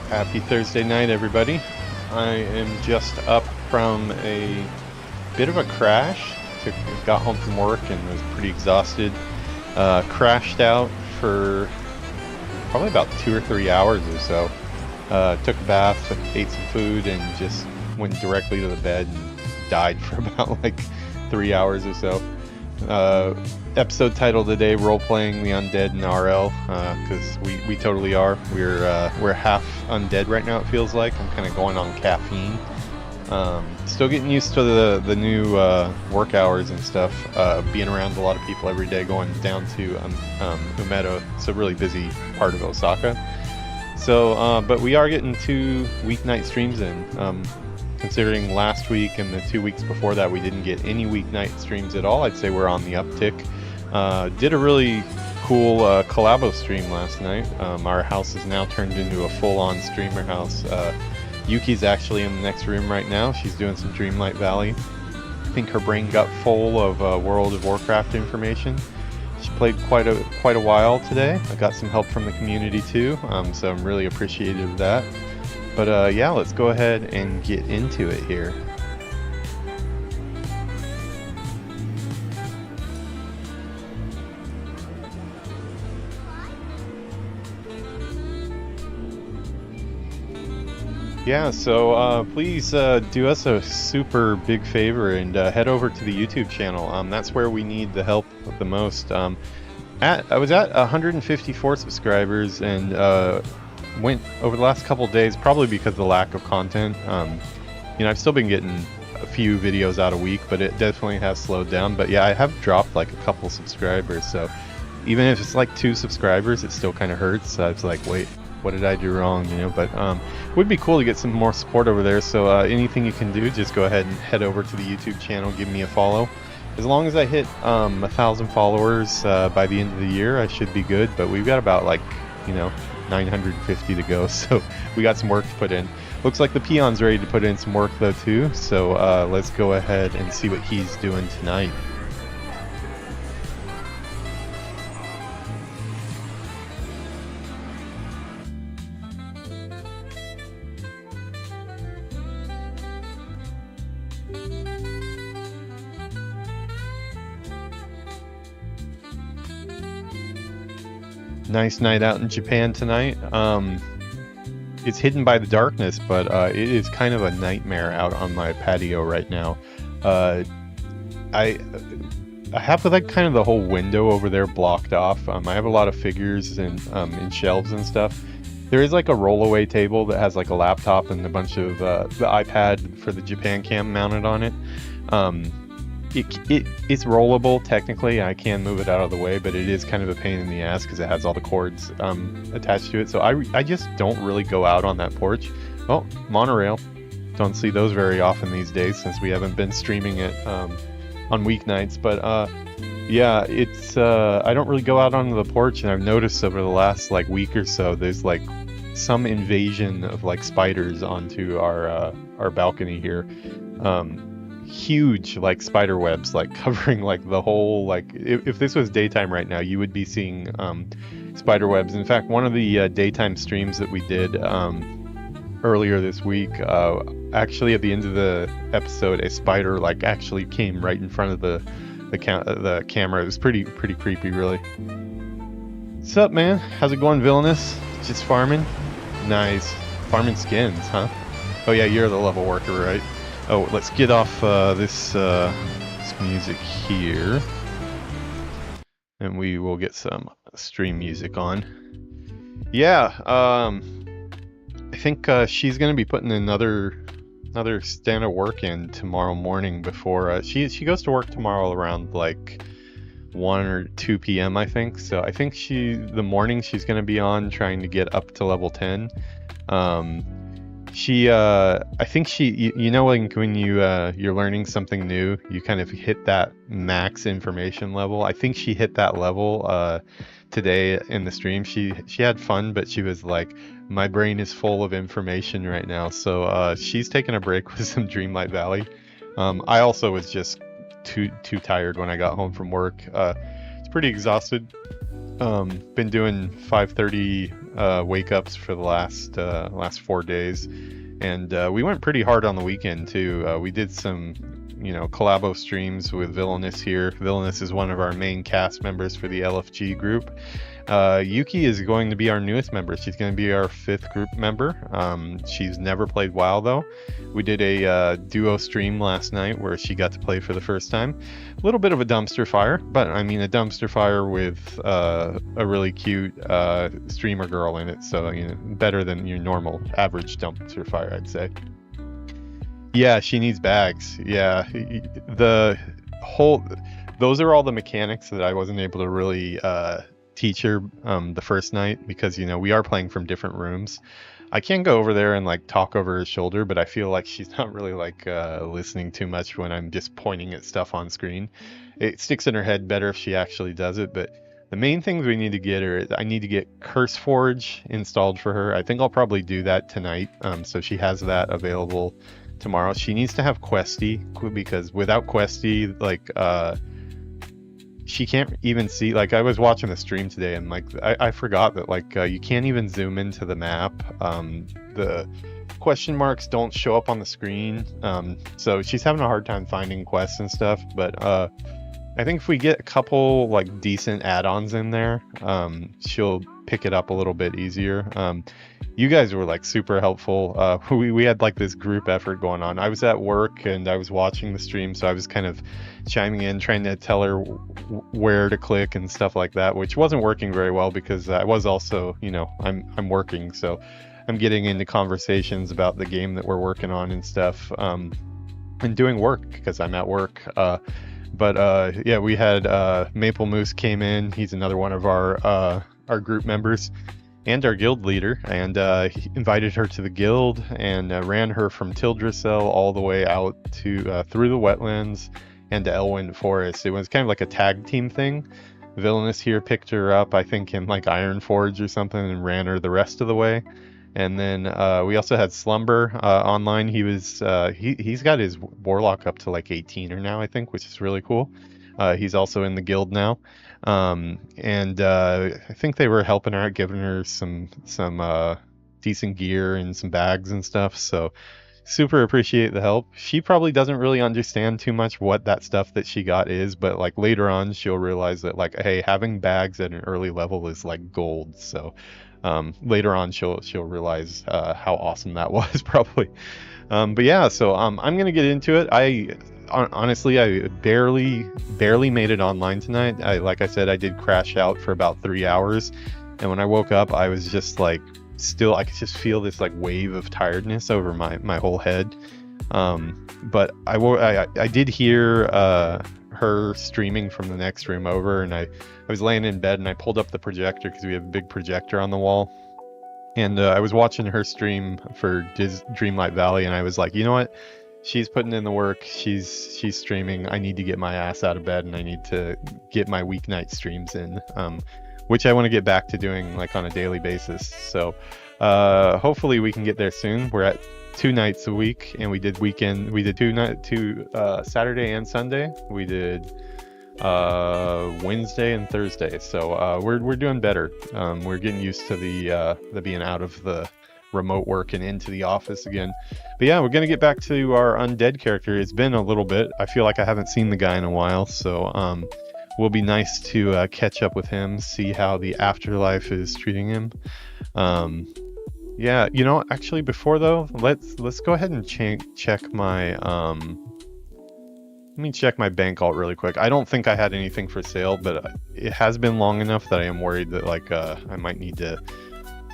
Happy Thursday night, everybody. I am just up from a bit of a crash. Got home from work and was pretty exhausted. Crashed out for probably about 2 or 3 hours or so. Took a bath, ate some food, and just went directly to the bed and died for about like 3 hours or so. Episode title today: role-playing the undead in RL, because we totally are. We're half undead right now. It feels like I'm kind of going on caffeine. Still getting used to the new work hours and stuff. Being around a lot of people every day, going down to Umeda. It's a really busy part of Osaka. So, but we are getting 2 weeknight streams in. Considering last week and the 2 weeks before that we didn't get any weeknight streams at all, I'd say we're on the uptick. Did a really cool collabo stream last night. Our house is now turned into a full-on streamer house. Yuki's actually in the next room right now. She's doing some Dreamlight Valley. I think her brain got full of World of Warcraft information. She played quite a while today. I got some help from the community too, so I'm really appreciative of that. But yeah, let's go ahead and get into it here. Yeah, so please do us a super big favor and head over to the YouTube channel. That's where we need the help the most. I was at 154 subscribers and went over the last couple days, probably because of the lack of content. You know, I've still been getting a few videos out a week, but it definitely has slowed down. But yeah, I have dropped like a couple subscribers, so even if it's like 2 subscribers, it still kind of hurts. So it's like, wait, what did I do wrong, you know? But it would be cool to get some more support over there. So anything you can do, just go ahead and head over to the YouTube channel, give me a follow. As long as I hit 1,000 followers by the end of the year, I should be good. But we've got about, like, you know, 950 to go, so we got some work to put in. Looks like the peon's ready to put in some work though too, so let's go ahead and see what he's doing tonight. Nice night out in Japan tonight. It's hidden by the darkness, but it is kind of a nightmare out on my patio right now. I have like kind of the whole window over there blocked off. I have a lot of figures and in shelves and stuff. There is like a rollaway table that has like a laptop and a bunch of the iPad for the Japan cam mounted on it. It's rollable technically. I can move it out of the way, but it is kind of a pain in the ass because it has all the cords attached to it. So I just don't really go out on that porch. Oh, monorail. Don't see those very often these days since we haven't been streaming it on weeknights. But yeah, it's I don't really go out onto the porch, and I've noticed over the last like week or so there's like some invasion of like spiders onto our balcony here. Huge like spider webs like covering like the whole, like if this was daytime right now you would be seeing spider webs. In fact, one of the daytime streams that we did earlier this week, actually at the end of the episode a spider like actually came right in front of the camera. It was pretty creepy, really. What's up, man? How's it going, Villainous? Just farming? Nice. Farming skins, huh? Oh yeah, you're the level worker, right? Oh, let's get off this music here, and we will get some stream music on. Yeah, I think she's gonna be putting another stand of work in tomorrow morning before she goes to work tomorrow around like 1 or 2 p.m. I think. So I think the morning she's gonna be on trying to get up to level 10. I think you know, like when you're learning something new, you kind of hit that max information level. I think she hit that level today in the stream. She had fun, but she was like, my brain is full of information right now. So she's taking a break with some Dreamlight Valley. I also was just too tired when I got home from work. It's pretty exhausted. Been doing 5:30 wake ups for the last 4 days, and we went pretty hard on the weekend too. We did some, collabo streams with Villainous here. Villainous is one of our main cast members for the LFG group. Yuki is going to be our newest member. She's going to be our 5th group member. She's never played WoW though. We did a duo stream last night where she got to play for the first time. A little bit of a dumpster fire, but I mean a dumpster fire with a really cute streamer girl in it. So better than your normal average dumpster fire, I'd say. Yeah, she needs bags. Yeah, those are all the mechanics that I wasn't able to really teach her the first night, because we are playing from different rooms. I can go over there and like talk over her shoulder, but I feel like she's not really like listening too much when I'm just pointing at stuff on screen. It sticks in her head better if she actually does it. But the main things we need to get her is I need to get CurseForge installed for her. I think I'll probably do that tonight, so she has that available tomorrow. She needs to have Questy, because without Questy, like she can't even see. Like I was watching the stream today, and like I forgot that like you can't even zoom into the map. The question marks don't show up on the screen, so she's having a hard time finding quests and stuff. But I think if we get a couple like decent add-ons in there, she'll pick it up a little bit easier. You guys were like super helpful. We had like this group effort going on. I was at work and I was watching the stream, so I was kind of chiming in, trying to tell her where to click and stuff like that, which wasn't working very well because I was also, I'm working, so I'm getting into conversations about the game that we're working on and stuff, and doing work because I'm at work. But yeah, we had Maple Moose came in. He's another one of our group members and our guild leader, and he invited her to the guild and ran her from Tildrasel all the way out to through the wetlands and to Elwind Forest. It was kind of like a tag team thing. Villainous here picked her up, I think in like Ironforge or something, and ran her the rest of the way. And then we also had Slumber online. He was he's got his warlock up to like 18 now, I think, which is really cool. He's also in the guild now. And I think they were helping her out, giving her some decent gear and some bags and stuff. So super appreciate the help. She probably doesn't really understand too much what that stuff that she got is, but like later on she'll realize that like, hey, having bags at an early level is like gold. So later on she'll realize how awesome that was probably. But yeah, so I'm gonna get into it. Honestly, I barely made it online tonight. Like I said, I did crash out for about 3 hours, and when I woke up I was just like, still I could just feel this like wave of tiredness over my whole head. But I did hear her streaming from the next room over, and I was laying in bed and I pulled up the projector because we have a big projector on the wall, and I was watching her stream for Dreamlight Valley, and I was like, you know what, she's putting in the work, she's streaming, I need to get my ass out of bed and I need to get my weeknight streams in, which I want to get back to doing like on a daily basis. So hopefully we can get there soon. We're at 2 nights a week, and we did two Saturday and Sunday. We did Wednesday and Thursday. So we're doing better. We're getting used to the being out of the remote work and into the office again. But yeah, we're gonna get back to our undead character. It's been a little bit. I feel like I haven't seen the guy in a while, so will be nice to catch up with him, see how the afterlife is treating him. Yeah, actually before though, let's go ahead and check my let me check my bank alt really quick. I don't think I had anything for sale, but it has been long enough that I am worried that like I might need to.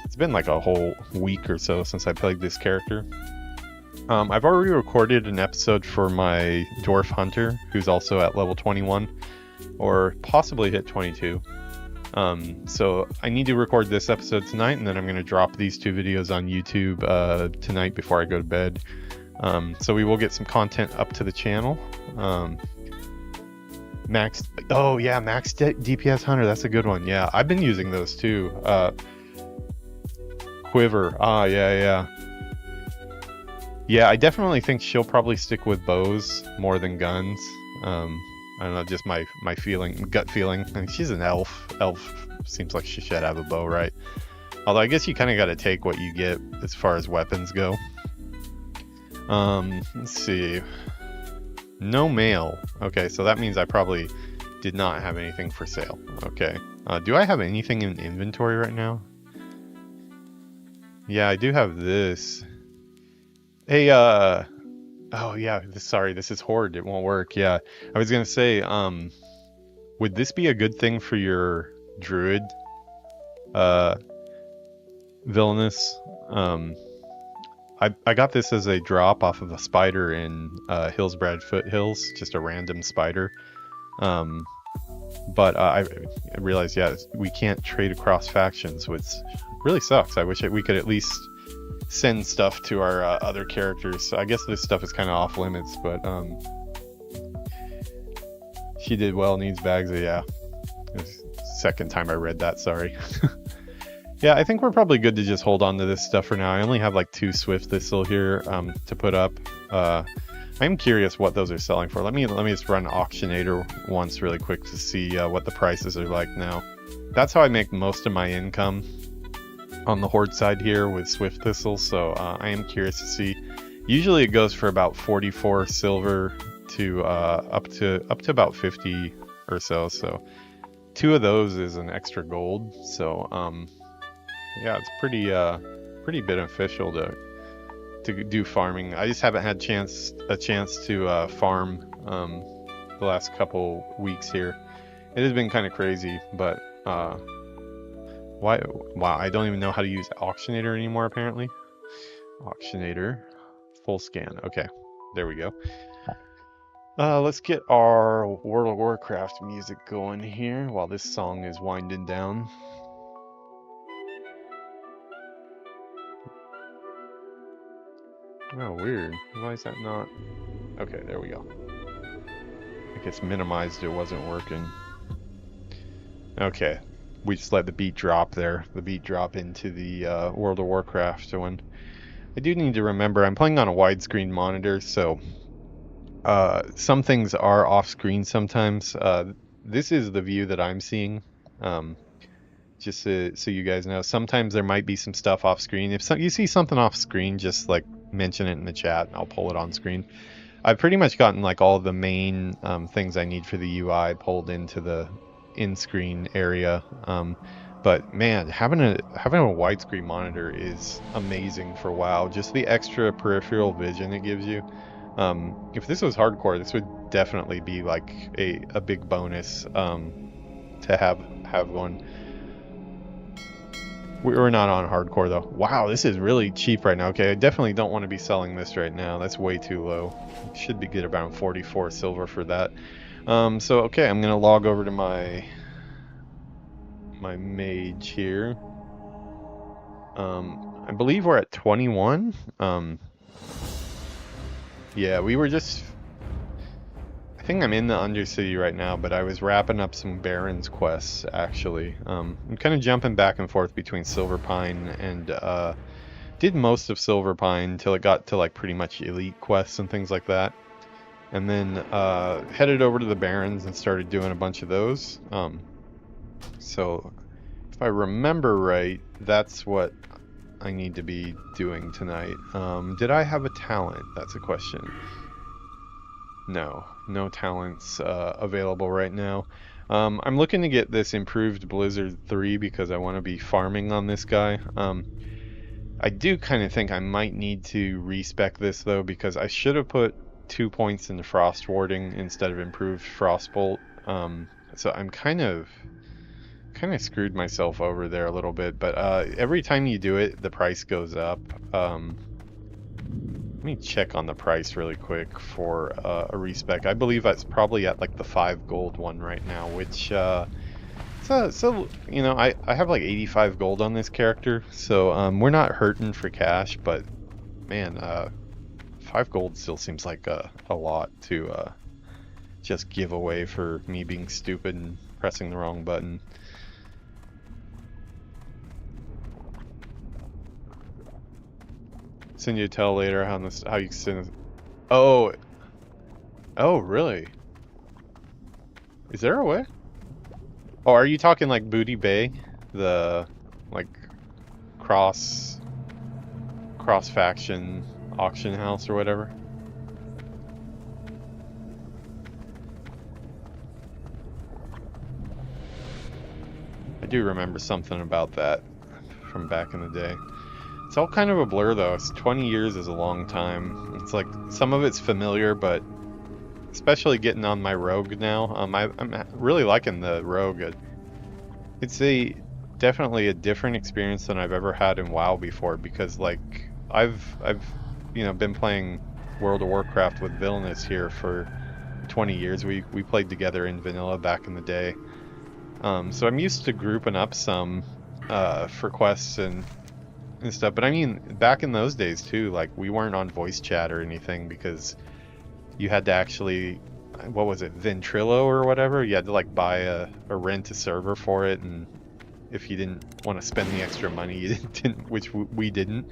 It's been like a whole week or so since I played this character. I've already recorded an episode for my Dwarf Hunter, who's also at level 21, or possibly hit 22. So I need to record this episode tonight, and then I'm going to drop these 2 videos on YouTube tonight before I go to bed. So we will get some content up to the channel. Max DPS Hunter, that's a good one. Yeah, I've been using those too. Quiver, yeah, I definitely think she'll probably stick with bows more than guns. I don't know, just my gut feeling. I mean, she's an elf. Elf seems like she should have a bow, right? Although I guess you kind of got to take what you get as far as weapons go. Let's see. No mail. Okay, so that means I probably did not have anything for sale. Okay. Do I have anything in inventory right now? Yeah, I do have this. Hey, oh yeah, sorry, this is Horde. It won't work. Yeah, I was gonna say, would this be a good thing for your druid? Villainous. I got this as a drop off of a spider in Hillsbrad Foothills, just a random spider. But I realized, yeah, we can't trade across factions, which really sucks. I wish we could at least send stuff to our other characters. So I guess this stuff is kind of off limits, but she did well, needs bags. Yeah, it was the second time I read that, sorry. Yeah, I think we're probably good to just hold on to this stuff for now. I only have like 2 Swift Thistle here to put up. I'm curious what those are selling for. Let me just run Auctionator once really quick to see what the prices are like now. That's how I make most of my income on the Horde side here with Swift Thistle, so I am curious to see. Usually it goes for about 44 silver to up to about 50 or so. So 2 of those is an extra gold. So yeah, it's pretty beneficial to do farming. I just haven't had a chance to farm the last couple weeks here. It has been kind of crazy, but why? Wow, I don't even know how to use Auctionator anymore. Apparently, Auctionator, full scan. Okay, there we go. Let's get our World of Warcraft music going here while this song is winding down. Oh, weird. Why is that not? Okay, there we go. I guess minimized, it wasn't working. Okay, we just let the beat drop there. The beat drop into the World of Warcraft one. I do need to remember I'm playing on a widescreen monitor, so some things are off screen sometimes. This is the view that I'm seeing. Just so you guys know, sometimes there might be some stuff off screen. If you see something off screen, just like mention it in the chat and I'll pull it on screen. I've pretty much gotten like all the main things I need for the UI pulled into the in-screen area. But man, having a widescreen monitor is amazing for WoW. Just the extra peripheral vision it gives you. If this was hardcore, this would definitely be like a big bonus to have one. We're not on hardcore though. Wow, this is really cheap right now. Okay, I definitely don't want to be selling this right now. That's way too low. Should be good around 44 silver for that. So okay, I'm gonna log over to my mage here. I believe we're at 21. Yeah, we were just... I think I'm in the Undercity right now, but I was wrapping up some Baron's quests, actually. I'm kind of jumping back and forth between Silverpine and did most of Silverpine until it got to like pretty much elite quests and things like that. And then headed over to the Barons and started doing a bunch of those. So if I remember right, that's what I need to be doing tonight. Did I have a talent? That's a question. No talents available right now. I'm looking to get this improved Blizzard 3 because I want to be farming on this guy. I do kind of think I might need to respec this though, because I should have put 2 points into Frost Warding instead of improved Frostbolt. So I'm kind of screwed myself over there a little bit, but every time you do it, the price goes up. Let me check on the price really quick for a respec. I believe that's probably at like the 5 gold one right now, which so you know, I have like 85 gold on this character, so we're not hurting for cash, but man, 5 gold still seems like a lot to just give away for me being stupid and pressing the wrong button. Send you a tell later how you send it. Oh really? Is there a way? Oh, are you talking like Booty Bay? The like cross faction auction house or whatever. I do remember something about that from back in the day. It's all kind of a blur though. 20 years is a long time. It's like some of it's familiar, but especially getting on my rogue now. I'm really liking the rogue. It's definitely a different experience than I've ever had in WoW before, because like I've been playing World of Warcraft with Villainous here for 20 years. We played together in vanilla back in the day. So I'm used to grouping up some for quests and stuff. But I mean, back in those days too, like we weren't on voice chat or anything, because you had to actually, what was it, Ventrilo or whatever? You had to like buy or rent a server for it, and if you didn't want to spend the extra money, you didn't, which we didn't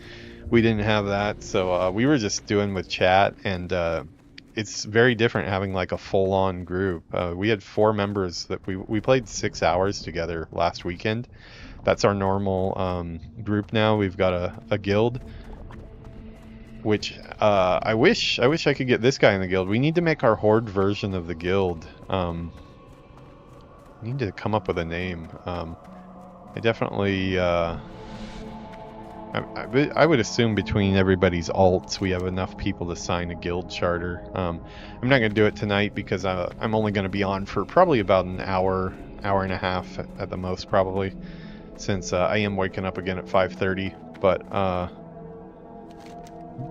have that. So we were just doing with chat, and it's very different having like a full-on group. We had 4 members that we played 6 hours together last weekend. That's our normal group now. We've got a guild, which I wish I could get this guy in the guild. We need to make our Horde version of the guild. We need to come up with a name. I definitely I would assume between everybody's alts we have enough people to sign a guild charter. I'm not going to do it tonight because I'm only going to be on for probably about an hour and a half at the most, probably, since I am waking up again at 5:30. But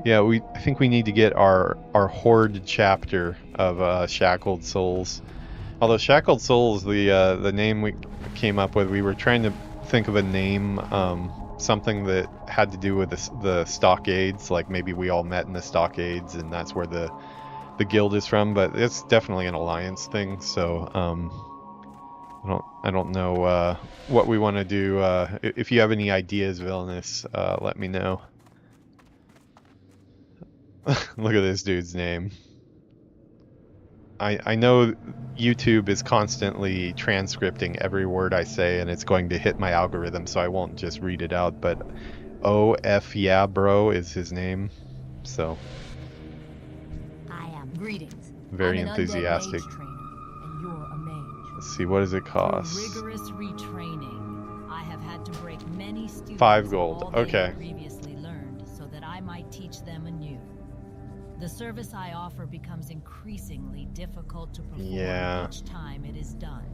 yeah, I think we need to get our Horde chapter of Shackled Souls. Although Shackled Souls, the name we came up with, we were trying to think of a name, something that had to do with the stockades, like maybe we all met in the stockades and that's where the guild is from. But it's definitely an alliance thing, so I don't know what we want to do. If you have any ideas, Villainous, let me know. Look at this dude's name. I know YouTube is constantly transcripting every word I say, and it's going to hit my algorithm, so I won't just read it out, but OF yeah bro is his name, so I am. Greetings. Very enthusiastic. And you're a mage. Let's see, what does it cost? Rigorous retraining. I have had to break many students 5 gold. all they Okay. had previously learned so that I might teach them anew. The service I offer becomes increasingly difficult to perform each time it is done.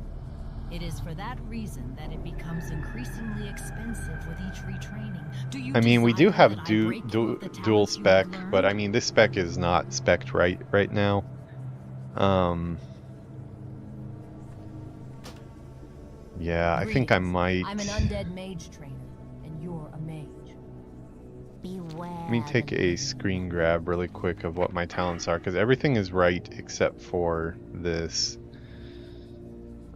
It is for that reason that it becomes increasingly expensive with each retraining. I mean, we do have dual spec, but I mean, this spec is not spec'd right now. Yeah, I think I might. I'm an undead mage trainer, and you're a mage. Beware. Let me take a screen grab really quick of what my talents are, because everything is right except for this.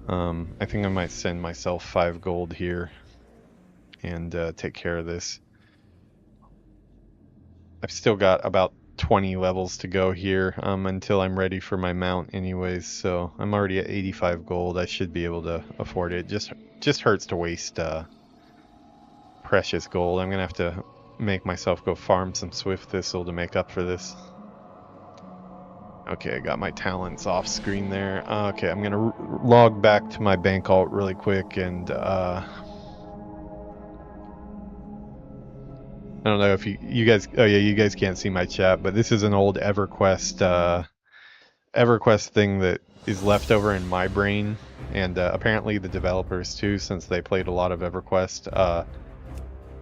I think I might send myself 5 gold here and take care of this. I've still got about 20 levels to go here until I'm ready for my mount anyways, so I'm already at 85 gold. I should be able to afford it. Just hurts to waste precious gold. I'm gonna have to make myself go farm some Swift Thistle to make up for this. Okay, I got my talents off screen there. Okay, I'm gonna log back to my bank alt really quick, and I don't know if you guys, oh yeah, you guys can't see my chat, but this is an old EverQuest thing that is left over in my brain, and apparently the developers too, since they played a lot of EverQuest.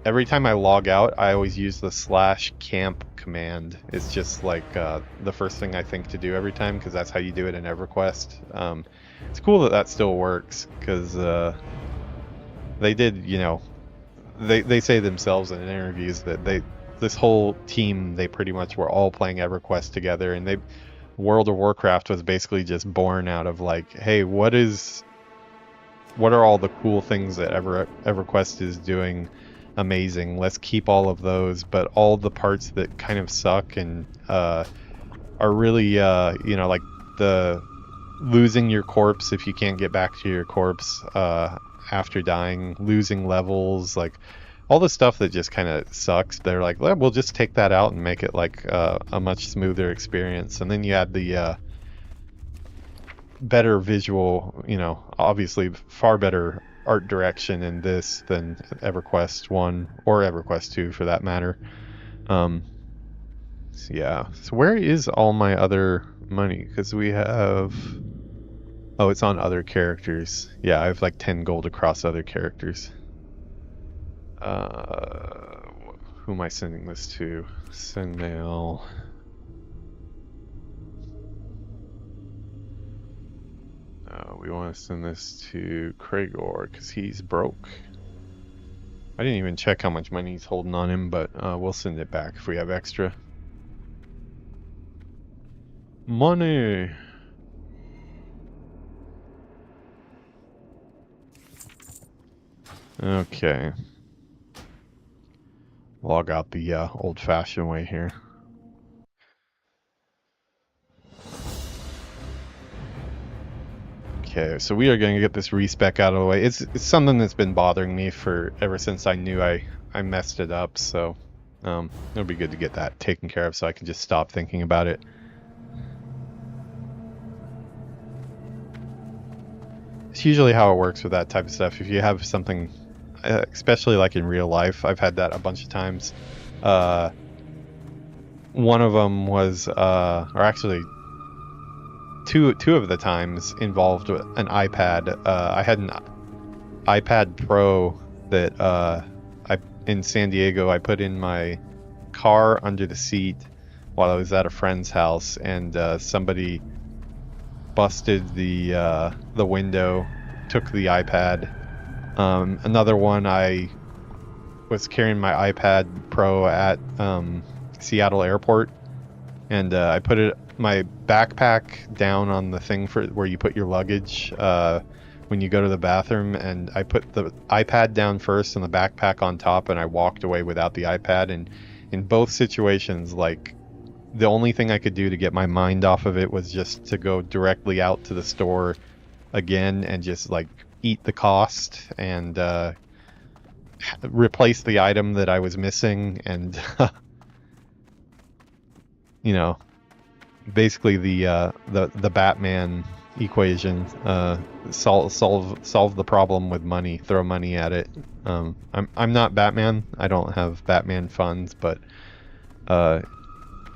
Every time I log out, I always use the /camp command. It's just like the first thing I think to do every time, because that's how you do it in EverQuest. It's cool that that still works, because they did, you know, they say themselves in interviews that this whole team, they pretty much were all playing EverQuest together, and World of Warcraft was basically just born out of like, hey, what are all the cool things that EverQuest is doing amazing? Let's keep all of those, but all the parts that kind of suck and are really, you know, like the losing your corpse if you can't get back to your corpse after dying, losing levels, like all the stuff that just kind of sucks, they're like, well, we'll just take that out and make it like a much smoother experience. And then you add the better visual, you know, obviously far better art direction in this than EverQuest 1 or EverQuest 2 for that matter. So yeah, so where is all my other money? Because we have, oh, it's on other characters. Yeah, I have like 10 gold across other characters. Who am I sending this to? Send mail. We want to send this to Cragor because he's broke. I didn't even check how much money he's holding on him, but we'll send it back if we have extra. Money! Okay. Log out the old-fashioned way here. Okay, so we are going to get this respec out of the way. It's something that's been bothering me for ever since I knew I messed it up, so it'll be good to get that taken care of so I can just stop thinking about it. It's usually how it works with that type of stuff. If you have something, especially like in real life, I've had that a bunch of times. One of them was, or actually two of the times involved an iPad. I had an iPad Pro that in San Diego I put in my car under the seat while I was at a friend's house, and somebody busted the window, took the iPad. Another one, I was carrying my iPad Pro at Seattle Airport, and I put my backpack down on the thing for where you put your luggage when you go to the bathroom, and I put the iPad down first and the backpack on top, and I walked away without the iPad. And in both situations, like, the only thing I could do to get my mind off of it was just to go directly out to the store again and just like eat the cost and replace the item that I was missing, and you know, basically the Batman equation, solve the problem with money, throw money at it. I'm not Batman. I don't have Batman funds, but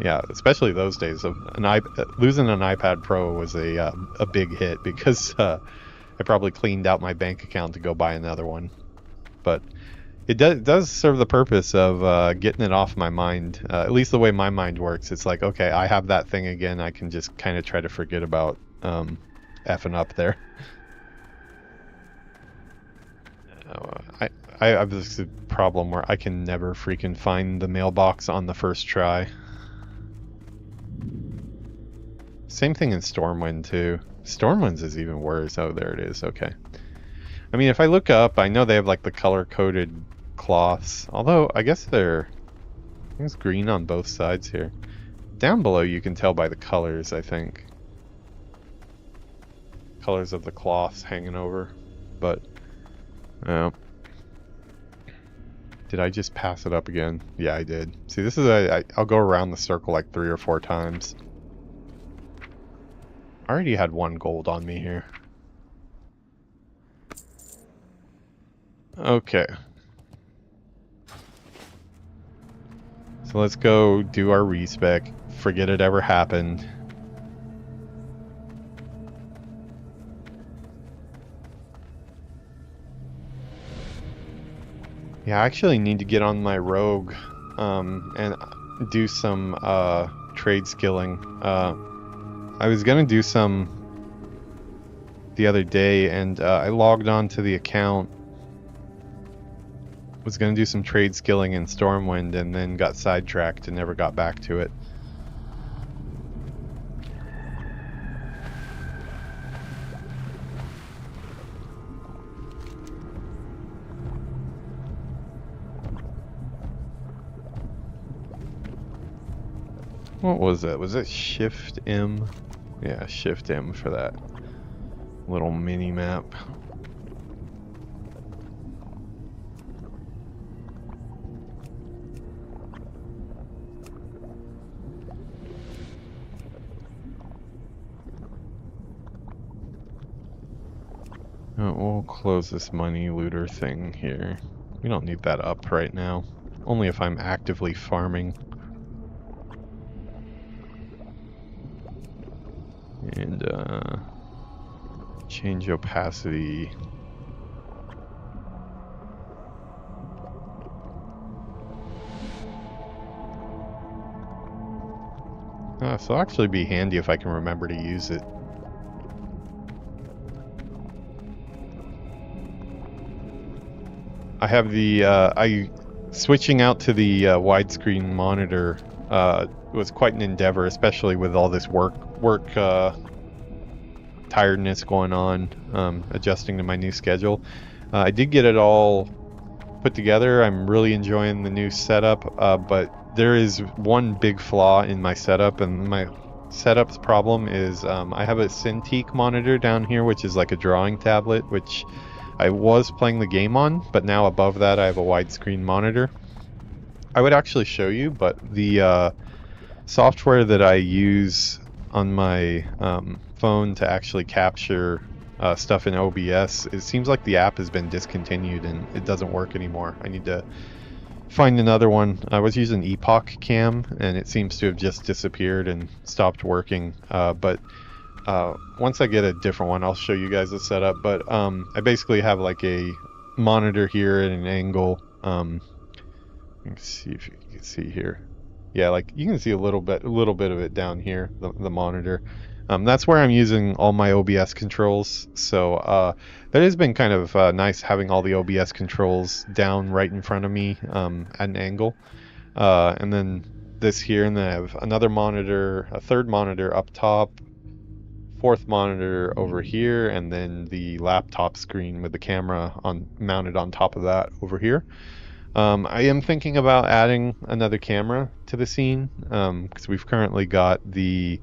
yeah, especially those days, losing an iPad Pro was a big hit, because I probably cleaned out my bank account to go buy another one. But it does serve the purpose of getting it off my mind. At least the way my mind works, it's like, okay, I have that thing again. I can just kind of try to forget about effing up there. I have this problem where I can never freaking find the mailbox on the first try. Same thing in Stormwind too. Stormwind's is even worse. Oh, there it is. Okay. I mean, if I look up, I know they have like the color-coded cloths. Although, I guess it's green on both sides here. Down below, you can tell by the colors, I think. Colors of the cloths hanging over. But, did I just pass it up again? Yeah, I did. See, this is I'll go around the circle like 3 or 4 times. I already had 1 gold on me here. Okay. So let's go do our respec. Forget it ever happened. Yeah, I actually need to get on my rogue and do some trade skilling. I was gonna do some the other day, and I logged on to the account. Was gonna do some trade skilling in Stormwind, and then got sidetracked and never got back to it. What was that? Was it Shift M? Yeah, Shift M for that little mini map. We'll close this money looter thing here. We don't need that up right now. Only if I'm actively farming. And change opacity. So it'll actually be handy if I can remember to use it. I have the switching out to the widescreen monitor was quite an endeavor, especially with all this work tiredness going on, adjusting to my new schedule. I did get it all put together. I'm really enjoying the new setup, but there is one big flaw in my setup, and my setup's problem is I have a Cintiq monitor down here, which is like a drawing tablet, which I was playing the game on, but now above that I have a widescreen monitor. I would actually show you, but the software that I use on my phone to actually capture stuff in OBS, it seems like the app has been discontinued and it doesn't work anymore. I need to find another one. I was using Epoch Cam and it seems to have just disappeared and stopped working, but once I get a different one, I'll show you guys the setup. But I basically have like a monitor here at an angle. Let's see if you can see here. Yeah, like you can see a little bit of it down here, the monitor. That's where I'm using all my OBS controls. So that has been kind of nice having all the OBS controls down right in front of me at an angle. And then this here, and then I have another monitor, a third monitor up top, fourth monitor over here, and then the laptop screen with the camera mounted on top of that over here. I am thinking about adding another camera to the scene because we've currently got the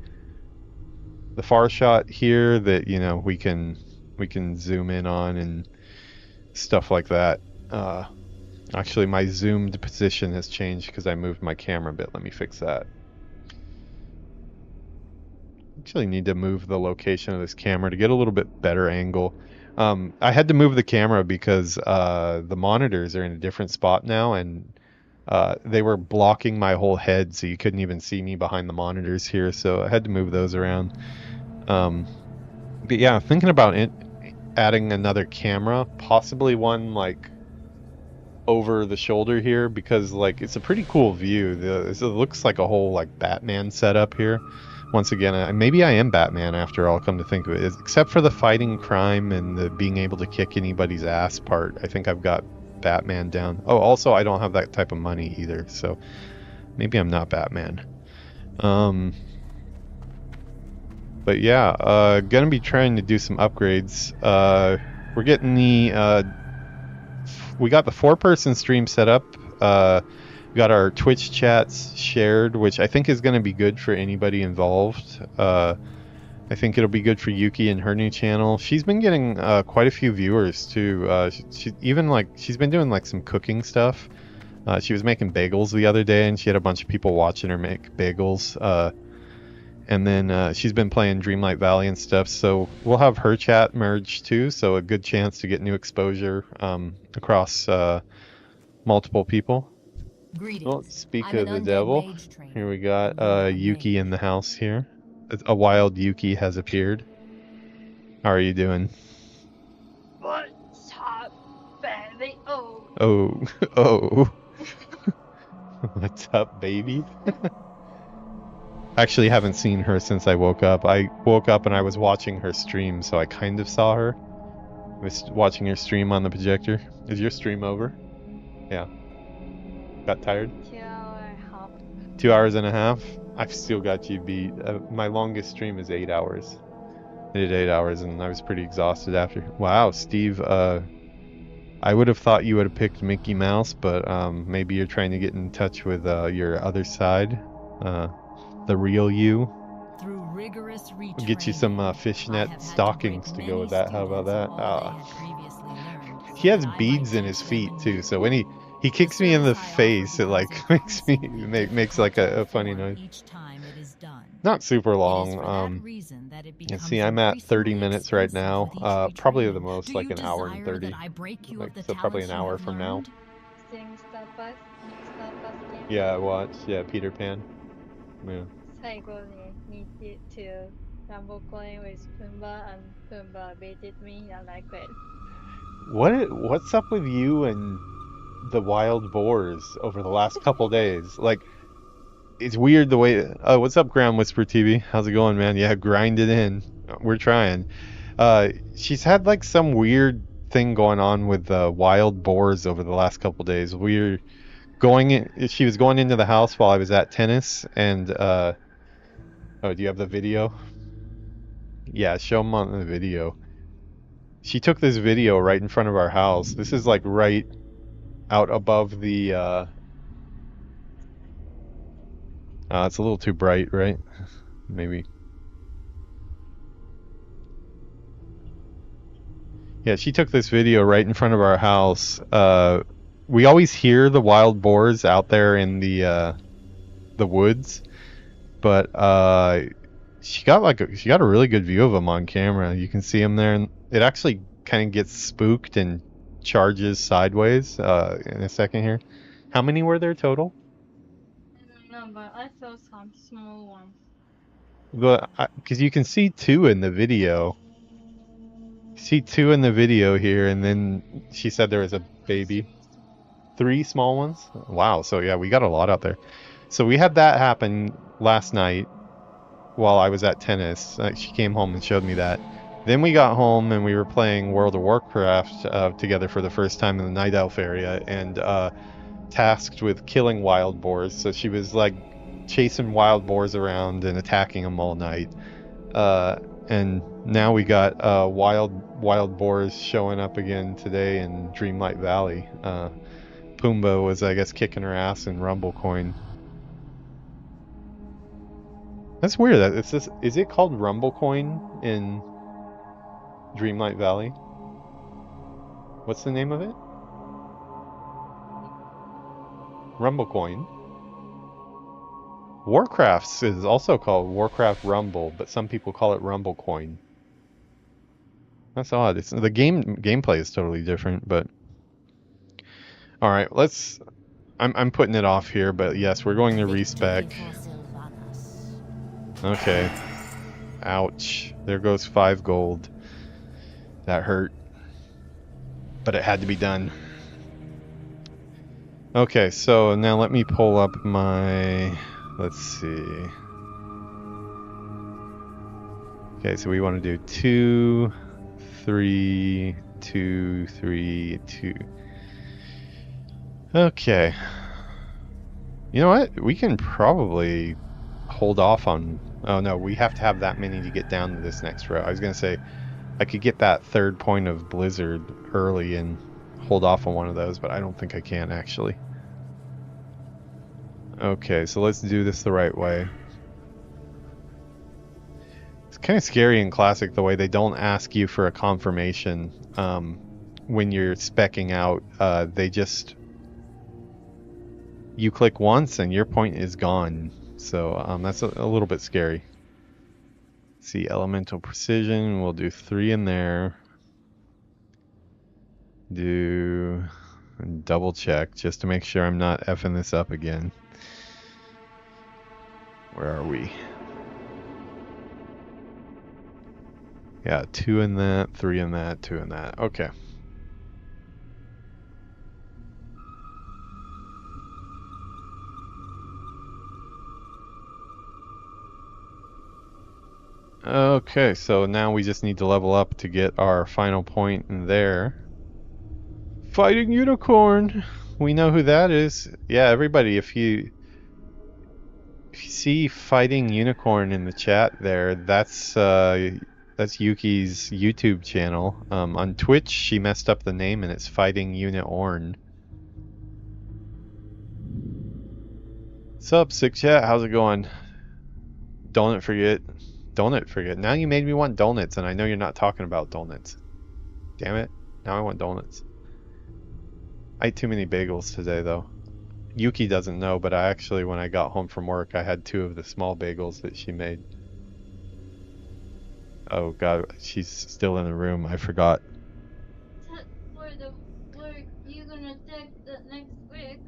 far shot here that, you know, we can zoom in on and stuff like that. Actually, my zoomed position has changed because I moved my camera a bit. Let me fix that. Actually need to move the location of this camera to get a little bit better angle. I had to move the camera because the monitors are in a different spot now, and they were blocking my whole head, so you couldn't even see me behind the monitors here, so I had to move those around. But yeah, thinking about adding another camera, possibly one like over the shoulder here, because like it's a pretty cool view. It looks like a whole like Batman setup here. Once again, maybe I am Batman after all, come to think of it. Except for the fighting crime and the being able to kick anybody's ass part, I think I've got Batman down. Oh, also I don't have that type of money either, so maybe I'm not Batman. But yeah, gonna be trying to do some upgrades. We're getting we got the 4-person stream set up. We got our Twitch chats shared, which I think is going to be good for anybody involved. I think it'll be good for Yuki and her new channel. She's been getting quite a few viewers too. She's been doing like some cooking stuff. She was making bagels the other day, and she had a bunch of people watching her make bagels. And then she's been playing Dreamlight Valley and stuff. So we'll have her chat merged too. So a good chance to get new exposure across multiple people. Well, speak of the devil, here we got Yuki in the house here. A wild Yuki has appeared. How are you doing? What's up, baby? Oh. What's up, baby? Actually haven't seen her since I woke up. I woke up and I was watching her stream, so I kind of saw her. I was watching her stream on the projector. Is your stream over? Yeah. Got tired? 2 hours and a half? I've still got you beat. My longest stream is 8 hours. I did 8 hours and I was pretty exhausted after. Wow, Steve, I would have thought you would have picked Mickey Mouse, but maybe you're trying to get in touch with your other side, the real you. Through rigorous retraining, We'll get you some fishnet stockings to go with that. How about that? He has beads in his feet too, so when he kicks me in the face, it like makes like a funny noise. Each time it is done. Not super It is long. for that reason that it You becomes see, I'm at 30 increasingly minutes right expensive now. with each Probably the retraining. most Do like you an hour and desire 30. that I break you of the So probably an talents you hour have from now. learned? Seeing Star Pass game. Yeah, I watched. Yeah, Peter Pan. Yeah. 最後に meet it to Rumble Coin with Pumbaa and Pumbaa baited me and I quit. What's up with you and the wild boars over the last couple days? Like, it's weird the way. Oh, what's up, Ground Whisper TV? How's it going, man? Yeah, grind it in. We're trying. She's had like some weird thing going on with wild boars over the last couple days. We're going in. She was going into the house while I was at tennis, and oh, do you have the video? Yeah, show them on the video. She took this video right in front of our house. This is like right out above the it's a little too bright, right? Maybe. Yeah, she took this video right in front of our house. We always hear the wild boars out there in the woods, but she got a really good view of them on camera. You can see them there, and it actually kind of gets spooked and charges sideways in a second here. How many were there total? I don't know, but I saw some small ones. Because you can see two in the video. See two in the video here, and then she said there was a baby. 3 small ones? Wow, so yeah, we got a lot out there. So we had that happen last night while I was at tennis. She came home and showed me that. Then we got home and we were playing World of Warcraft together for the first time in the Night Elf area, and tasked with killing wild boars. So she was like chasing wild boars around and attacking them all night. And now we got wild boars showing up again today in Dreamlight Valley. Pumbaa was, I guess, kicking her ass in Rumble Coin. That's weird. Is it called Rumble Coin in Dreamlight Valley? What's the name of it? Rumble Coin. Warcraft's is also called Warcraft Rumble, but some people call it Rumble Coin. That's odd. The gameplay is totally different, but all right, I'm putting it off here, but yes, we're going to respec. Okay. Ouch. There goes 5 gold. That hurt. But it had to be done. Okay, so now let me pull up my... Let's see. Okay, so we want to do 2, 3, 2, 3, 2. Okay. You know what? We can probably hold off on... Oh no, we have to have that many to get down to this next row. I was going to say, I could get that 3rd point of Blizzard early and hold off on one of those, but I don't think I can actually. Okay, so let's do this the right way. It's kind of scary in Classic the way they don't ask you for a confirmation when you're speccing out. They just... You click once and your point is gone. So that's a little bit scary. See, Elemental Precision, we'll do 3 in there. Do double check just to make sure I'm not effing this up again. Where are we? Yeah, 2 in that, 3 in that, 2 in that. Okay. Okay, so now we just need to level up to get our final point in there. Fighting Unicorn! We know who that is. Yeah, everybody, if you see Fighting Unicorn in the chat there, that's Yuki's YouTube channel. On Twitch, she messed up the name and it's Fighting Unicorn. What's up, Sick Chat? How's it going? Donut forget. Donut forget. Now you made me want donuts, and I know you're not talking about donuts. Damn it. Now I want donuts. I ate too many bagels today, though. Yuki doesn't know, but I actually, when I got home from work, I had 2 of the small bagels that she made. Oh god, she's still in the room. I forgot. For the work you're gonna take the next week.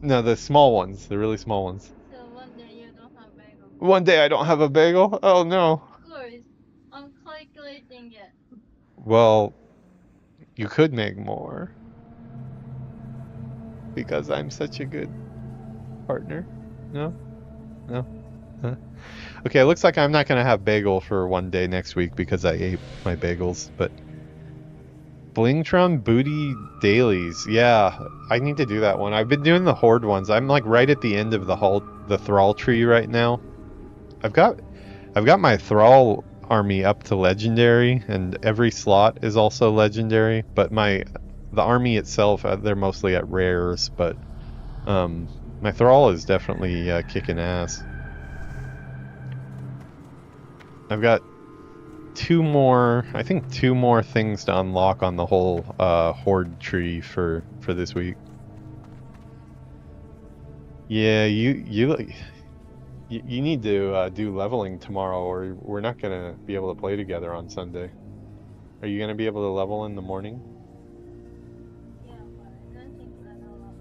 No, the small ones, the really small ones. So one day you don't have bagel. One day I don't have a bagel? Oh no. Of course, I'm calculating it. Well, you could make more. Because I'm such a good partner. No? No? Huh? Okay, it looks like I'm not going to have bagel for one day next week because I ate my bagels, but Blingtron Booty Dailies. Yeah, I need to do that one. I've been doing the Horde ones. I'm like right at the end of the Thrall tree right now. I've got my Thrall army up to legendary, and every slot is also legendary, but the army itself, they're mostly at rares, but my Thrall is definitely kicking ass. I've got 2 more things to unlock on the whole Horde tree for this week. Yeah, you need to do leveling tomorrow, or we're not gonna be able to play together on Sunday. Are you gonna be able to level in the morning? Yeah, but I don't think I know.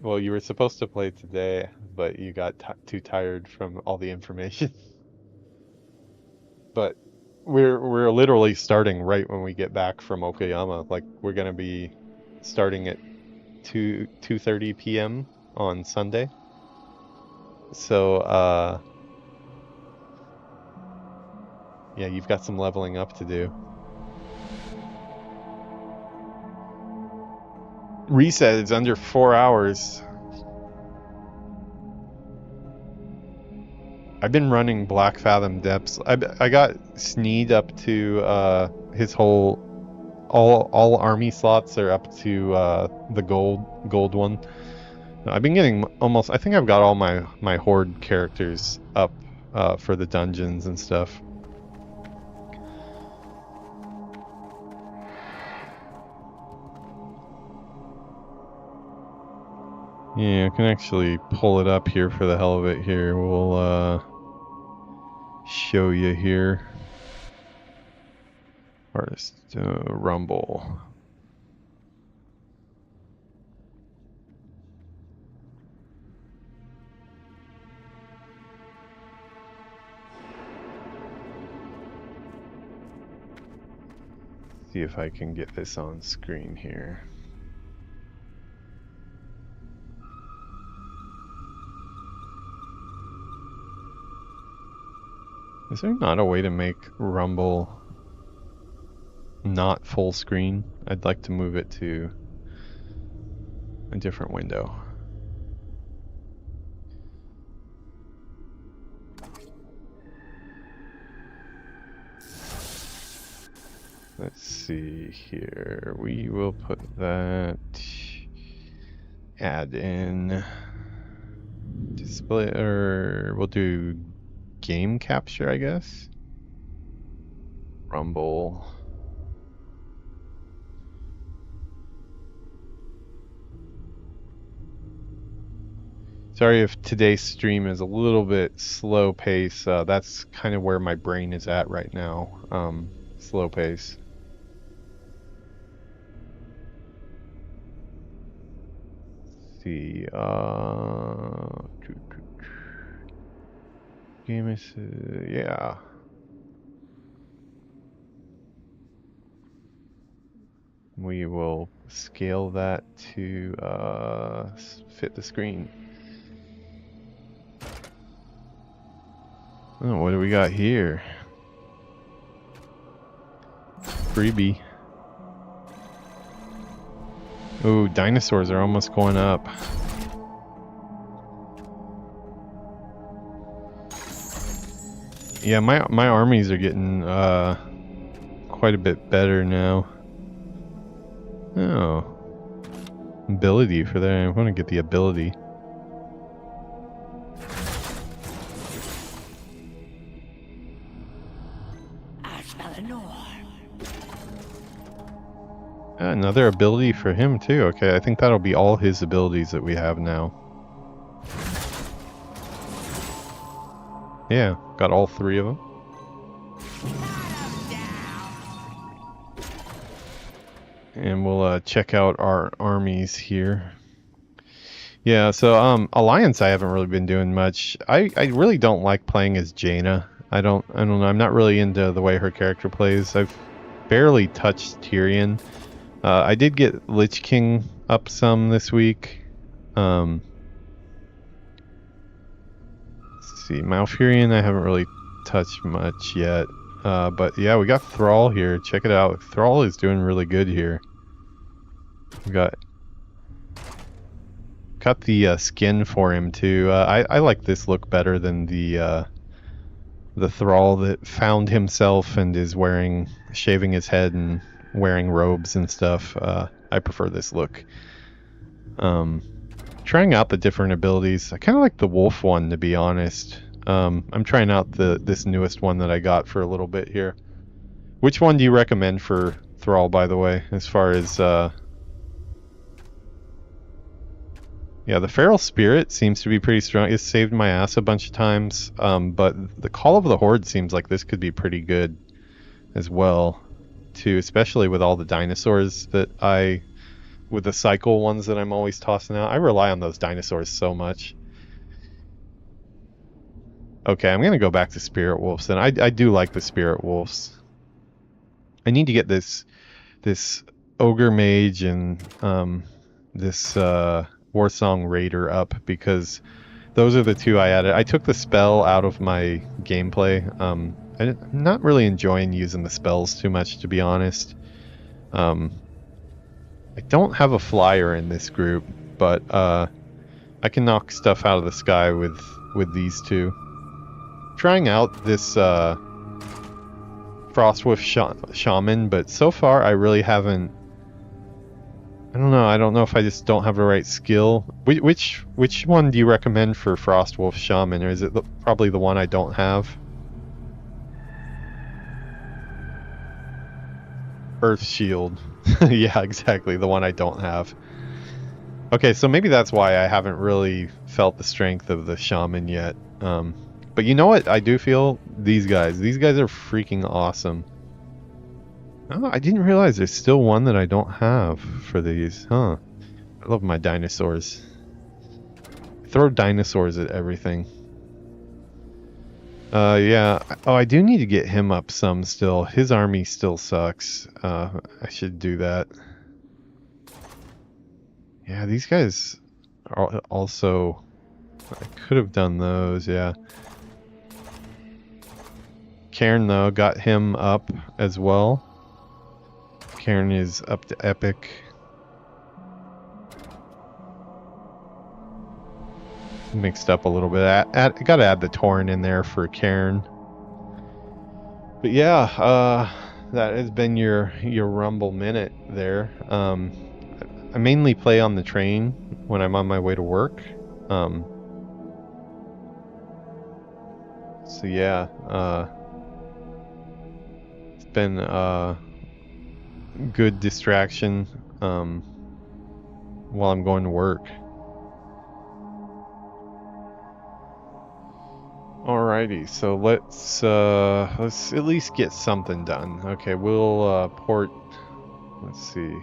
Well, you were supposed to play today, but you got too tired from all the information. But we're literally starting right when we get back from Okayama. Like, we're gonna be starting at 2:30 p.m. on Sunday. So yeah, you've got some leveling up to do. Reset is under 4 hours. I've been running Black Fathom Depths. I got Sneed up to his whole all army slots are up to the gold one. I've been getting almost, I think I've got all my Horde characters up for the dungeons and stuff. Yeah, I can actually pull it up here for the hell of it here. We'll show you here. Artist Rumble. See if I can get this on screen here. Is there not a way to make Rumble not full screen? I'd like to move it to a different window. Let's see here. We will put that, add in display, or we'll do game capture, I guess. Rumble. Sorry if today's stream is a little bit slow pace. That's kind of where my brain is at right now. Slow pace. Let's see. Game is yeah. We will scale that to fit the screen. Oh, what do we got here? Freebie. Ooh, dinosaurs are almost going up. Yeah, my armies are getting quite a bit better now. Oh. Ability for that. I want to get the ability. Another ability for him too. Okay, I think that'll be all his abilities that we have now. Yeah, got all 3 of them. And we'll check out our armies here. Yeah, so Alliance I haven't really been doing much. I really don't like playing as Jaina. I don't know. I'm not really into the way her character plays. I've barely touched Tyrion. I did get Lich King up some this week. Let's see, Malfurion I haven't really touched much yet. But yeah, we got Thrall here. Check it out. Thrall is doing really good here. We got the skin for him too. I like this look better than the Thrall that found himself and is shaving his head and wearing robes and stuff. I prefer this look. Trying out the different abilities. I kind of like the wolf one, to be honest. I'm trying out this newest one that I got for a little bit here. Which one do you recommend for Thrall, by the way, as far as yeah, the Feral Spirit seems to be pretty strong. It saved my ass a bunch of times, but the Call of the Horde seems like this could be pretty good as well, too, especially with all the dinosaurs with the cycle ones that I'm always tossing out. I rely on those dinosaurs so much. Okay, I'm going to go back to Spirit Wolves, and I do like the Spirit Wolves. I need to get this Ogre Mage and this Warsong Raider up, because those are the 2 I added. I took the spell out of my gameplay. I'm not really enjoying using the spells too much, to be honest. I don't have a flyer in this group, but I can knock stuff out of the sky with these 2. Trying out this Frostwolf Shaman, but so far I really haven't. I don't know if I just don't have the right skill. Which one do you recommend for Frostwolf Shaman, or is it probably the one I don't have? Earth Shield. Yeah, exactly, the one I don't have. Okay, so maybe that's why I haven't really felt the strength of the Shaman yet. But you know what I do feel? These guys are freaking awesome. Oh, I didn't realize there's still one that I don't have for these. Huh. I love my dinosaurs. Throw dinosaurs at everything. Yeah. Oh, I do need to get him up some still. His army still sucks. I should do that. Yeah, these guys are also... I could have done those, yeah. Cairn, though, got him up as well. Cairn is up to epic. Mixed up a little bit. I gotta add the Tauren in there for Cairn. But yeah, that has been your Rumble Minute there. I mainly play on the train when I'm on my way to work. So yeah, it's been good distraction while I'm going to work. Alrighty, so let's at least get something done. Okay, we'll port. Let's see.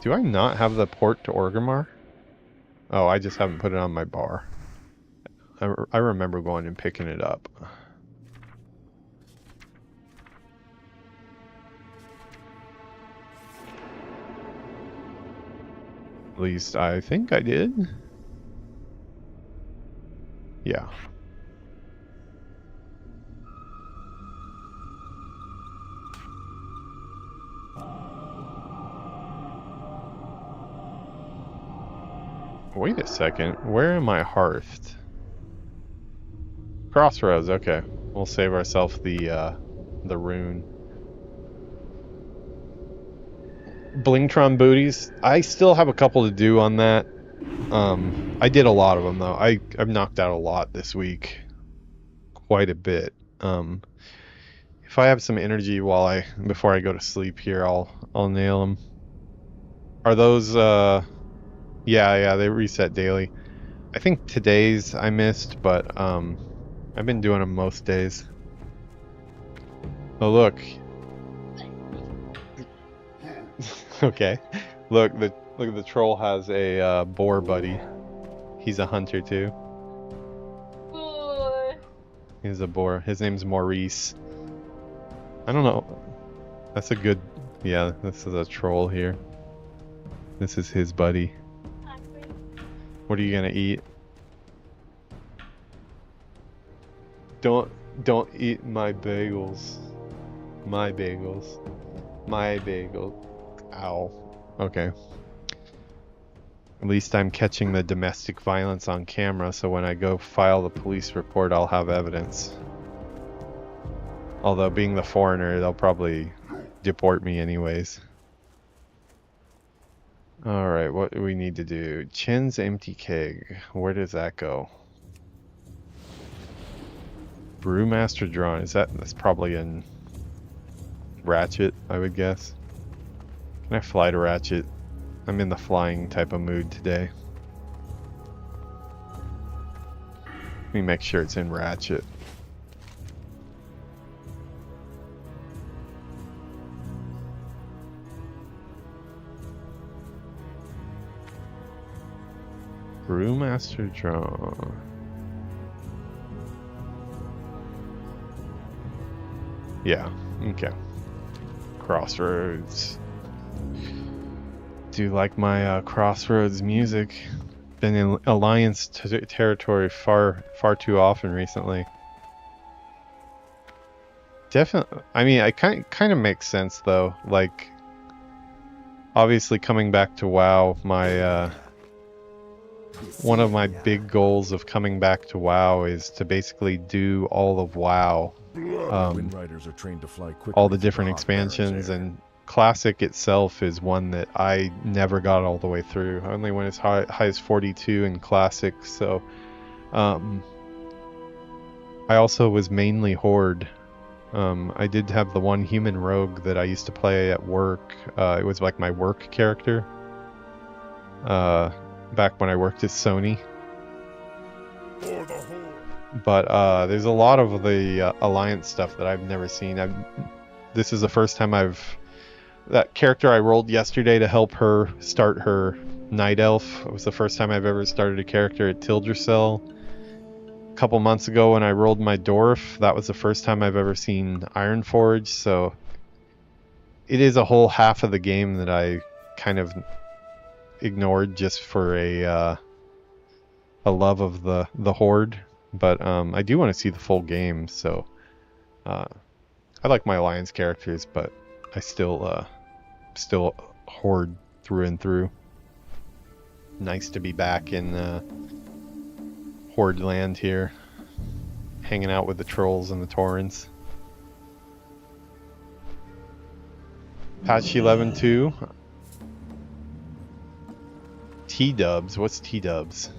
Do I not have the port to Orgrimmar? Oh, I just haven't put it on my bar. I remember going and picking it up. At least I think I did. Yeah. Wait a second. Where am I hearthed? Crossroads. Okay, we'll save ourselves the rune. Blingtron booties. I still have a couple to do on that. I did a lot of them though. I've knocked out a lot this week, quite a bit. If If I have some energy before I go to sleep here, I'll nail them. Are those yeah, they reset daily. I think today's I missed, but I've been doing them most days. Oh look. Okay. Look, the troll has a boar buddy. He's a hunter too. Boy. He's a boar. His name's Maurice. I don't know. That's a good... Yeah, this is a troll here. This is his buddy. What are you gonna eat? Don't eat my bagels. My bagels. My bagel. Ow. Okay. At least I'm catching the domestic violence on camera, so when I go file the police report, I'll have evidence. Although, being the foreigner, they'll probably deport me anyways. Alright, what do we need to do? Chin's empty keg. Where does that go? Brewmaster drawn. That's probably in Ratchet, I would guess. Can I fly to Ratchet? I'm in the flying type of mood today. Let me make sure it's in Ratchet. Brewmaster draw. Yeah, okay. Crossroads. Do like my Crossroads music. Been in Alliance territory far too often recently. Definitely. I mean, I kind of makes sense though. Like, obviously coming back to WoW, my one of my big goals of coming back to WoW is to basically do all of WoW. Windriders are trained to fly quickly all the through different hot expansions, barrens air. and Classic itself is one that I never got all the way through. I only went as high as 42 in Classic, so I also was mainly Horde. I did have the one human rogue that I used to play at work. It was like my work character back when I worked at Sony. But there's a lot of the Alliance stuff that I've never seen. This is the first time that character I rolled yesterday to help her start her Night Elf. It was the first time I've ever started a character at Tildracell. A couple months ago when I rolled my Dwarf, that was the first time I've ever seen Ironforge, so it is a whole half of the game that I kind of ignored just for a love of the Horde. But I do want to see the full game, so I like my Alliance characters, but I still Horde through and through. Nice to be back in Horde land here, hanging out with the trolls and the Taurens. Patch 11.2. T-dubs. What's T-dubs?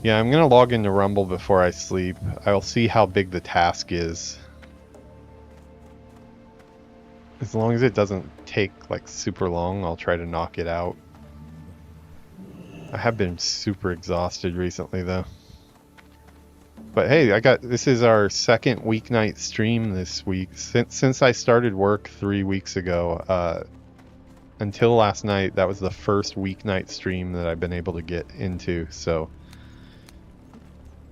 Yeah, I'm gonna log into Rumble before I sleep. I'll see how big the task is. As long as it doesn't take like super long, I'll try to knock it out. I have been super exhausted recently though. But hey, this is our second weeknight stream this week. Since I started work 3 weeks ago, until last night, that was the first weeknight stream that I've been able to get into, so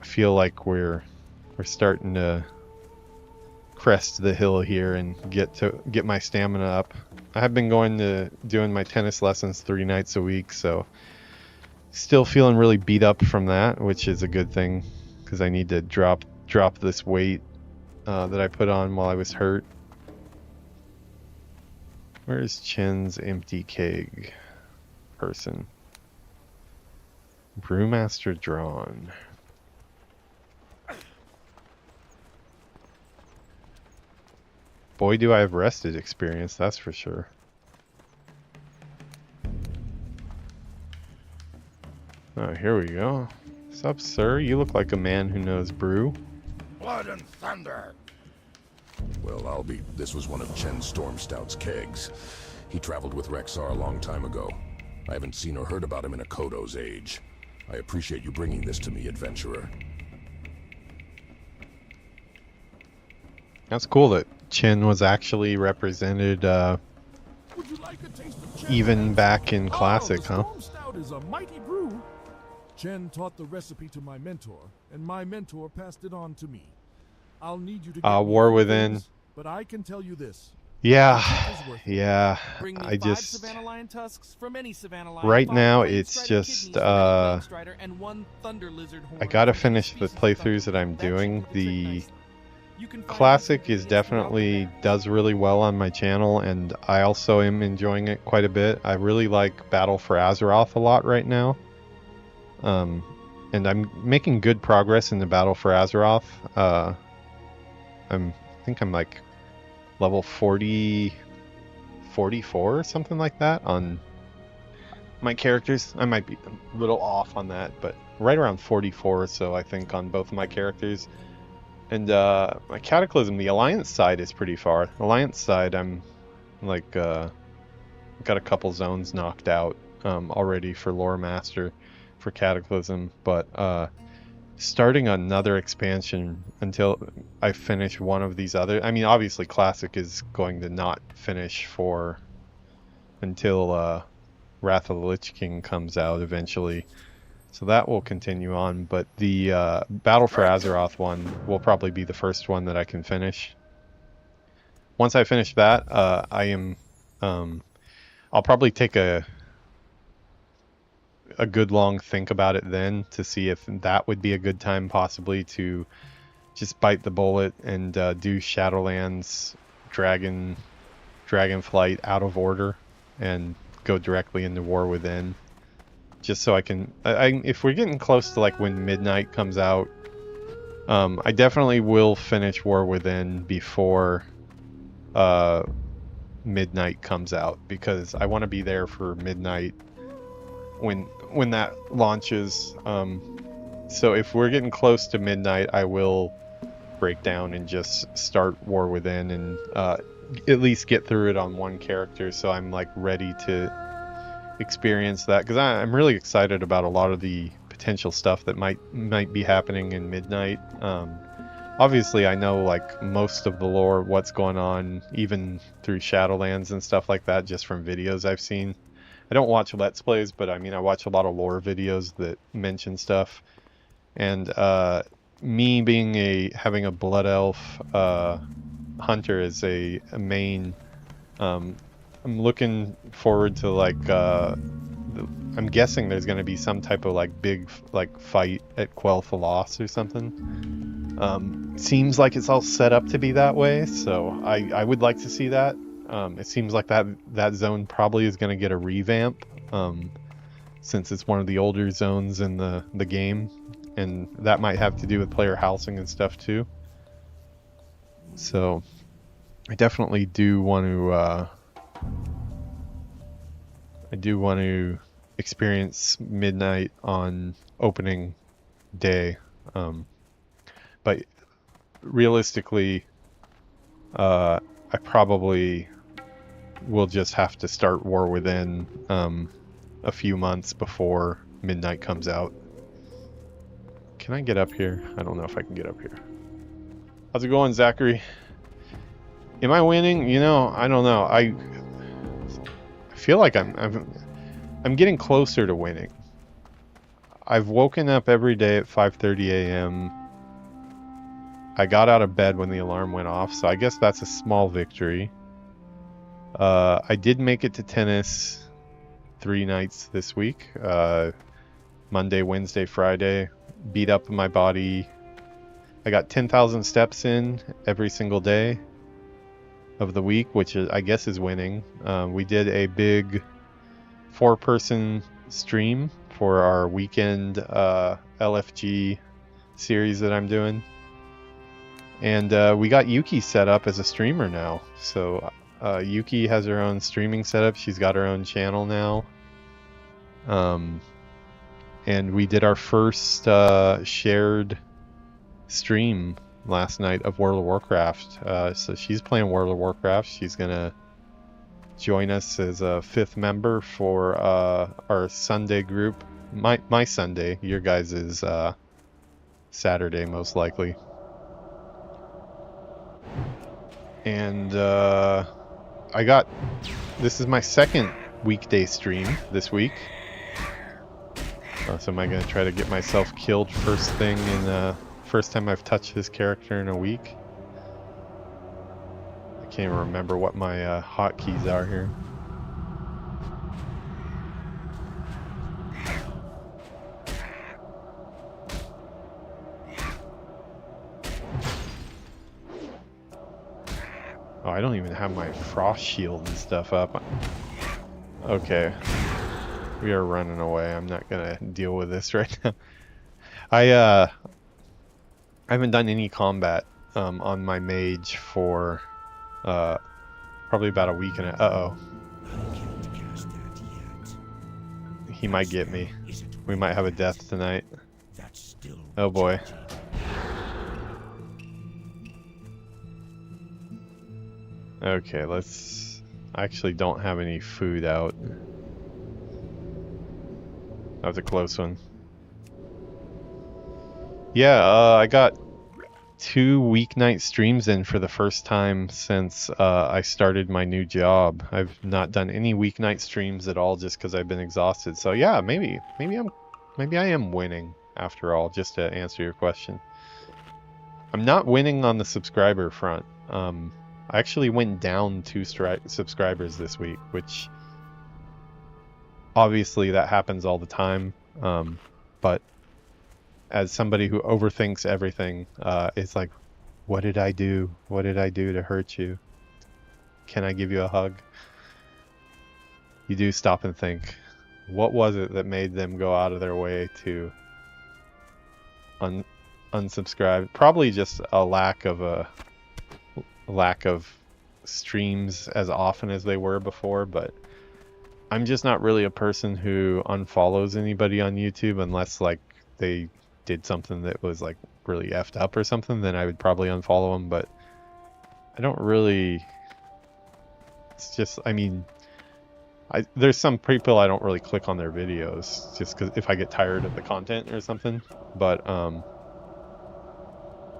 I feel like we're starting to crest the hill here and get my stamina up. I have been doing my tennis lessons 3 nights a week, so still feeling really beat up from that, which is a good thing because I need to drop this weight that I put on while I was hurt. Where's Chin's empty keg person? Brewmaster drawn. Boy, do I have rested experience, that's for sure. Oh, here we go. What's up, sir? You look like a man who knows brew. Blood and thunder! Well, this was one of Chen Stormstout's kegs. He traveled with Rexar a long time ago. I haven't seen or heard about him in a Kodo's age. I appreciate you bringing this to me, adventurer. That's cool that Chen was actually represented Would you like a taste of Chen? even back in Classic, huh? Stormstout is a mighty brew. Chen taught the recipe to my mentor, and my mentor passed it on to me. I'll need you to get War me Within. things, but I can tell you this. Yeah, It is worth it. yeah. Bring me I 5 just Savannah Lion tusks from any Savannah Lion, right 5 now Flame it's Strider just kidneys from any Flame Strider, and 1 Thunder Lizard horn I gotta from any finish the species of playthroughs that thunder. I'm That should doing. do trick The nicely. You can find Classic recipes is throughout the definitely map. does really well on my channel, and I also am enjoying it quite a bit. I really like Battle for Azeroth a lot right now. And I'm making good progress in the Battle for Azeroth. I think I'm like level 40, 44 or something like that on my characters. I might be a little off on that, but right around 44 or so, I think, on both of my characters. And my Cataclysm, the Alliance side, is pretty far. Alliance side, I'm like got a couple zones knocked out already for Lore Master for Cataclysm, but starting another expansion until I finish one of these other. I mean, obviously Classic is going to not finish for until Wrath of the Lich King comes out eventually. So that will continue on, but the Battle for Azeroth one will probably be the first one that I can finish. Once I finish that, I'll probably take a good long think about it then to see if that would be a good time possibly to just bite the bullet and do Shadowlands Dragonflight out of order and go directly into War Within, just so I can if we're getting close to like when Midnight comes out, I definitely will finish War Within before Midnight comes out, because I want to be there for Midnight when that launches. So if we're getting close to Midnight, I will break down and just start War Within and at least get through it on one character, so I'm like ready to experience that, because I'm really excited about a lot of the potential stuff that might be happening in Midnight. Obviously I know like most of the lore, what's going on, even through Shadowlands and stuff like that, just from videos I've seen. I don't watch Let's Plays, but I mean, I watch a lot of lore videos that mention stuff. And me being having a Blood Elf hunter as a main, I'm looking forward to like, I'm guessing there's going to be some type of like big like fight at Quel'Thalas or something. Seems like it's all set up to be that way, so I would like to see that. It seems like that zone probably is going to get a revamp, since it's one of the older zones in the game, and that might have to do with player housing and stuff too. So I definitely do want to experience Midnight on opening day, but realistically I probably will just have to start War Within a few months before Midnight comes out. Can I get up here? I don't know if I can get up here. How's it going, Zachary? Am I winning? You know, I don't know. I feel like I'm getting closer to winning. I've woken up every day at 5:30 a.m. I got out of bed when the alarm went off, so I guess that's a small victory. I did make it to tennis 3 nights this week. Monday, Wednesday, Friday. Beat up my body. I got 10,000 steps in every single day of the week, which I guess is winning. We did a big 4-person stream for our weekend LFG series that I'm doing. And we got Yuki set up as a streamer now. So Yuki has her own streaming setup. She's got her own channel now. and we did our first shared stream last night of World of Warcraft. So she's playing World of Warcraft. She's gonna join us as a 5th member for our Sunday group. My Sunday, your guys' is Saturday most likely. And this is my 2nd weekday stream this week. So am I gonna try to get myself killed first thing in first time I've touched this character in a week? I can't even remember what my hotkeys are here. Oh, I don't even have my frost shield and stuff up. Okay. We are running away. I'm not gonna deal with this right now. I haven't done any combat on my mage for probably about a week and he might get me. We might have a death tonight. Oh boy. Okay, I actually don't have any food out. That was a close one. Yeah, I got 2 weeknight streams in for the first time since I started my new job. I've not done any weeknight streams at all just because I've been exhausted. So yeah, maybe I am winning after all, just to answer your question. I'm not winning on the subscriber front. I actually went down 2 subscribers this week, which obviously that happens all the time. But as somebody who overthinks everything, it's like, what did I do? What did I do to hurt you? Can I give you a hug? You do stop and think, what was it that made them go out of their way to unsubscribe? Probably just a lack of streams as often as they were before, but I'm just not really a person who unfollows anybody on YouTube unless like they did something that was like really effed up or something. Then I would probably unfollow them, but I don't really. It's just, I mean, there's some people I don't really click on their videos just because if I get tired of the content or something. But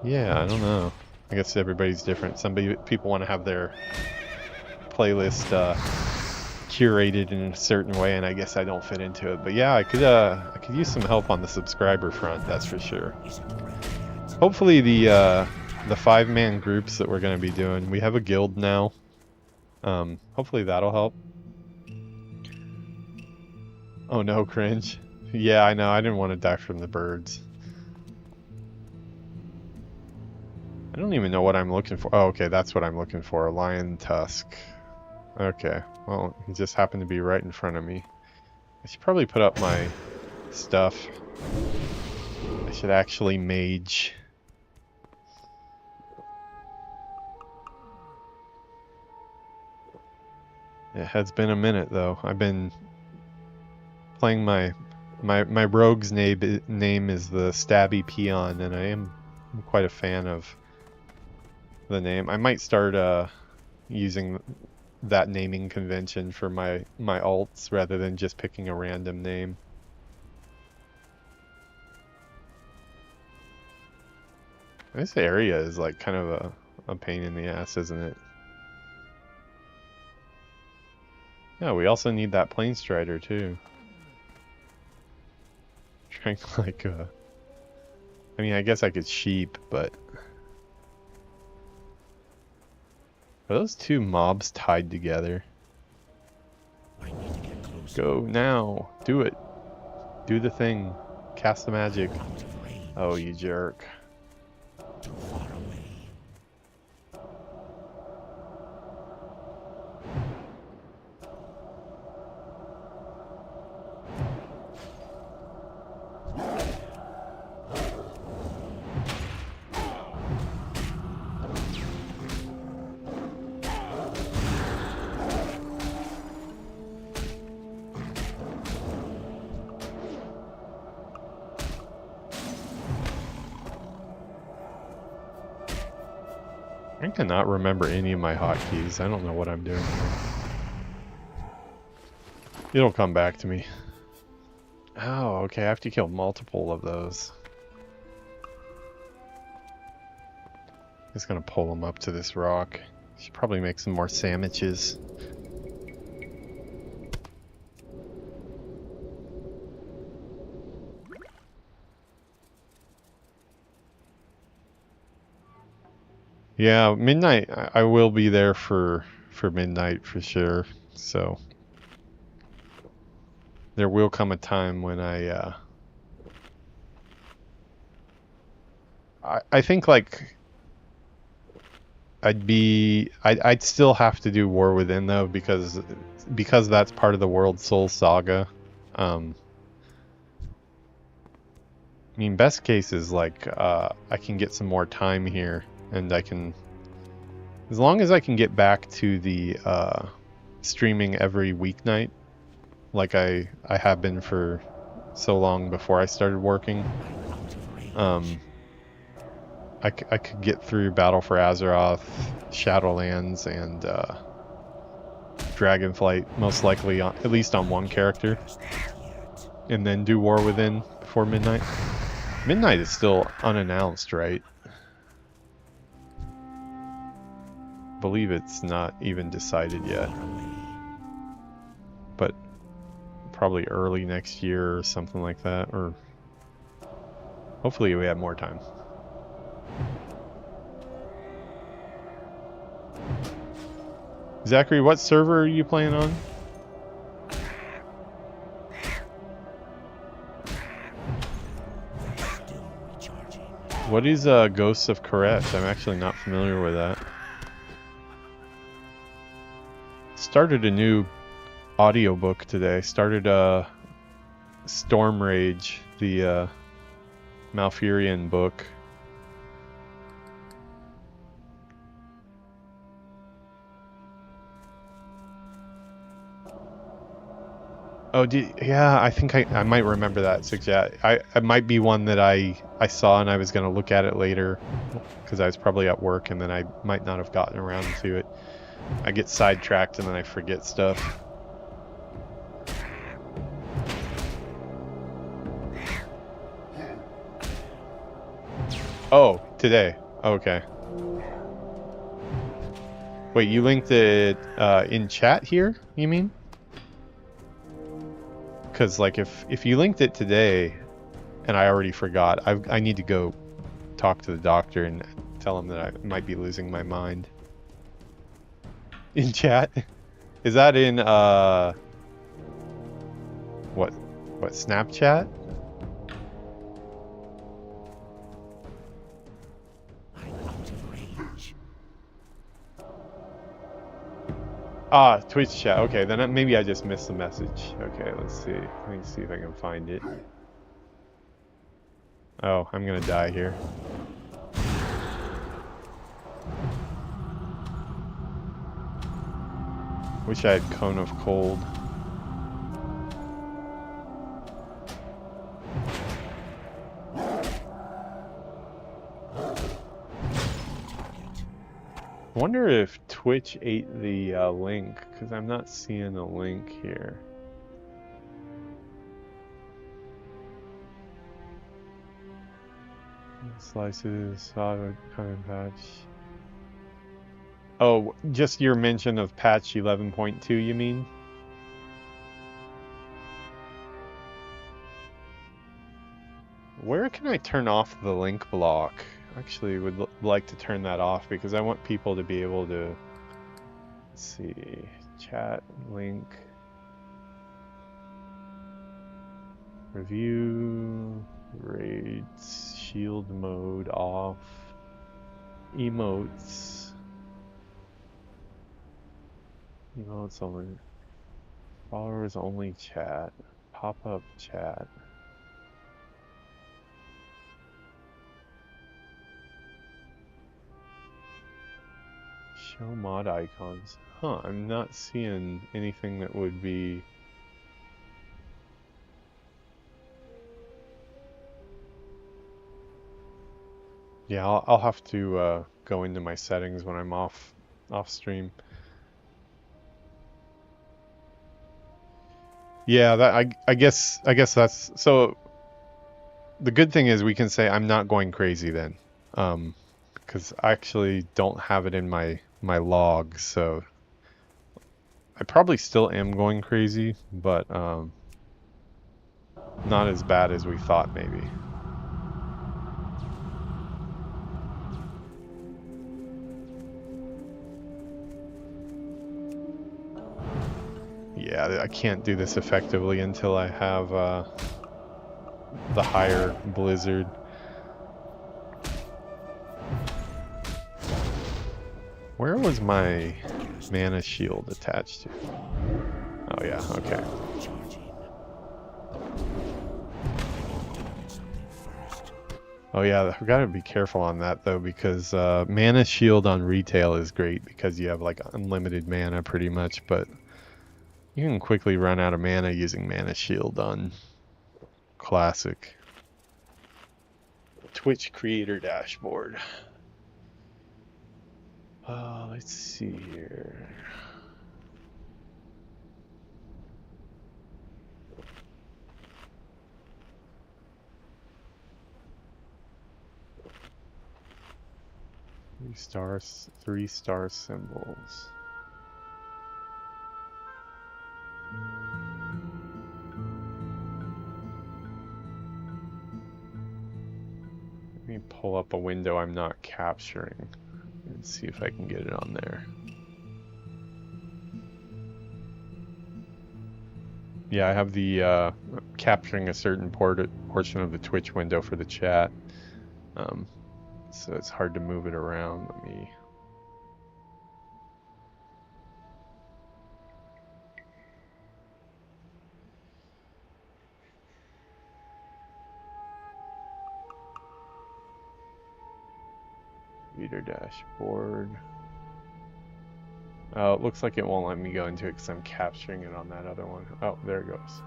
yeah, I don't know. I guess everybody's different. People want to have their playlist curated in a certain way, and I guess I don't fit into it. But yeah, I could use some help on the subscriber front, that's for sure. Hopefully the 5-man groups that we're going to be doing, we have a guild now. Hopefully that'll help. Oh no, cringe. Yeah, I know. I didn't want to die from the birds. I don't even know what I'm looking for. Oh, okay, that's what I'm looking for. A lion tusk. Okay, well, it just happened to be right in front of me. I should probably put up my stuff. I should actually mage. It has been a minute, though. I've been playing my rogue's name is the Stabby Peon, and I'm quite a fan of the name. I might start using that naming convention for my alts rather than just picking a random name. This area is like kind of a pain in the ass, isn't it? Yeah, we also need that plane strider too. Trying like I mean, I guess I could sheep, but are those 2 mobs tied together? I need to get closer. Go now. Do it. Do the thing. Cast the magic. Out of range. Oh, you jerk. Too far away. I cannot remember any of my hotkeys. I don't know what I'm doing here. It'll come back to me. Oh, okay. I have to kill multiple of those. Just gonna pull them up to this rock. Should probably make some more sandwiches. Yeah, midnight. I will be there for midnight for sure. So there will come a time when I think like I'd still have to do War Within though because that's part of the World Soul Saga. I mean, best case is like I can get some more time here, and I can, as long as I can get back to the streaming every weeknight, like I have been for so long before I started working. I could get through Battle for Azeroth, Shadowlands, and Dragonflight, most likely on, at least on one character, and then do War Within before midnight. Midnight is still unannounced, right? I believe it's not even decided yet, but probably early next year or something like that, or hopefully we have more time. Zachary, what server are you playing on? What is Ghosts of Koresh? I'm actually not familiar with that. Started a new audiobook today. Started Storm Rage, the Malfurion book. Oh, yeah, I think I might remember that. So, yeah, it might be one that I saw and I was going to look at it later because I was probably at work and then I might not have gotten around to it. I get sidetracked and then I forget stuff. Oh, today. Okay. Wait, you linked it in chat here, you mean? Because like if you linked it today and I already forgot, I need to go talk to the doctor and tell him that I might be losing my mind. In chat? Is that in what Snapchat? Ah, Twitch chat. Okay, then maybe I just missed the message. Okay, let's see. Let me see if I can find it. Oh, I'm gonna die here. Wish I had Cone of Cold. I wonder if Twitch ate the link, because I'm not seeing a link here. Slices, solid kind patch. Oh, just your mention of patch 11.2, you mean? Where can I turn off the link block? Actually would like to turn that off because I want people to be able to, let's see, chat, link, review, raids, shield mode off, emotes only, followers only chat, pop-up chat. Show mod icons. Huh, I'm not seeing anything that would be... Yeah, I'll have to go into my settings when I'm off stream. Yeah, that I guess that's so. The good thing is we can say I'm not going crazy then, because I actually don't have it in my log, so I probably still am going crazy, but not as bad as we thought maybe. Yeah, I can't do this effectively until I have the higher blizzard. Where was my mana shield attached to? Oh yeah, okay. Oh yeah, I've got to be careful on that though, because mana shield on retail is great because you have like unlimited mana pretty much, but you can quickly run out of mana using mana shield on classic. Twitch creator dashboard. Let's see here. Three star symbols. Let me pull up a window I'm not capturing and see if I can get it on there. Yeah, I have the capturing a certain portion of the Twitch window for the chat. So it's hard to move it around. Let me... Reader dashboard. Oh, it looks like it won't let me go into it because I'm capturing it on that other one. Oh, there it goes.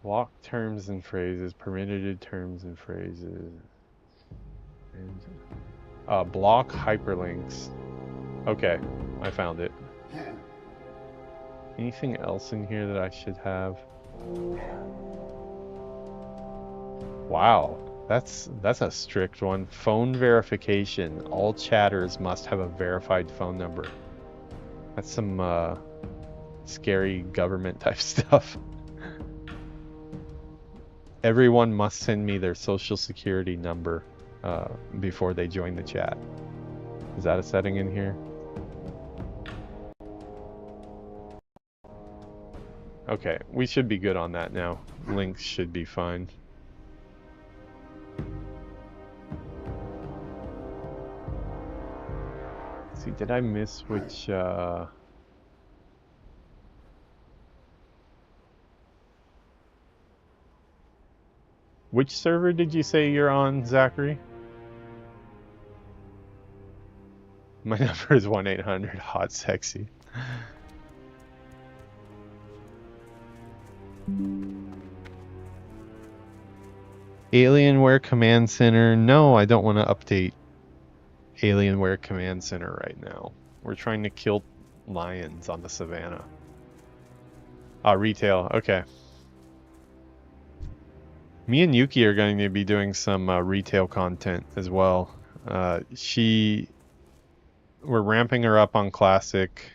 Block terms and phrases, permitted terms and phrases. And, block hyperlinks. Okay, I found it. Anything else in here that I should have? Wow, that's a strict one. Phone verification. All chatters must have a verified phone number. That's some scary government type stuff. Everyone must send me their social security number before they join the chat. Is that a setting in here? Okay, we should be good on that now. Links should be fine. Let's see, did I miss which which server did you say you're on, Zachary? My number is 1-800-HOT-SEXY. Alienware Command Center. No, I don't want to update Alienware Command Center right now. We're trying to kill lions on the savannah. Retail. Okay. Me and Yuki are going to be doing some retail content as well. We're ramping her up on Classic,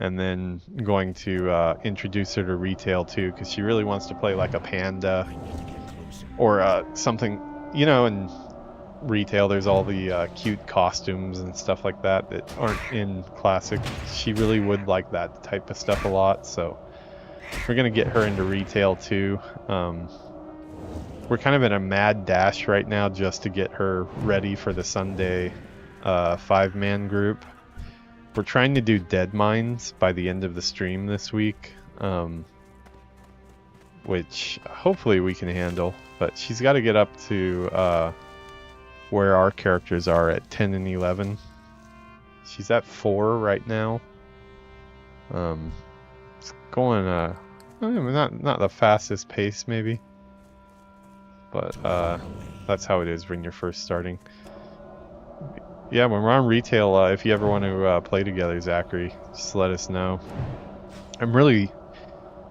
and then going to introduce her to retail too, because she really wants to play like a panda or something. You know, in retail there's all the cute costumes and stuff like that that aren't in Classic. She really would like that type of stuff a lot, so we're going to get her into retail too. We're kind of in a mad dash right now just to get her ready for the Sunday 5-man group. We're trying to do dead mines by the end of the stream this week, which hopefully we can handle, but she's got to get up to where our characters are at 10 and 11. She's at 4 right now. It's going not the fastest pace maybe, but that's how it is when you're first starting. Yeah, when we're on retail, if you ever want to play together, Zachary, just let us know. I'm really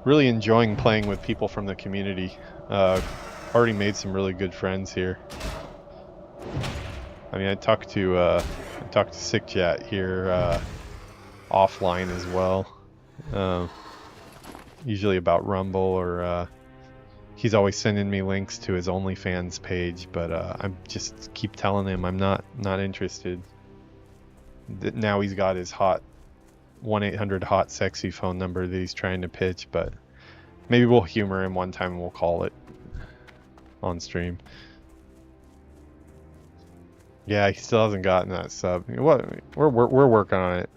enjoying playing with people from the community. Already made some really good friends here. I mean, I talked to Sick Chat here offline as well. Usually about Rumble, or he's always sending me links to his OnlyFans page, but I just keep telling him I'm not interested. Now he's got his hot 1-800-HOT-SEXY phone number that he's trying to pitch, but maybe we'll humor him one time and we'll call it on stream. Yeah, he still hasn't gotten that sub. What? We're working on it.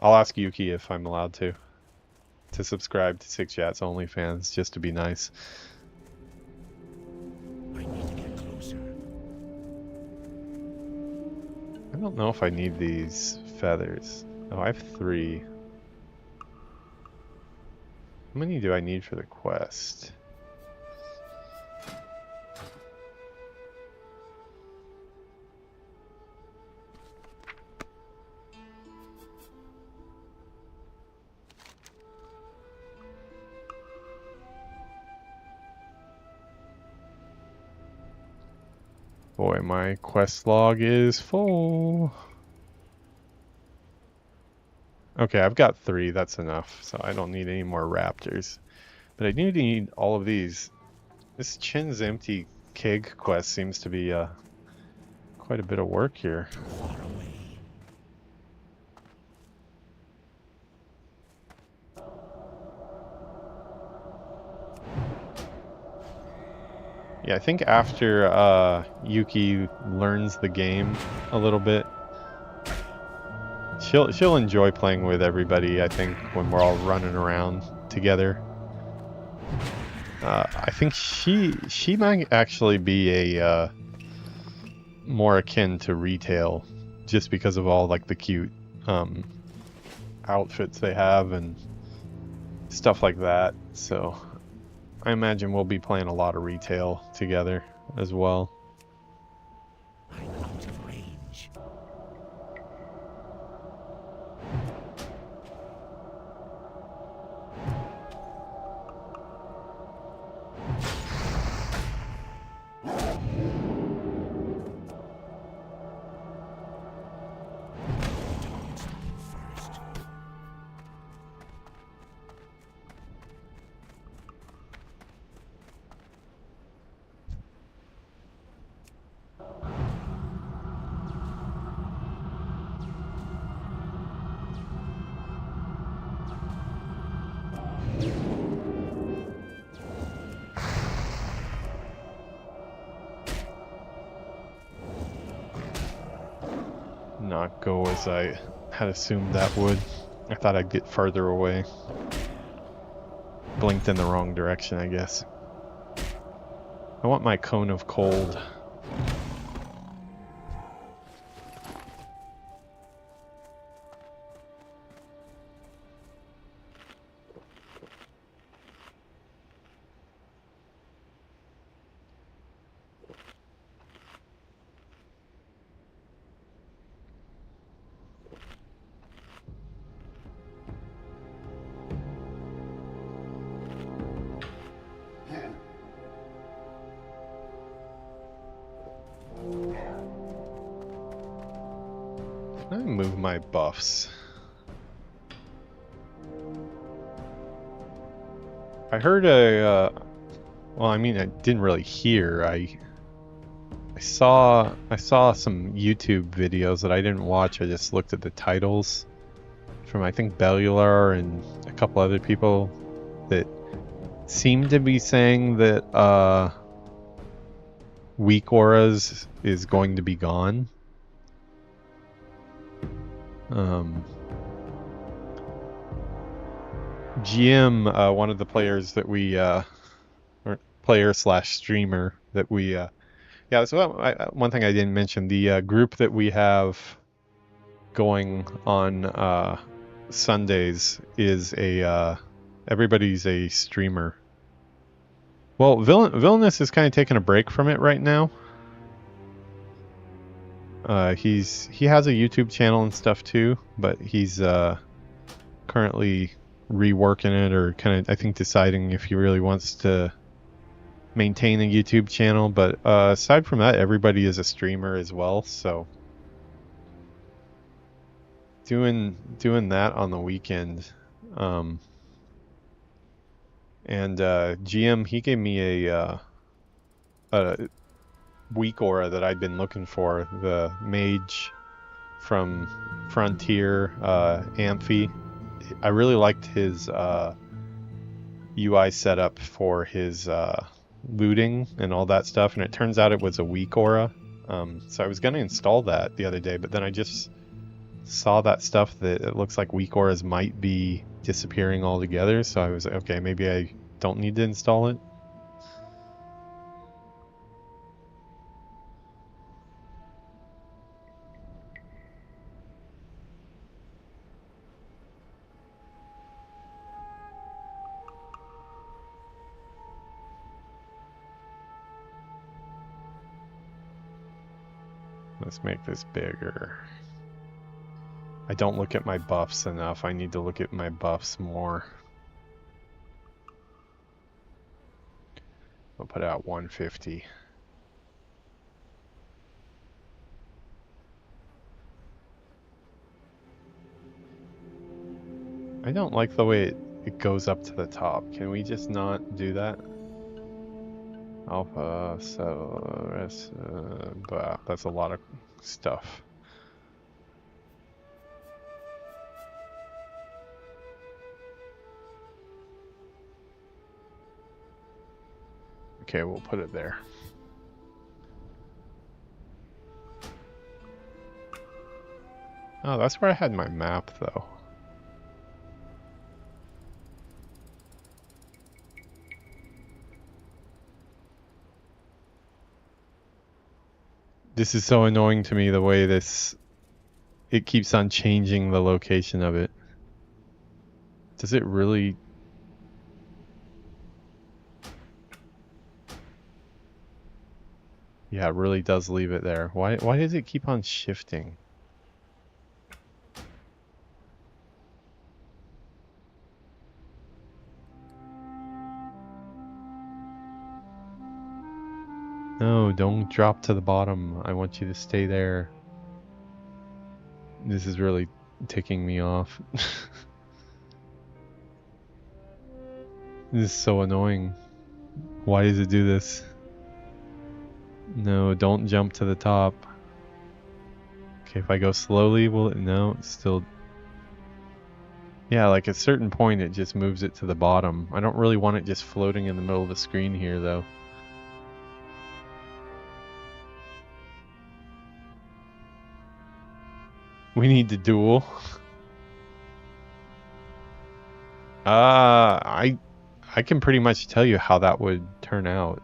I'll ask Yuki if I'm allowed to subscribe to Sick Chat's OnlyFans, just to be nice. I need to get closer. I don't know if I need these feathers. Oh, I have 3. How many do I need for the quest? Boy, my quest log is full. Okay, I've got 3, that's enough, so I don't need any more raptors. But I do need all of these. This Chin's Empty Keg quest seems to be quite a bit of work here. Yeah, I think after Yuki learns the game a little bit, she'll enjoy playing with everybody, I think, when we're all running around together. I think she might actually be a more akin to retail, just because of all like the cute outfits they have and stuff like that. So I imagine we'll be playing a lot of retail together as well. I'm out of range. Not go as I had assumed that would. I thought I'd get farther away. Blinked in the wrong direction, I guess. I want my cone of cold. Can I move my buffs? I heard a, well, I mean, I didn't really hear. I saw some YouTube videos that I didn't watch. I just looked at the titles from, I think, Bellular and a couple other people that seemed to be saying that weak auras is going to be gone. GM, one of the players that we, or player/streamer that we, yeah, so one thing I didn't mention, the group that we have going on Sundays is a everybody's a streamer. Well, Villainous is kind of taking a break from it right now. He has a YouTube channel and stuff too, but he's currently reworking it, or kind of, I think, deciding if he really wants to maintain a YouTube channel. But aside from that, everybody is a streamer as well, so doing that on the weekend. And GM, he gave me a weak aura that I'd been looking for, the mage from Frontier, Amphi. I really liked his UI setup for his looting and all that stuff, and it turns out it was a weak aura. So I was going to install that the other day, but then I just saw that stuff that it looks like weak auras might be disappearing altogether, so I was like, okay, maybe I don't need to install it. Let's make this bigger. I don't look at my buffs enough. I need to look at my buffs more. I'll put out 150. I don't like the way it goes up to the top. Can we just not do that? Alpha, so rest, blah, that's a lot of stuff. Okay, we'll put it there. Oh, that's where I had my map, though. This is so annoying to me, the way it keeps on changing the location of it. Does it really... Yeah, it really does leave it there. Why does it keep on shifting? No, don't drop to the bottom. I want you to stay there. This is really ticking me off. This is so annoying. Why does it do this? No, don't jump to the top. Okay, if I go slowly, will it? No, it's still... Yeah, like at a certain point it just moves it to the bottom. I don't really want it just floating in the middle of the screen here, though. We need to duel. I can pretty much tell you how that would turn out.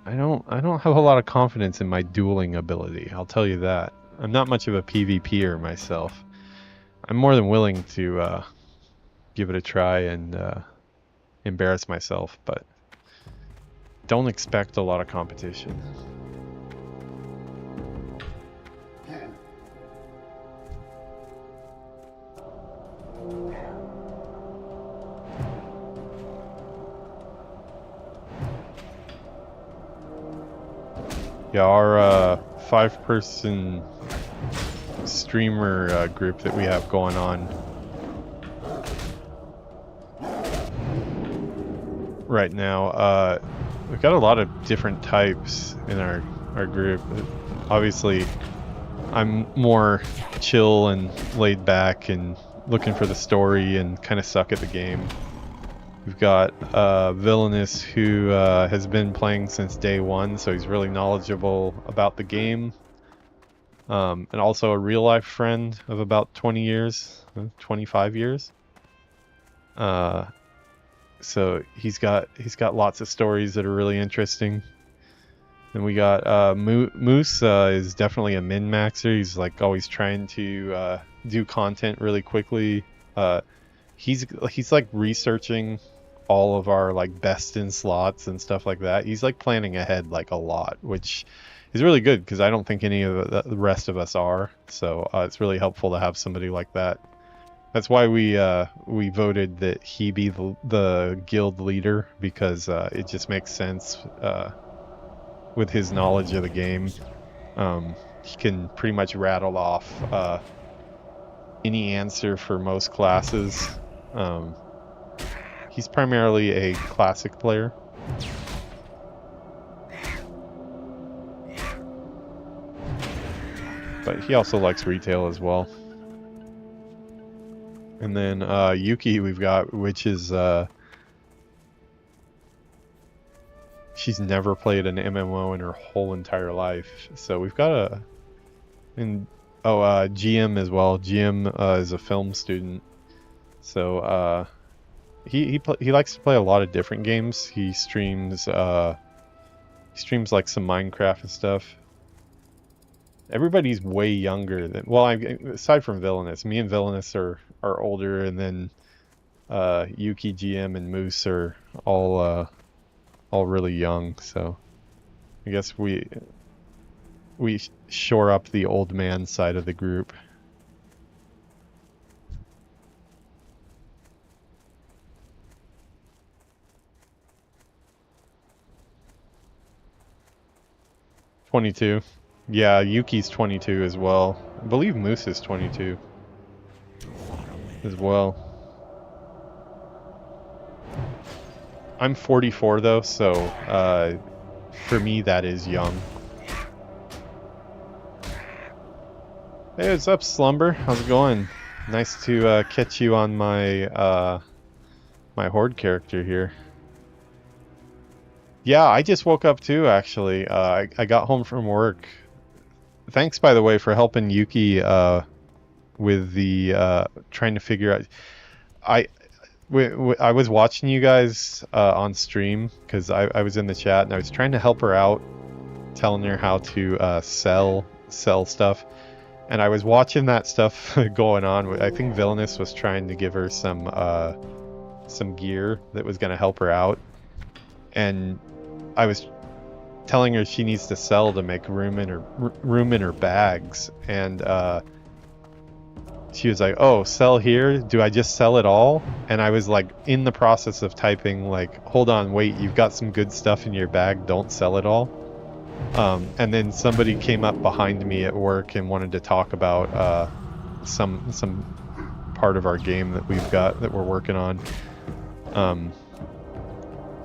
I don't have a lot of confidence in my dueling ability, I'll tell you that. I'm not much of a PvPer myself. I'm more than willing to give it a try and embarrass myself, but don't expect a lot of competition. Yeah, our 5-person streamer group that we have going on right now, we've got a lot of different types in our group. Obviously, I'm more chill and laid back and looking for the story and kind of suck at the game. We've got Villainous, who has been playing since day one, so he's really knowledgeable about the game. And also a real-life friend of about 20 years, 25 years. So he's got lots of stories that are really interesting. And we got Moose is definitely a min-maxer. He's like always trying to do content really quickly. He's like researching all of our like best in slots and stuff like that. He's like planning ahead like a lot, which is really good because I don't think any of the rest of us are. So it's really helpful to have somebody like that. That's why we voted that he be the guild leader, because it just makes sense with his knowledge of the game. He can pretty much rattle off any answer for most classes. He's primarily a classic player. But he also likes retail as well. And then Yuki we've got, which is she's never played an MMO in her whole entire life. So we've got GM as well. GM is a film student. So he likes to play a lot of different games. He streams like some Minecraft and stuff. Everybody's way younger than, well, aside from Villainous. Me and Villainous are older, and then Yuki, GM, and Moose are all really young. So I guess we shore up the old man side of the group. "22. Yeah, Yuki's 22 as well. I believe Moose is 22 as well. I'm 44 though, so for me that is young. Hey, what's up, Slumber? How's it going? Nice to catch you on my my Horde character here. Yeah, I just woke up too, actually. I got home from work. Thanks, by the way, for helping Yuki with the trying to figure out. I was watching you guys on stream because I was in the chat and I was trying to help her out, telling her how to sell stuff, and I was watching that stuff going on. I think Villainous was trying to give her some gear that was going to help her out, and I was telling her she needs to sell to make room in her bags, and she was like, "Oh, sell here? Do I just sell it all?" And I was like in the process of typing like, "Hold on, wait, you've got some good stuff in your bag, don't sell it all." And then somebody came up behind me at work and wanted to talk about some part of our game that we're working on.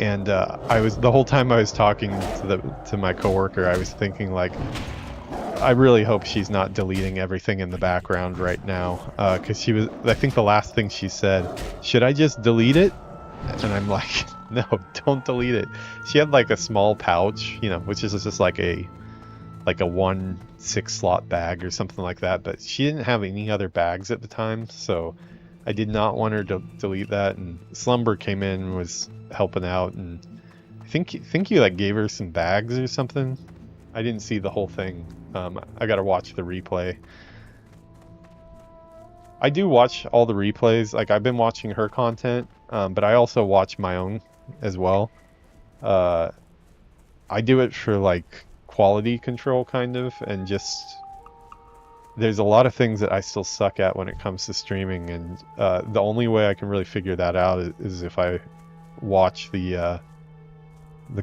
And I was, the whole time I was talking to my coworker, I was thinking like, I really hope she's not deleting everything in the background right now, because she was, I think the last thing she said, "Should I just delete it?" And I'm like, no, don't delete it. She had like a small pouch, you know, which is just like a 1 6-slot bag or something like that, but she didn't have any other bags at the time, so I did not want her to delete that. And Slumber came in and was helping out, and I think you like gave her some bags or something. I didn't see the whole thing. I gotta watch the replay. I do watch all the replays. Like, I've been watching her content, but I also watch my own as well. I do it for like quality control kind of, and just there's a lot of things that I still suck at when it comes to streaming, and the only way I can really figure that out is if I watch the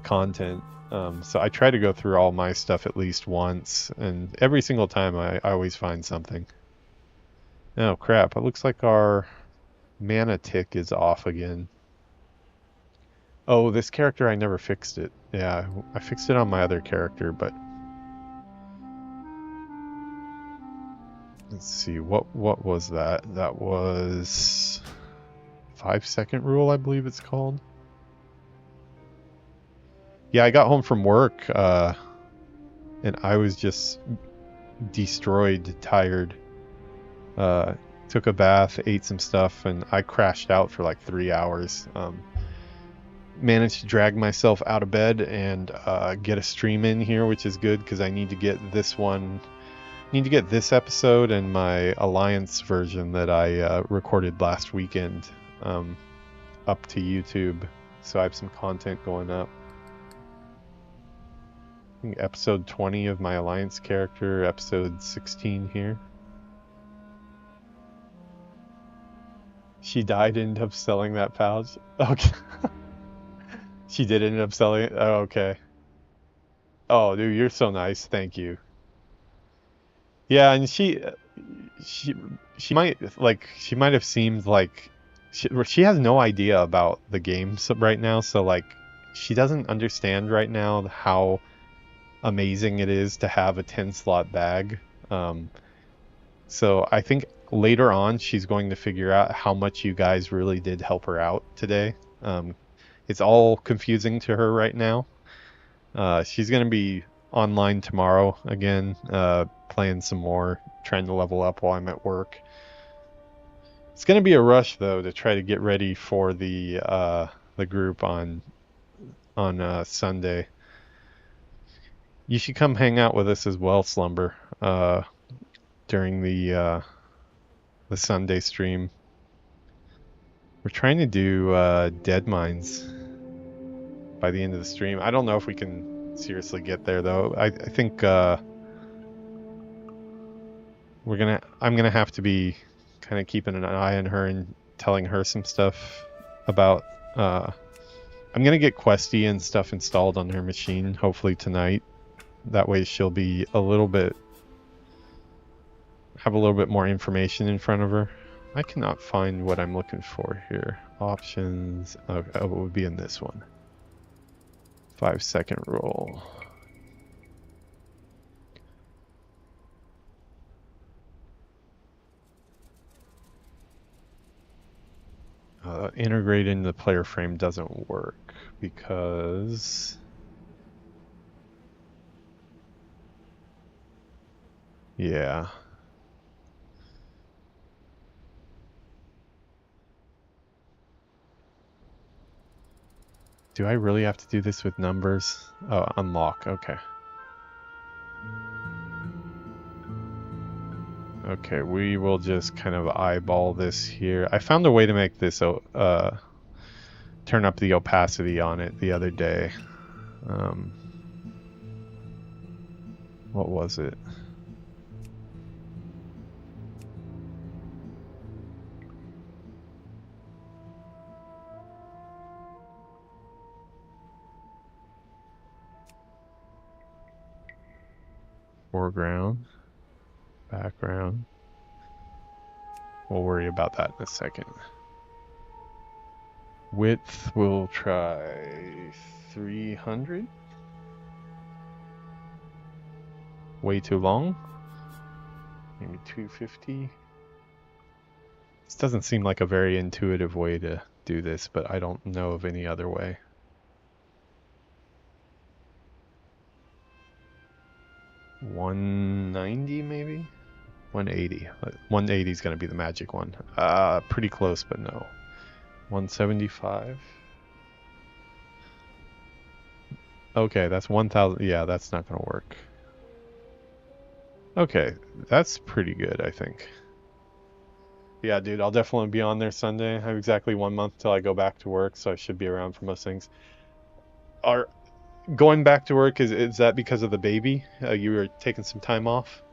content. So I try to go through all my stuff at least once, and every single time I always find something. Oh crap, it looks like our mana tick is off again. Oh, this character, I never fixed it. Yeah, I fixed it on my other character, but let's see, what was that? That was 5-second rule, I believe it's called. Yeah, I got home from work, and I was just destroyed, tired. Took a bath, ate some stuff, and I crashed out for like 3 hours. managed to drag myself out of bed and get a stream in here, which is good because I need to get this one. Need to get this episode and my Alliance version that I recorded last weekend up to YouTube, so I have some content going up. I think episode 20 of my Alliance character, episode 16 here. She died, ended up selling that pouch. Okay. She did end up selling it? Oh, okay. Oh, dude, you're so nice. Thank you. Yeah, and she might have seemed like she has no idea about the game right now, so like she doesn't understand right now how amazing it is to have a 10-slot bag. So I think later on she's going to figure out how much you guys really did help her out today. It's all confusing to her right now. She's going to be online tomorrow again, playing some more, trying to level up while I'm at work. It's going to be a rush though to try to get ready for the group on Sunday. You should come hang out with us as well, Slumber, during the Sunday stream. We're trying to do Dead Mines by the end of the stream. I don't know if we can seriously get there though. I think I'm gonna have to be kind of keeping an eye on her and telling her some stuff about I'm gonna get Questy and stuff installed on her machine hopefully tonight. That way she'll be have a little bit more information in front of her. I cannot find what I'm looking for here. Options. Oh, it would be in this one. 5-second roll. Integrate into the player frame doesn't work because yeah. Do I really have to do this with numbers? Oh, unlock. Okay. Okay, we will just kind of eyeball this here. I found a way to make this turn up the opacity on it the other day. What was it? Foreground, background. We'll worry about that in a second. Width, we'll try 300. Way too long. Maybe 250. This doesn't seem like a very intuitive way to do this, but I don't know of any other way. $190 maybe? 180. 180 is going to be the magic one. Pretty close, but no. 175. Okay, that's 1,000. Yeah, that's not going to work. Okay, that's pretty good, I think. Yeah, dude, I'll definitely be on there Sunday. I have exactly 1 month till I go back to work, so I should be around for most things. Going back to work, is that because of the baby? You were taking some time off?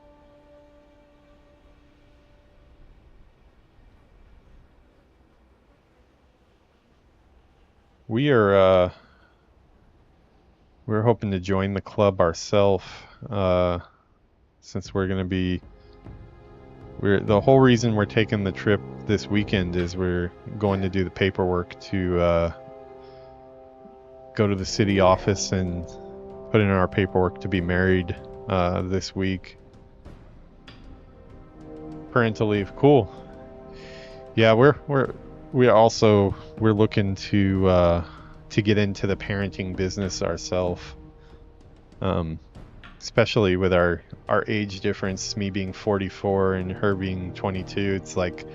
We're hoping to join the club ourselves, since we're gonna be. The whole reason we're taking the trip this weekend is we're going to do the paperwork to go to the city office and put in our paperwork to be married this week. Parental leave, cool. Yeah, we're looking to get into the parenting business ourselves. Especially with our age difference, me being 44 and her being 22, it's like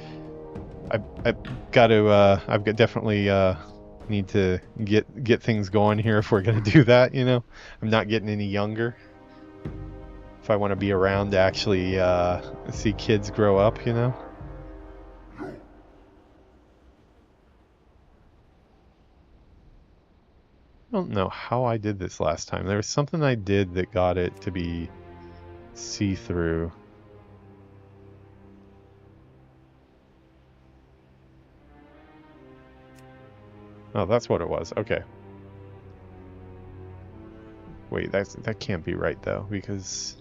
I've definitely Need to get things going here if we're gonna do that, you know? I'm not getting any younger. If I want to be around to actually see kids grow up, you know? I don't know how I did this last time. There was something I did that got it to be see-through. Oh, that's what it was. Okay. Wait, that can't be right though, because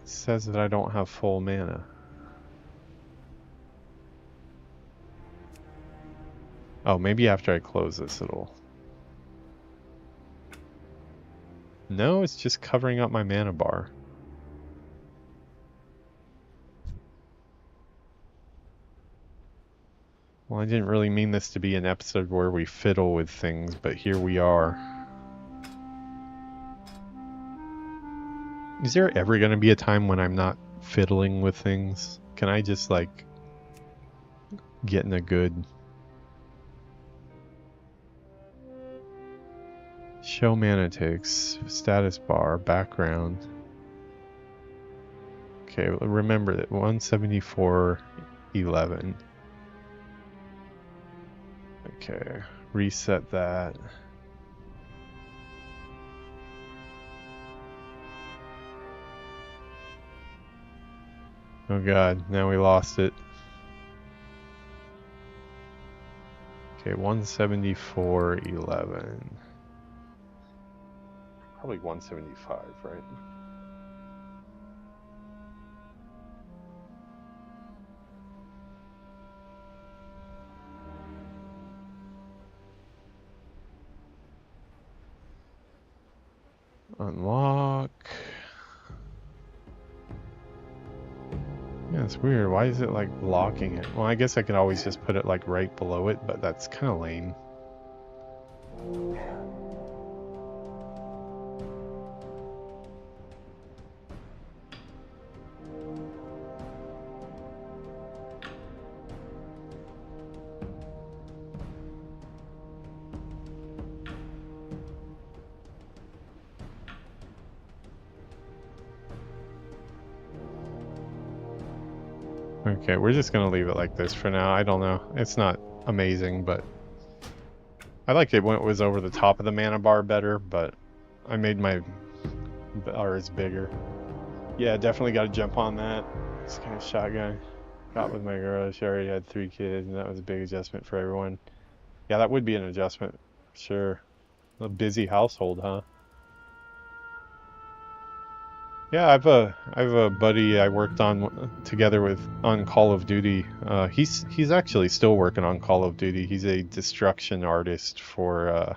it says that I don't have full mana. Oh, maybe after I close this it'll... No, it's just covering up my mana bar. Well, I didn't really mean this to be an episode where we fiddle with things, but here we are. Is there ever going to be a time when I'm not fiddling with things? Can I just, like, get in a good... Show mana ticks, status bar, background. Okay, remember that 174.11. Okay, reset that. Oh god, now we lost it. Okay, 174.11. Probably 175, right? Unlock. Yeah, it's weird. Why is it like blocking it? Well, I guess I could always just put it like right below it, but that's kind of lame. Okay, we're just gonna leave it like this for now. I don't know. It's not amazing, but I liked it when it was over the top of the mana bar better, but I made my bars bigger. Yeah, definitely got to jump on that. This kind of shotgun. Got with my girl. She already had 3 kids, and that was a big adjustment for everyone. Yeah, that would be an adjustment, sure. A busy household, huh? Yeah, I have a buddy I worked on together with on Call of Duty. He's actually still working on Call of Duty. He's a destruction artist for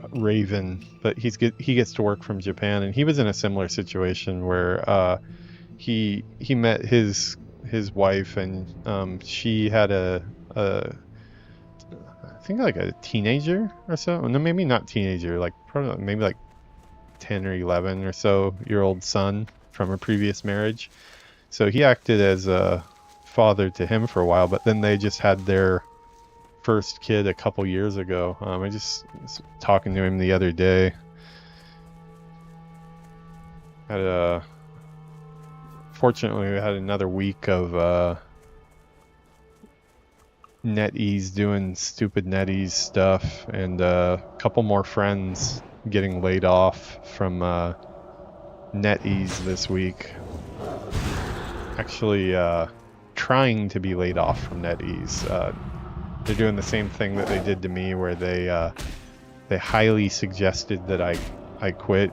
Raven, but he gets to work from Japan, and he was in a similar situation where he met his wife, and she had I think like a teenager or so. No, maybe not teenager, like probably maybe like 10 or 11 or so year old son from a previous marriage. So he acted as a father to him for a while, but then they just had their first kid a couple years ago. I just was talking to him the other day. Fortunately, we had another week of NetEase doing stupid NetEase stuff, and a couple more friends getting laid off from NetEase this week. Actually, trying to be laid off from NetEase. They're doing the same thing that they did to me, where they highly suggested that I quit,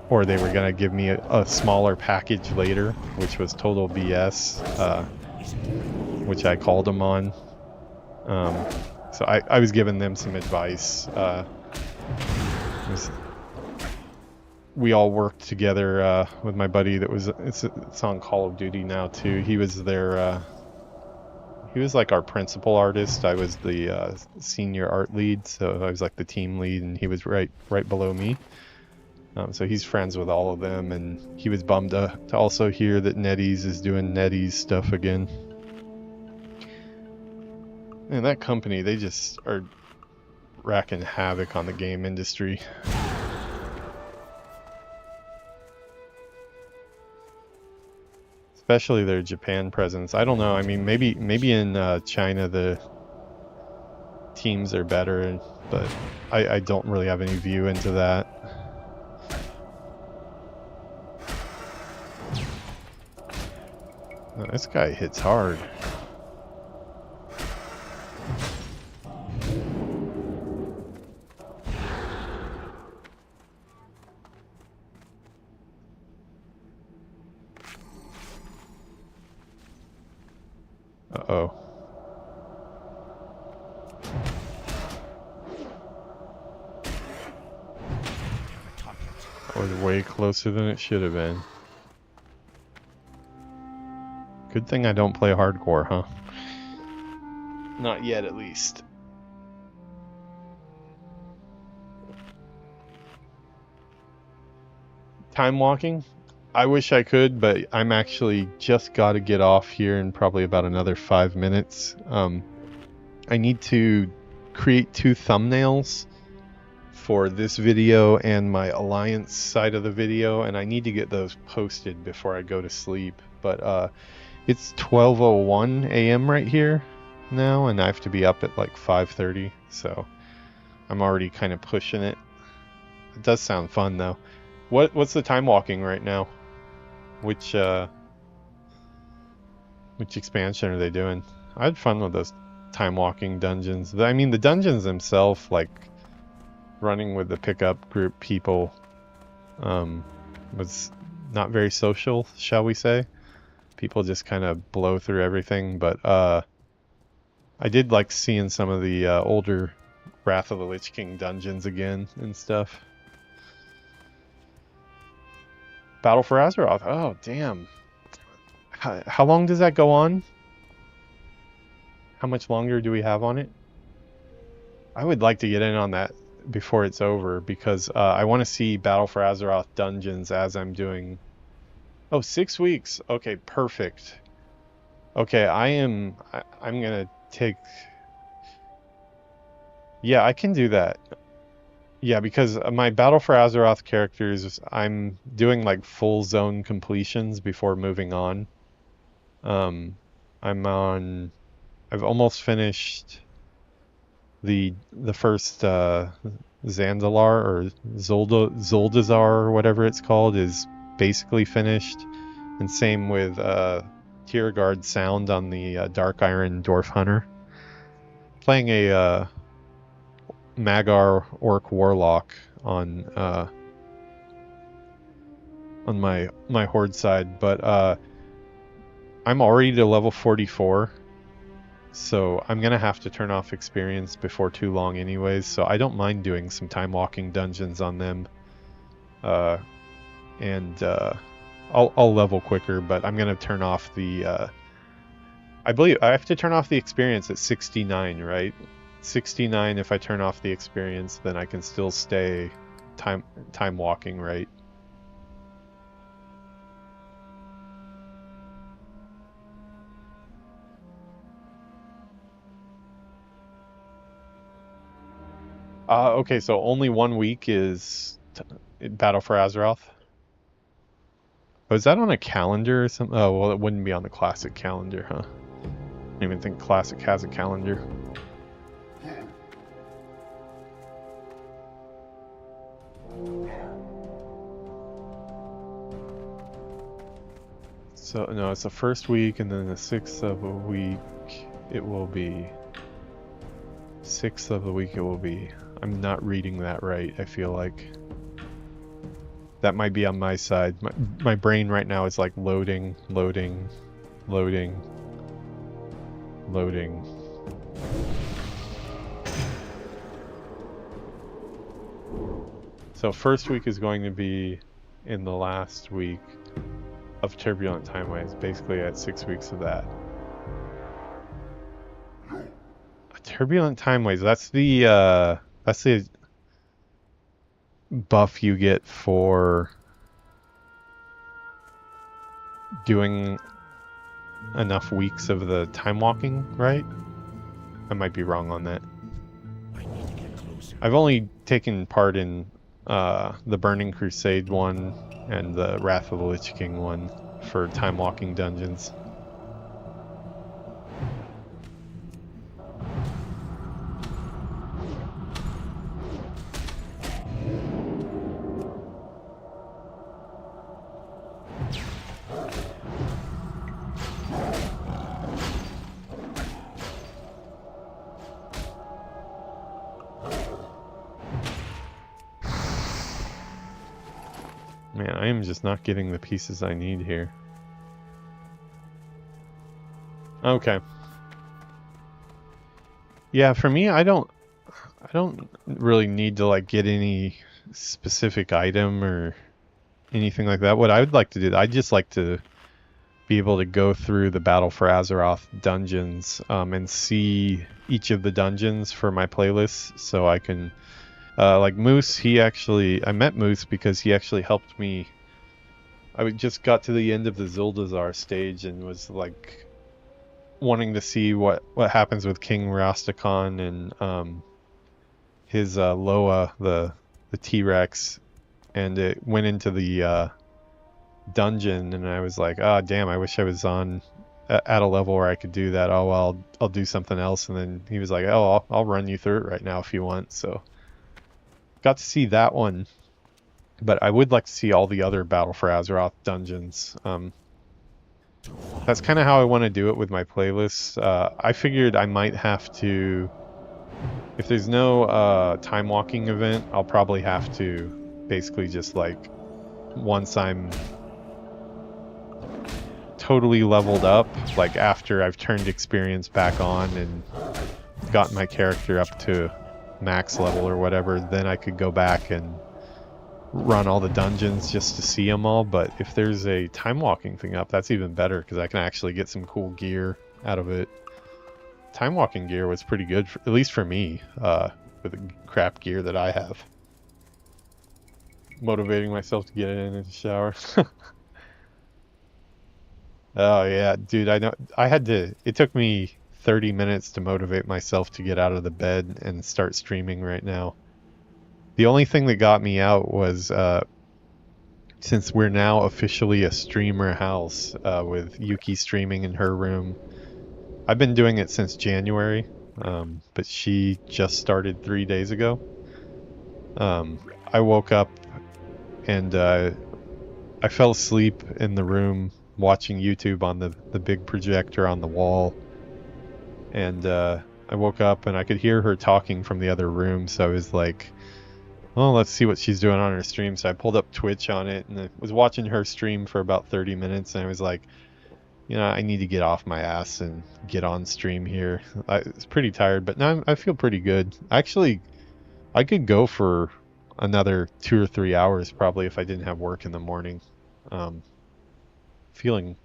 or they were gonna give me a smaller package later, which was total BS, which I called them on. So I was giving them some advice. We all worked together with my buddy that was it's on Call of Duty now too. He was there. He was like our principal artist. I was the senior art lead, so I was like the team lead, and he was right below me. So he's friends with all of them, and he was bummed to also hear that NetEase is doing NetEase stuff again. And that company, they just are racking havoc on the game industry. Especially their Japan presence. I don't know. I mean, maybe in China the teams are better, but I don't really have any view into that. Oh, this guy hits hard. Uh-oh. That was way closer than it should have been. Good thing I don't play hardcore, huh? Not yet, at least. Time walking? I wish I could, but I'm actually just got to get off here in probably about another 5 minutes. I need to create 2 thumbnails for this video and my Alliance side of the video, and I need to get those posted before I go to sleep. But it's 12:01 a.m. right here now, and I have to be up at like 5:30, so I'm already kind of pushing it. It does sound fun though. What's the time walking right now? Which expansion are they doing? I had fun with those time walking dungeons. I mean, the dungeons themselves, like running with the pickup group people, was not very social, shall we say. People just kind of blow through everything, but I did like seeing some of the older Wrath of the Lich King dungeons again and stuff. Battle for Azeroth. Oh, damn. How long does that go on? How much longer do we have on it? I would like to get in on that before it's over, because I want to see Battle for Azeroth dungeons as I'm doing. Oh, 6 weeks. Okay, perfect. Okay, I'm gonna take. Yeah, I can do that. Yeah, because my Battle for Azeroth characters, I'm doing like full zone completions before moving on. I've almost finished the first Zandalar or Zoldazar or whatever it's called is basically finished, and same with Tierguard Sound on the Dark Iron Dwarf Hunter. Playing a Magar Orc Warlock on my Horde side, but I'm already to level 44, so I'm gonna have to turn off experience before too long anyways, so I don't mind doing some time walking dungeons on them, and I'll level quicker, but I'm gonna turn off the I believe I have to turn off the experience at 69, right? 69, if I turn off the experience, then I can still stay time walking, right? Okay, so only 1 week is Battle for Azeroth. Oh, is that on a calendar or something? Oh, well, it wouldn't be on the Classic calendar, huh? I don't even think Classic has a calendar. So, no, it's the first week, and then the 6th of a week, it will be... 6th of the week it will be... I'm not reading that right, I feel like. That might be on my side. My brain right now is like loading. So first week is going to be in the last week of Turbulent Timeways, basically at 6 weeks of that. Turbulent Timeways, that's the buff you get for doing enough weeks of the time walking, right? I might be wrong on that. I need to get closer. I've only taken part in the Burning Crusade one and the Wrath of the Lich King one for time walking dungeons. Man, I am just not getting the pieces I need here. Okay. Yeah, for me, I don't really need to like get any specific item or anything like that. What I would like to do, I'd just like to be able to go through the Battle for Azeroth dungeons and see each of the dungeons for my playlists, so I can like Moose, I met Moose because he actually helped me. I just got to the end of the Zuldazar stage and was like wanting to see what happens with King Rastakhan and his Loa, the T-Rex, and it went into the dungeon, and I was like, ah, damn, I wish I was at a level where I could do that. Oh, well, I'll do something else. And then he was like, oh, I'll run you through it right now if you want. So got to see that one, but I would like to see all the other Battle for Azeroth dungeons. That's kind of how I want to do it with my playlists. I figured I might have to, if there's no time walking event, I'll probably have to basically just like, once I'm totally leveled up, like after I've turned experience back on and gotten my character up to max level or whatever, then I could go back and run all the dungeons just to see them all. But if there's a time walking thing up, that's even better because I can actually get some cool gear out of it. Time walking gear was pretty good, at least for me, with the crap gear that I have. Motivating myself to get in the shower. Oh yeah, dude, I know. It took me 30 minutes to motivate myself to get out of the bed and start streaming right now. The only thing that got me out was, since we're now officially a streamer house, with Yuki streaming in her room. I've been doing it since January, but she just started 3 days ago. I woke up and I fell asleep in the room watching YouTube on the big projector on the wall, and I woke up and I could hear her talking from the other room, so I was like, oh, let's see what she's doing on her stream. So I pulled up Twitch on it and I was watching her stream for about 30 minutes, and I was like, you know, I need to get off my ass and get on stream here. I was pretty tired, but now I feel pretty good. Actually, I could go for another 2 or 3 hours probably if I didn't have work in the morning. Feeling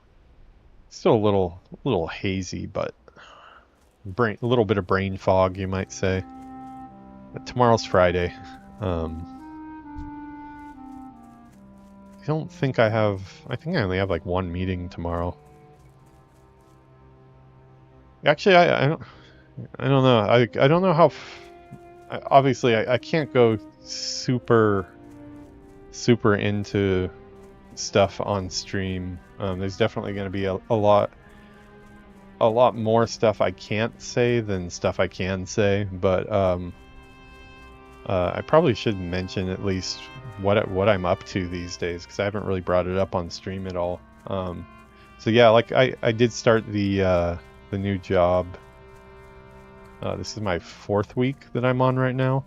still a little hazy, but a little bit of brain fog, you might say. But tomorrow's Friday. I don't think I think I only have like one meeting tomorrow. Actually, I don't know. I don't know how. Obviously, I can't go super into stuff on stream. There's definitely going to be a lot more stuff I can't say than stuff I can say, but I probably should mention at least what I'm up to these days, because I haven't really brought it up on stream at all. So yeah, like I did start the new job. This is my 4th week that I'm on right now.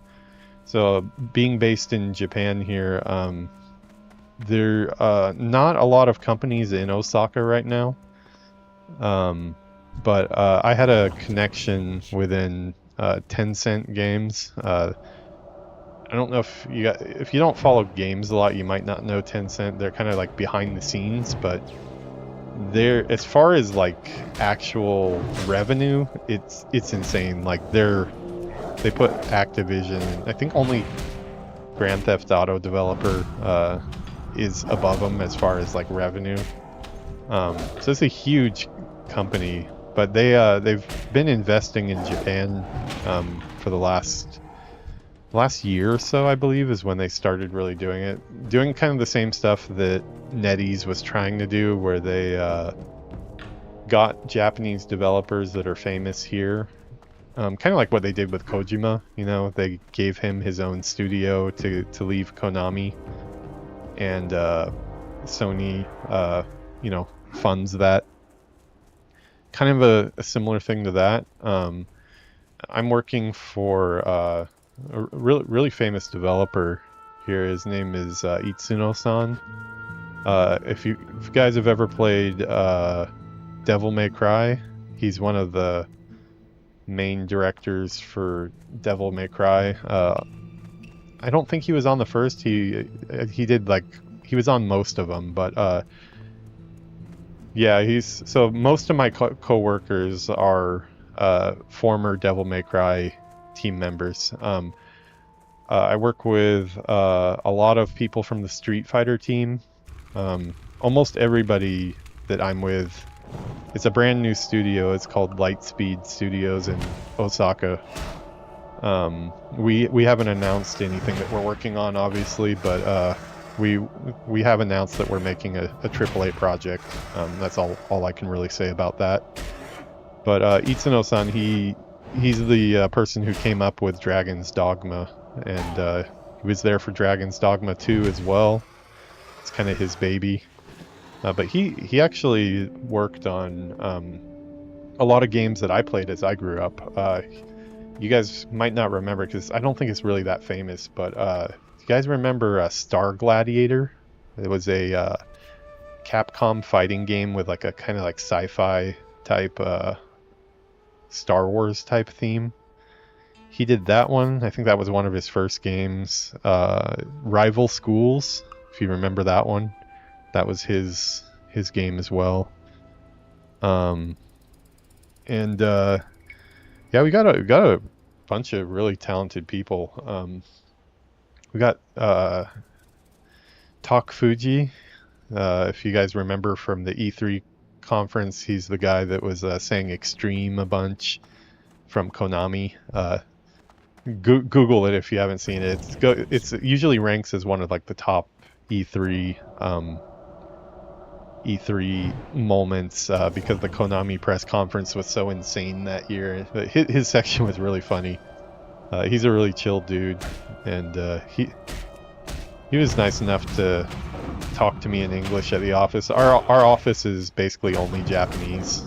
So being based in Japan here, there are not a lot of companies in Osaka right now. But I had a connection within Tencent Games. I don't know if you don't follow games a lot, you might not know Tencent. They're kind of like behind the scenes, but they're, as far as like actual revenue, it's insane. Like they put Activision, I think only Grand Theft Auto developer is above them as far as like revenue. So it's a huge company. but they've been investing in Japan for the last year or so, I believe, is when they started really doing it. Doing kind of the same stuff that NetEase was trying to do, where they got Japanese developers that are famous here. Kind of like what they did with Kojima, you know, they gave him his own studio to leave Konami, and Sony, you know, funds that. Kind of a similar thing to that. I'm working for a really famous developer here. His name is Itsuno-san. If you guys have ever played Devil May Cry, he's one of the main directors for Devil May Cry. I don't think he was on the first. He did, like, he was on most of them, but yeah, so most of my co-workers are former Devil May Cry team members. I work with a lot of people from the Street Fighter team. Almost everybody that I'm with. It's a brand new studio. It's called Lightspeed Studios in Osaka. We haven't announced anything that we're working on, obviously, but we have announced that we're making a AAA project. That's all I can really say about that. But Itsuno-san, he's the person who came up with Dragon's Dogma, and he was there for Dragon's Dogma 2 as well. It's kind of his baby. But he actually worked on a lot of games that I played as I grew up. You guys might not remember, because I don't think it's really that famous, but you guys remember Star Gladiator? It was a Capcom fighting game with like a kind of like sci-fi type Star Wars type theme. He did that one. I think that was one of his first games. Rival Schools, if you remember that one. That was his game as well. Yeah, we got a bunch of really talented people. We got Tak Fuji. If you guys remember from the E3 conference, he's the guy that was saying Extreme a bunch from Konami. Google it if you haven't seen it. It usually ranks as one of like the top E3 moments because the Konami press conference was so insane that year. His section was really funny. He's a really chill dude, and he was nice enough to talk to me in English at the office. Our office is basically only Japanese.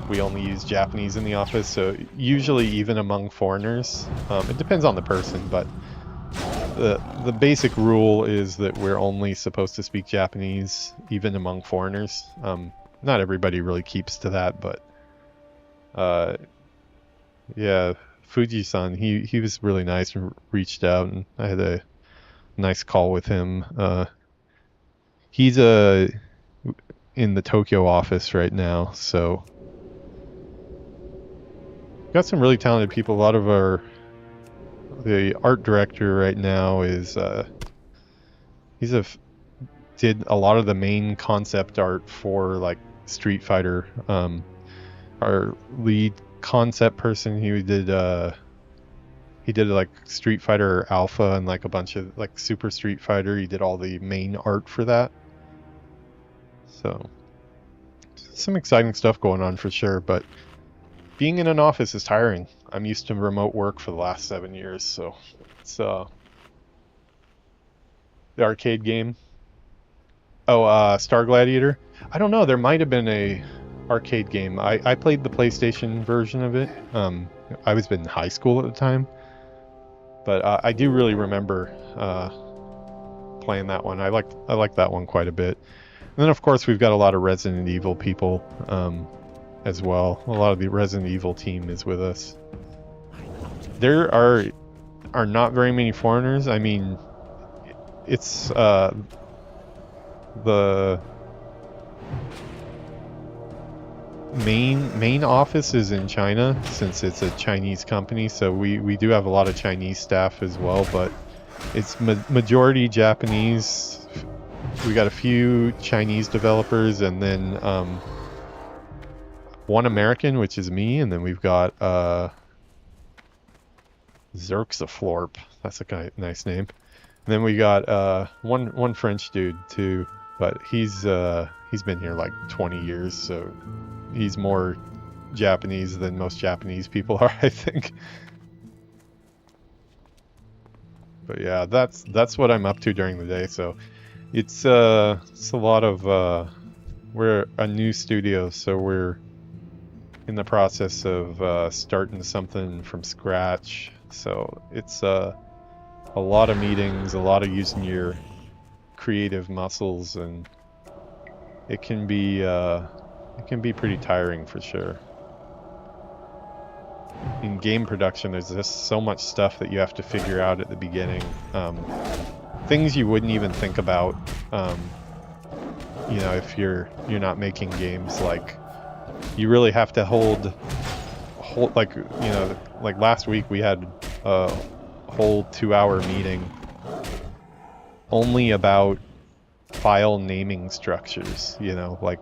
We only use Japanese in the office, so usually even among foreigners, it depends on the person, but the basic rule is that we're only supposed to speak Japanese, even among foreigners. Not everybody really keeps to that, but yeah, Fuji-san, he was really nice and reached out, and I had a nice call with him. He's in the Tokyo office right now, so got some really talented people. A lot of the art director right now is did a lot of the main concept art for like Street Fighter. Our lead concept person, he did like Street Fighter Alpha and like a bunch of like Super Street Fighter. He did all the main art for that. So some exciting stuff going on for sure, but being in an office is tiring. I'm used to remote work for the last 7 years, so it's the arcade game. Oh, Star Gladiator. I don't know. There might have been a arcade game. I played the PlayStation version of it. I was in high school at the time, but I do really remember playing that one. I liked that one quite a bit. And then of course we've got a lot of Resident Evil people as well. A lot of the Resident Evil team is with us. There are not very many foreigners. I mean, it's the main office is in China, since it's a Chinese company, so we do have a lot of Chinese staff as well, but it's majority Japanese. We got a few Chinese developers, and then one American, which is me, and then we've got Xerxaflorp. That's a nice name. And then we got one French dude too, but he's been here like 20 years, so he's more Japanese than most Japanese people are, I think. But yeah, that's what I'm up to during the day. So it's a lot of we're a new studio, so we're in the process of starting something from scratch. So it's a lot of meetings, a lot of using your creative muscles, and it can be pretty tiring for sure. In game production, there's just so much stuff that you have to figure out at the beginning. Things you wouldn't even think about, you know, if you're not making games. Like, you really have to hold like, you know, like last week we had a whole 2-hour meeting only about file naming structures. You know, like,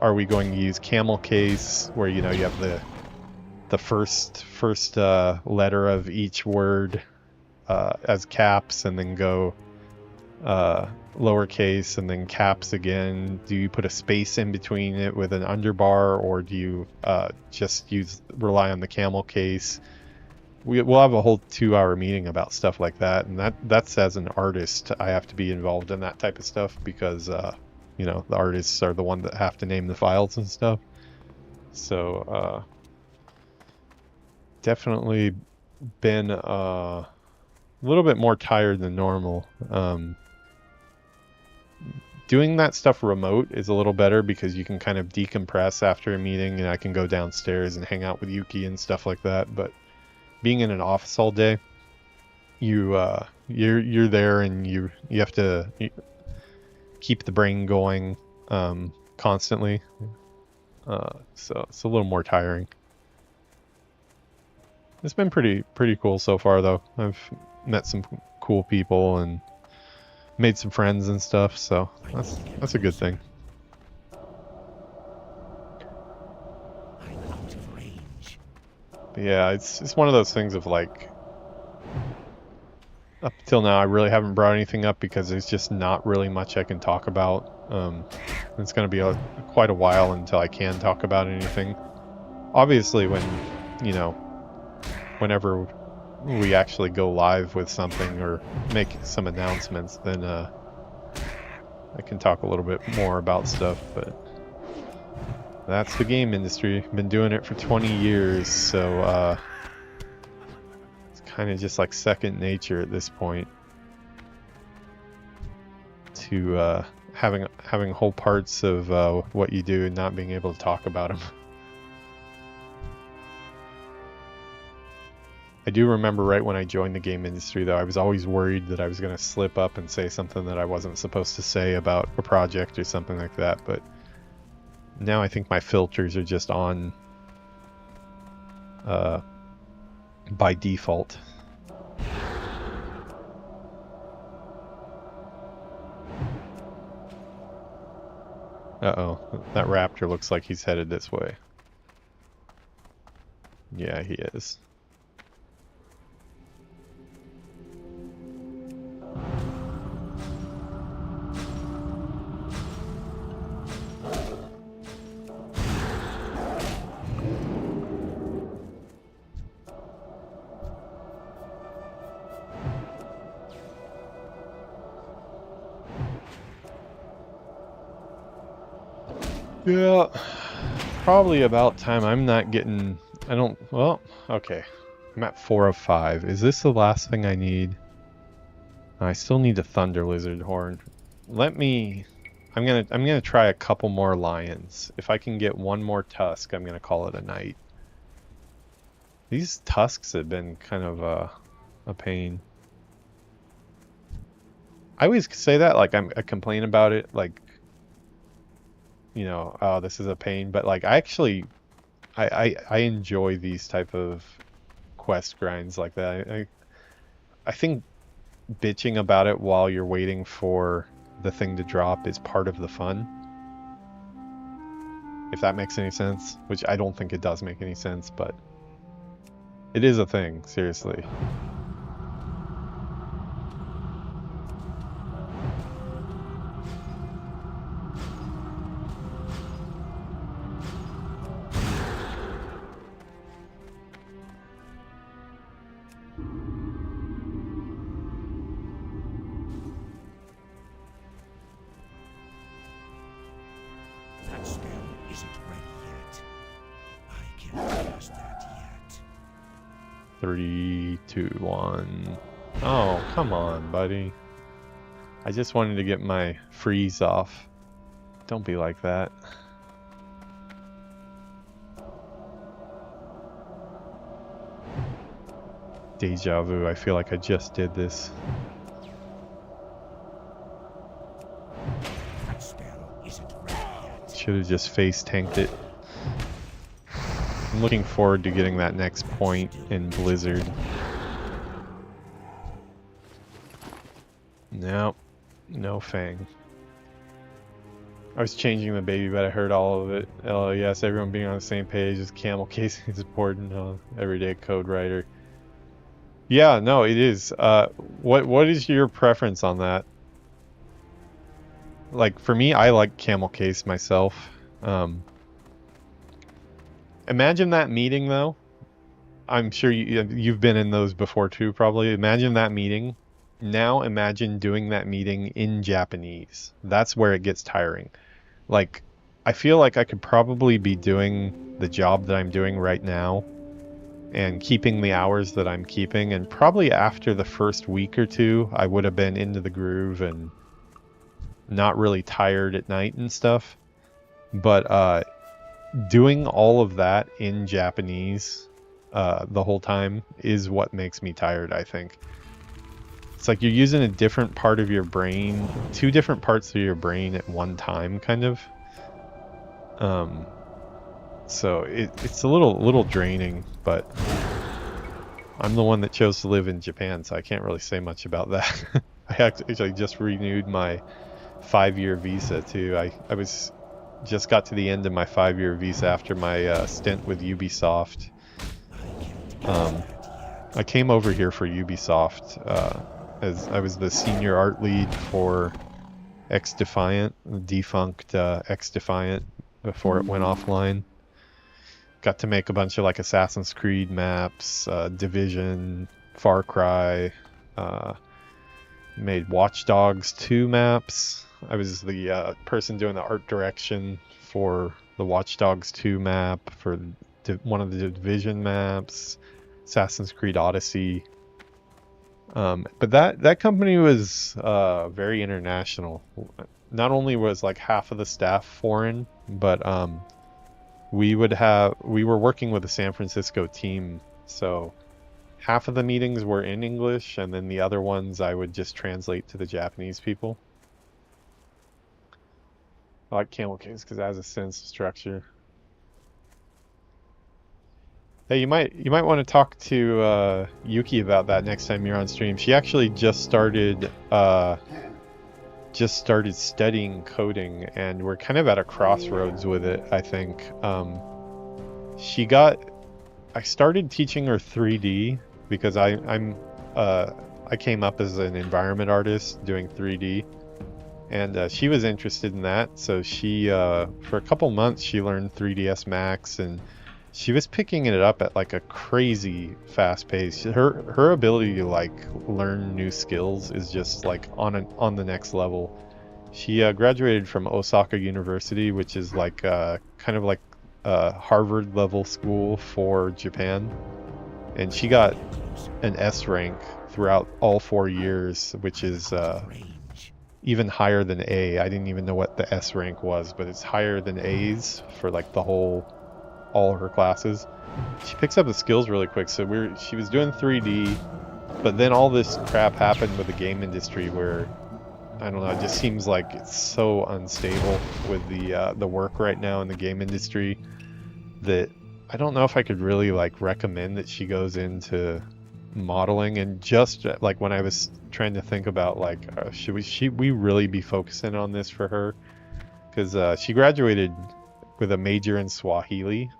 are we going to use camel case, where, you know, you have the first letter of each word as caps, and then go lowercase and then caps again? Do you put a space in between it with an underbar, or do you just rely on the camel case? We'll have a whole 2-hour meeting about stuff like that, and that's as an artist, I have to be involved in that type of stuff, because you know, the artists are the one that have to name the files and stuff. So definitely been a little bit more tired than normal. Doing that stuff remote is a little better, because you can kind of decompress after a meeting, and I can go downstairs and hang out with Yuki and stuff like that. But being in an office all day, you're there, and you have to keep the brain going constantly. So it's a little more tiring. It's been pretty cool so far, though. I've met some cool people and made some friends and stuff, so that's a good thing. But yeah, it's one of those things of, like, up till now I really haven't brought anything up because there's just not really much I can talk about. It's going to be quite a while until I can talk about anything. Obviously, when, you know, whenever we actually go live with something or make some announcements, then I can talk a little bit more about stuff. But that's the game industry. Been doing it for 20 years, so it's kind of just like second nature at this point to having whole parts of what you do and not being able to talk about them. I do remember right when I joined the game industry, though, I was always worried that I was going to slip up and say something that I wasn't supposed to say about a project or something like that. But now I think my filters are just on by default. Uh-oh, that raptor looks like he's headed this way. Yeah, he is. Yeah, probably about time. I'm not getting... Well, okay. I'm at 4 of 5. Is this the last thing I need? I still need a thunder lizard horn. I'm gonna try a couple more lions. If I can get one more tusk, I'm gonna call it a night. These tusks have been kind of a pain. I always say that, like, I complain about it, like, you know, oh, this is a pain, but, like, I enjoy these type of quest grinds like that. I think bitching about it while you're waiting for the thing to drop is part of the fun. if that makes any sense, which I don't think it does make any sense, but it is a thing, seriously. That spell isn't ready yet. I can't cast that yet. 3, 2, 1. Oh, come on, buddy. I just wanted to get my freeze off. Don't be like that. Deja vu, I feel like I just did this. That spell isn't ready yet. Should have just face tanked it. I'm looking forward to getting that next point in Blizzard. Nope, no Fang. I was changing the baby, but I heard all of it. Oh yes, everyone being on the same page is camel casing is important. Everyday code writer. Yeah, no, it is. What is your preference on that? Like for me, I like camel case myself. Imagine that meeting though. I'm sure you've been in those before too, probably. Imagine that meeting. Now imagine doing that meeting in Japanese. That's where it gets tiring. Like, I feel like I could probably be doing the job that I'm doing right now and keeping the hours that I'm keeping, and probably after the first week or two, I would have been into the groove and not really tired at night and stuff. But doing all of that in Japanese the whole time is what makes me tired, I think. It's like you're using a different part of your brain, two different parts of your brain at one time, kind of. So it's a little draining, but I'm the one that chose to live in Japan, so I can't really say much about that. I actually just renewed my 5-year visa too. I was just got to the end of my 5-year visa after my stint with Ubisoft. I came over here for Ubisoft as I was the senior art lead for Xdefiant, the defunct Xdefiant, before it went offline. Got to make a bunch of like Assassin's Creed maps, Division, Far Cry, made Watch Dogs 2 maps. I was the person doing the art direction for the Watch Dogs 2 map, for one of the Division maps, Assassin's Creed Odyssey. But that company was very international. Not only was like half of the staff foreign, but we were working with a San Francisco team, so half of the meetings were in English, and then the other ones I would just translate to the Japanese people. I like camel case because it has a sense of structure. Hey, you might want to talk to Yuki about that next time you're on stream. She actually just started studying coding, and we're kind of at a crossroads with it, I think. I started teaching her 3D because I came up as an environment artist doing 3D, and she was interested in that. So she for a couple months she learned 3ds Max, and she was picking it up at like a crazy fast pace. Her ability to like learn new skills is just like on the next level. She graduated from Osaka University, which is like kind of like a Harvard level school for Japan, and she got an S rank throughout all 4 years, which is even higher than A. I didn't even know what the S rank was, but it's higher than A's for like all her classes. She picks up the skills really quick. So she was doing 3D, but then all this crap happened with the game industry where, I don't know, it just seems like it's so unstable with the work right now in the game industry that I don't know if I could really like recommend that she goes into modeling. And just like when I was trying to think about like should we really be focusing on this for her, because she graduated with a major in Swahili,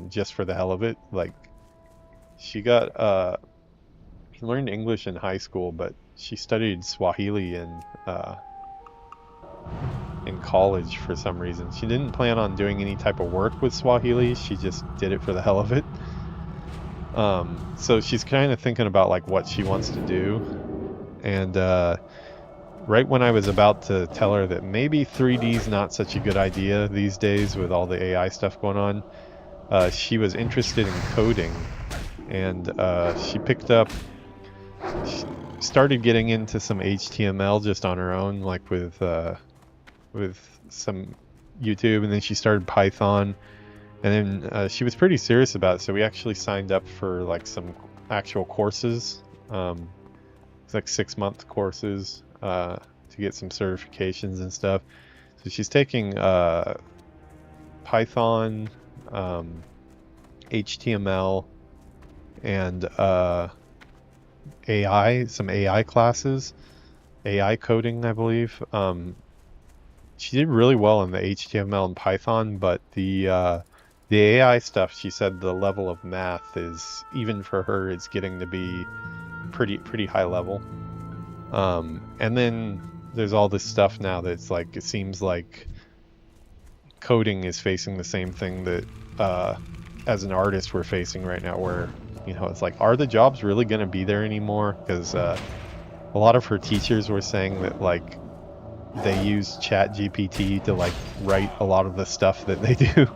just for the hell of it. Like, she got she learned English in high school, but she studied Swahili in college for some reason. She didn't plan on doing any type of work with Swahili. She just did it for the hell of it. So she's kind of thinking about like what she wants to do. And right when I was about to tell her that maybe 3D is not such a good idea these days with all the AI stuff going on, she was interested in coding. And she picked up, she started getting into some HTML just on her own, like with some YouTube, and then she started Python, and then she was pretty serious about it, so we actually signed up for like some actual courses. It's like 6-month courses to get some certifications and stuff. So she's taking Python, HTML, and AI, some AI classes, AI coding, I believe. She did really well in the HTML and Python, but the AI stuff, she said the level of math is, even for her, it's getting to be pretty high level. And then there's all this stuff now that's like, it seems like coding is facing the same thing that as an artist we're facing right now, where, you know, it's like, are the jobs really going to be there anymore? Because a lot of her teachers were saying that like they use ChatGPT to like write a lot of the stuff that they do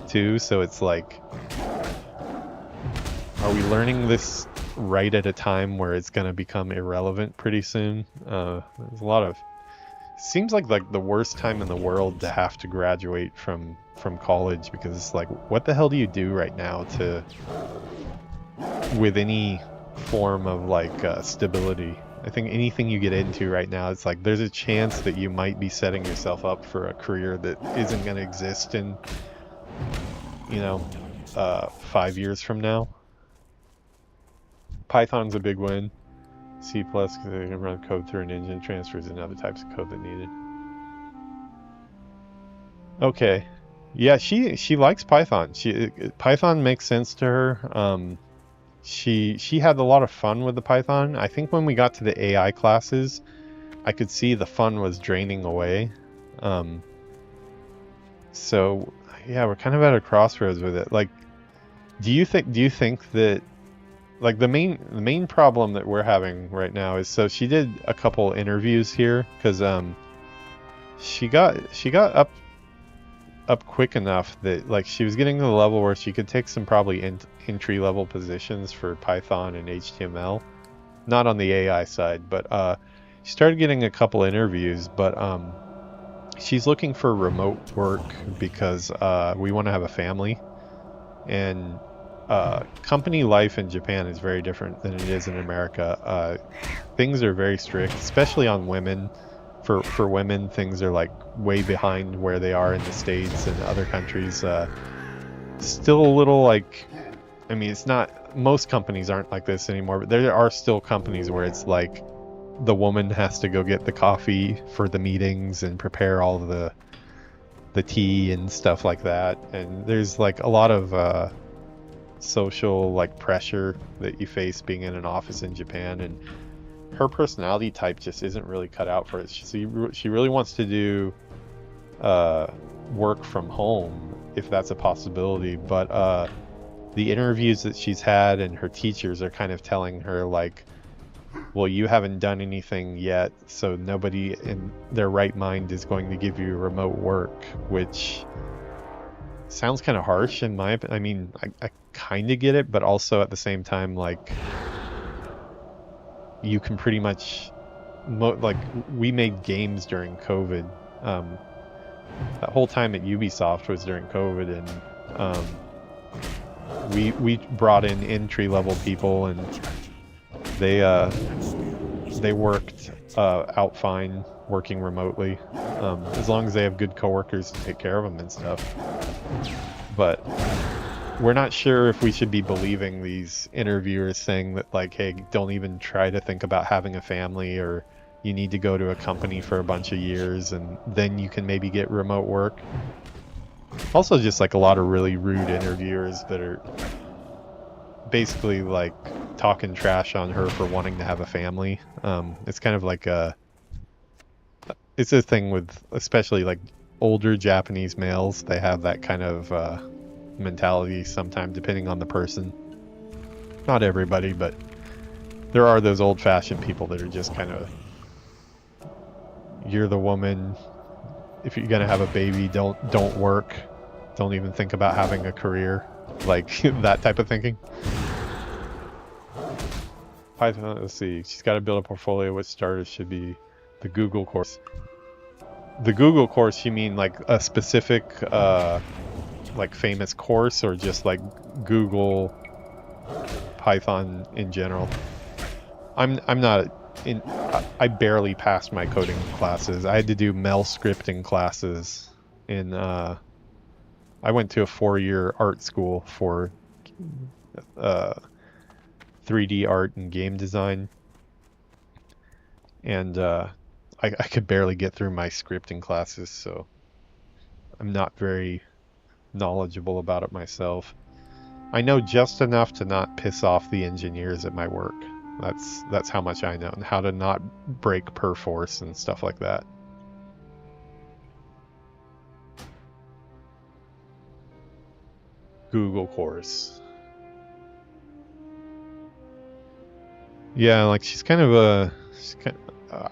too. So it's like, are we learning this right at a time where it's going to become irrelevant pretty soon? There's a lot of, seems like the worst time in the world to have to graduate from college, because it's like, what the hell do you do right now to, with any form of like stability? I think anything you get into right now, it's like there's a chance that you might be setting yourself up for a career that isn't going to exist in, you know, 5 years from now. Python's a big win. C+, because they can run code through an engine, transfers and other types of code that needed. Okay. Yeah, she likes Python. Python makes sense to her. She had a lot of fun with the Python. I think when we got to the AI classes, I could see the fun was draining away. So yeah, we're kind of at a crossroads with it. Like, do you think that, like, the main problem that we're having right now is, so she did a couple interviews here because she got up quick enough that like she was getting to the level where she could take some probably entry level positions for Python and HTML, not on the AI side, but she started getting a couple interviews, but she's looking for remote work because we want to have a family, and company life in Japan is very different than it is in America. Things are very strict, especially on women. For women, things are like way behind where they are in the States and other countries. Still a little like, I mean, it's not, most companies aren't like this anymore, but there are still companies where it's like the woman has to go get the coffee for the meetings and prepare all of the tea and stuff like that. And there's like a lot of social like pressure that you face being in an office in Japan, and her personality type just isn't really cut out for it. She really wants to do work from home if that's a possibility, but the interviews that she's had and her teachers are kind of telling her like, well, you haven't done anything yet, so nobody in their right mind is going to give you remote work, which sounds kind of harsh in my opinion. I mean, I kind of get it, but also at the same time, like, you can pretty much like, we made games during COVID. That whole time at Ubisoft was during COVID, and we brought in entry-level people, and they worked out fine working remotely, as long as they have good coworkers to take care of them and stuff. But we're not sure if we should be believing these interviewers saying that like, hey, don't even try to think about having a family, or you need to go to a company for a bunch of years and then you can maybe get remote work. Also just like a lot of really rude interviewers that are basically like talking trash on her for wanting to have a family. It's kind of like it's a thing with especially like older Japanese males. They have that kind of mentality sometimes, depending on the person. Not everybody, but there are those old-fashioned people that are just kind of, you're the woman. If you're gonna have a baby, don't work. Don't even think about having a career. Like that type of thinking. Python, let's see. She's got to build a portfolio. What starters should be the Google course. The Google course, you mean like a specific like famous course, or just like Google Python in general? I'm not in. I barely passed my coding classes. I had to do Mel scripting classes in. I went to a 4-year art school for 3D art and game design, and I could barely get through my scripting classes, so I'm not very knowledgeable about it myself. I know just enough to not piss off the engineers at my work. That's how much I know, and how to not break perforce and stuff like that. Google course. Yeah, like she's kind of a.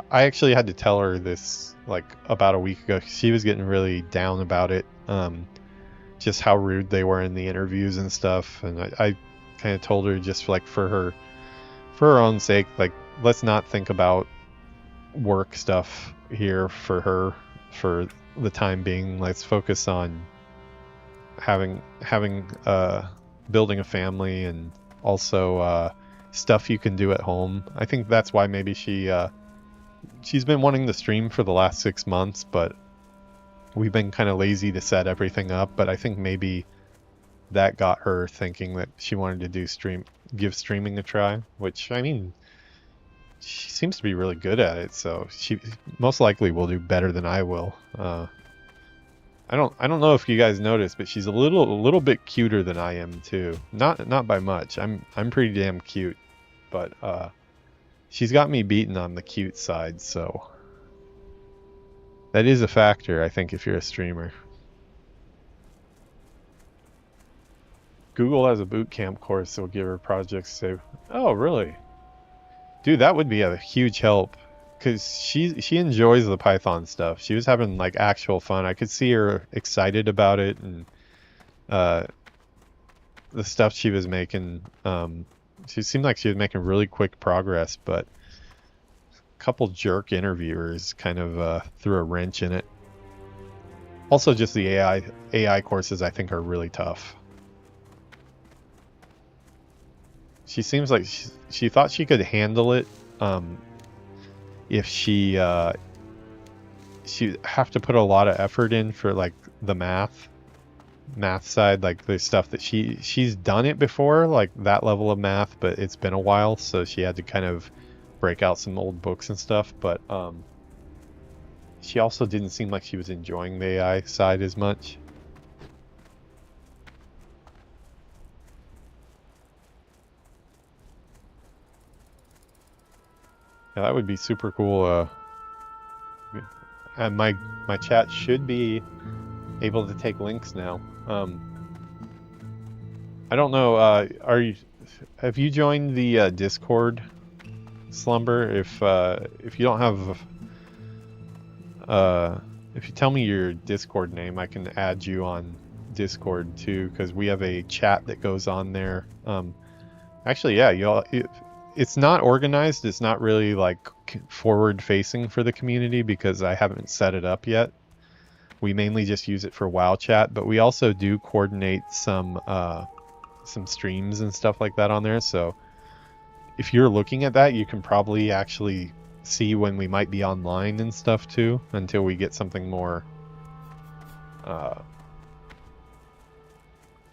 I actually had to tell her this like about a week ago. She was getting really down about it. Just how rude they were in the interviews and stuff, and I kind of told her just like for her own sake, like let's not think about work stuff here for her for the time being. Let's focus on having building a family, and also stuff you can do at home. I think that's why maybe she's been wanting to stream for the last 6 months, but we've been kind of lazy to set everything up. But I think maybe that got her thinking that she wanted to give streaming a try, which, I mean, she seems to be really good at it, so she most likely will do better than I will. I don't know if you guys noticed, but she's a little bit cuter than I am too. Not by much. I'm pretty damn cute, but she's got me beaten on the cute side, so that is a factor, I think, if you're a streamer. Google has a boot camp course that will give her projects saved. Oh, really? Dude, that would be a huge help, because she enjoys the Python stuff. She was having like actual fun. I could see her excited about it, and the stuff she was making. She seemed like she was making really quick progress, but a couple jerk interviewers kind of threw a wrench in it. Also, just the AI courses I think are really tough. She seems like she thought she could handle it if she'd have to put a lot of effort in for like the math side, like the stuff that she's done it before, like that level of math, but it's been a while, so she had to kind of break out some old books and stuff. But she also didn't seem like she was enjoying the AI side as much. Yeah, that would be super cool. And my chat should be able to take links now. I don't know. Have you joined the Discord, Slumber? If you don't have, if you tell me your Discord name, I can add you on Discord too, because we have a chat that goes on there. Actually, yeah, it's not organized. It's not really like forward facing for the community because I haven't set it up yet. We mainly just use it for WoW chat, but we also do coordinate some streams and stuff like that on there. So if you're looking at that, you can probably actually see when we might be online and stuff too, until we get something more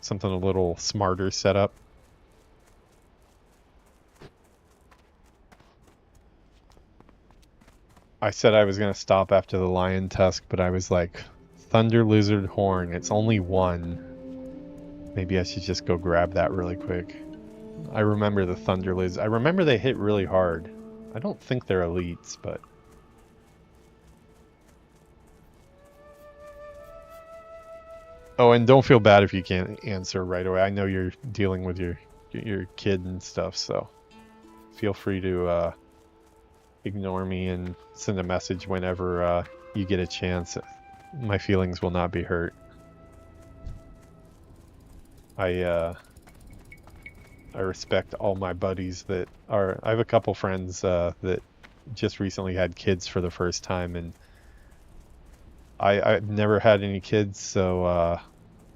something a little smarter set up. I said I was going to stop after the lion tusk, but I was like Thunder Lizard Horn. It's only one. Maybe I should just go grab that really quick. I remember the Thunder Lizard. I remember they hit really hard. I don't think they're elites, but... Oh, and don't feel bad if you can't answer right away. I know you're dealing with your kid and stuff, so feel free to ignore me and send a message whenever you get a chance. My feelings will not be hurt. I respect all my buddies that are... I have a couple friends that just recently had kids for the first time, and I've never had any kids, so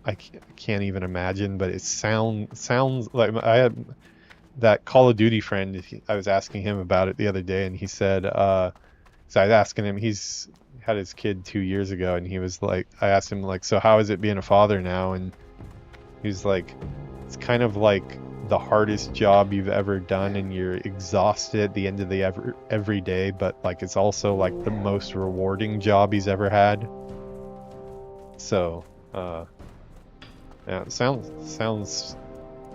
I can't even imagine, but it sounds like... I had that Call of Duty friend, I was asking him about it the other day, and he said... so I was asking him, he's had his kid 2 years ago, and he was like... I asked him, like, so how is it being a father now? And he's like, it's kind of like the hardest job you've ever done, and you're exhausted at the end of the every day, but like it's also like the most rewarding job he's ever had. So yeah, it sounds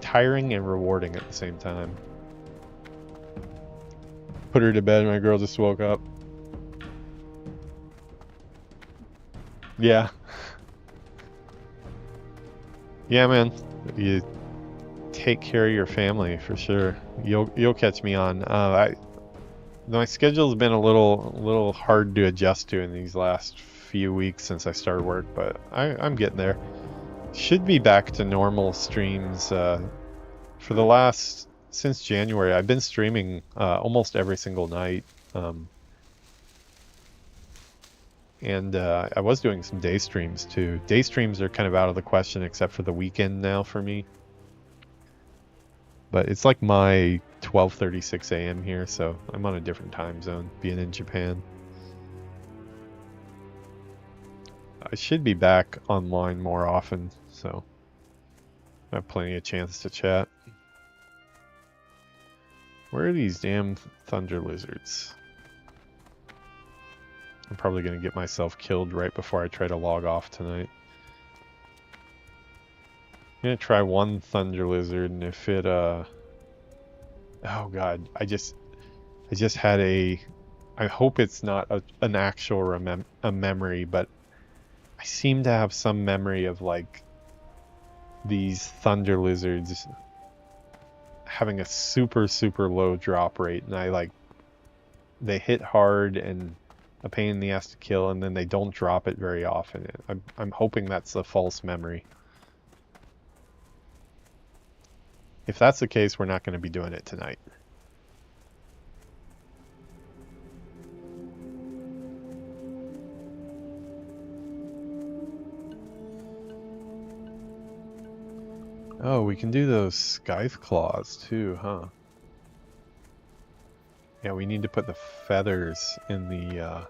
tiring and rewarding at the same time. Put her to bed, my girl just woke up. Yeah. Yeah, man. You take care of your family for sure. You'll catch me on. My schedule's been a little hard to adjust to in these last few weeks since I started work, but I'm getting there. Should be back to normal streams. For the last since January, I've been streaming almost every single night. And I was doing some day streams too. Day streams are kind of out of the question except for the weekend now for me. But it's like my 12:36 a.m. here, so I'm on a different time zone, being in Japan. I should be back online more often, so I have plenty of chance to chat. Where are these damn thunder lizards? I'm probably going to get myself killed right before I try to log off tonight. I'm going to try one thunder lizard, and if it, oh god, I just had a... I hope it's not an actual memory, but I seem to have some memory of, like, these thunder lizards having a super low drop rate, and they hit hard and a pain in the ass to kill, and then they don't drop it very often. I'm hoping that's a false memory. If that's the case, we're not going to be doing it tonight. Oh, we can do those scythe claws too, huh? Yeah, we need to put the feathers in the, I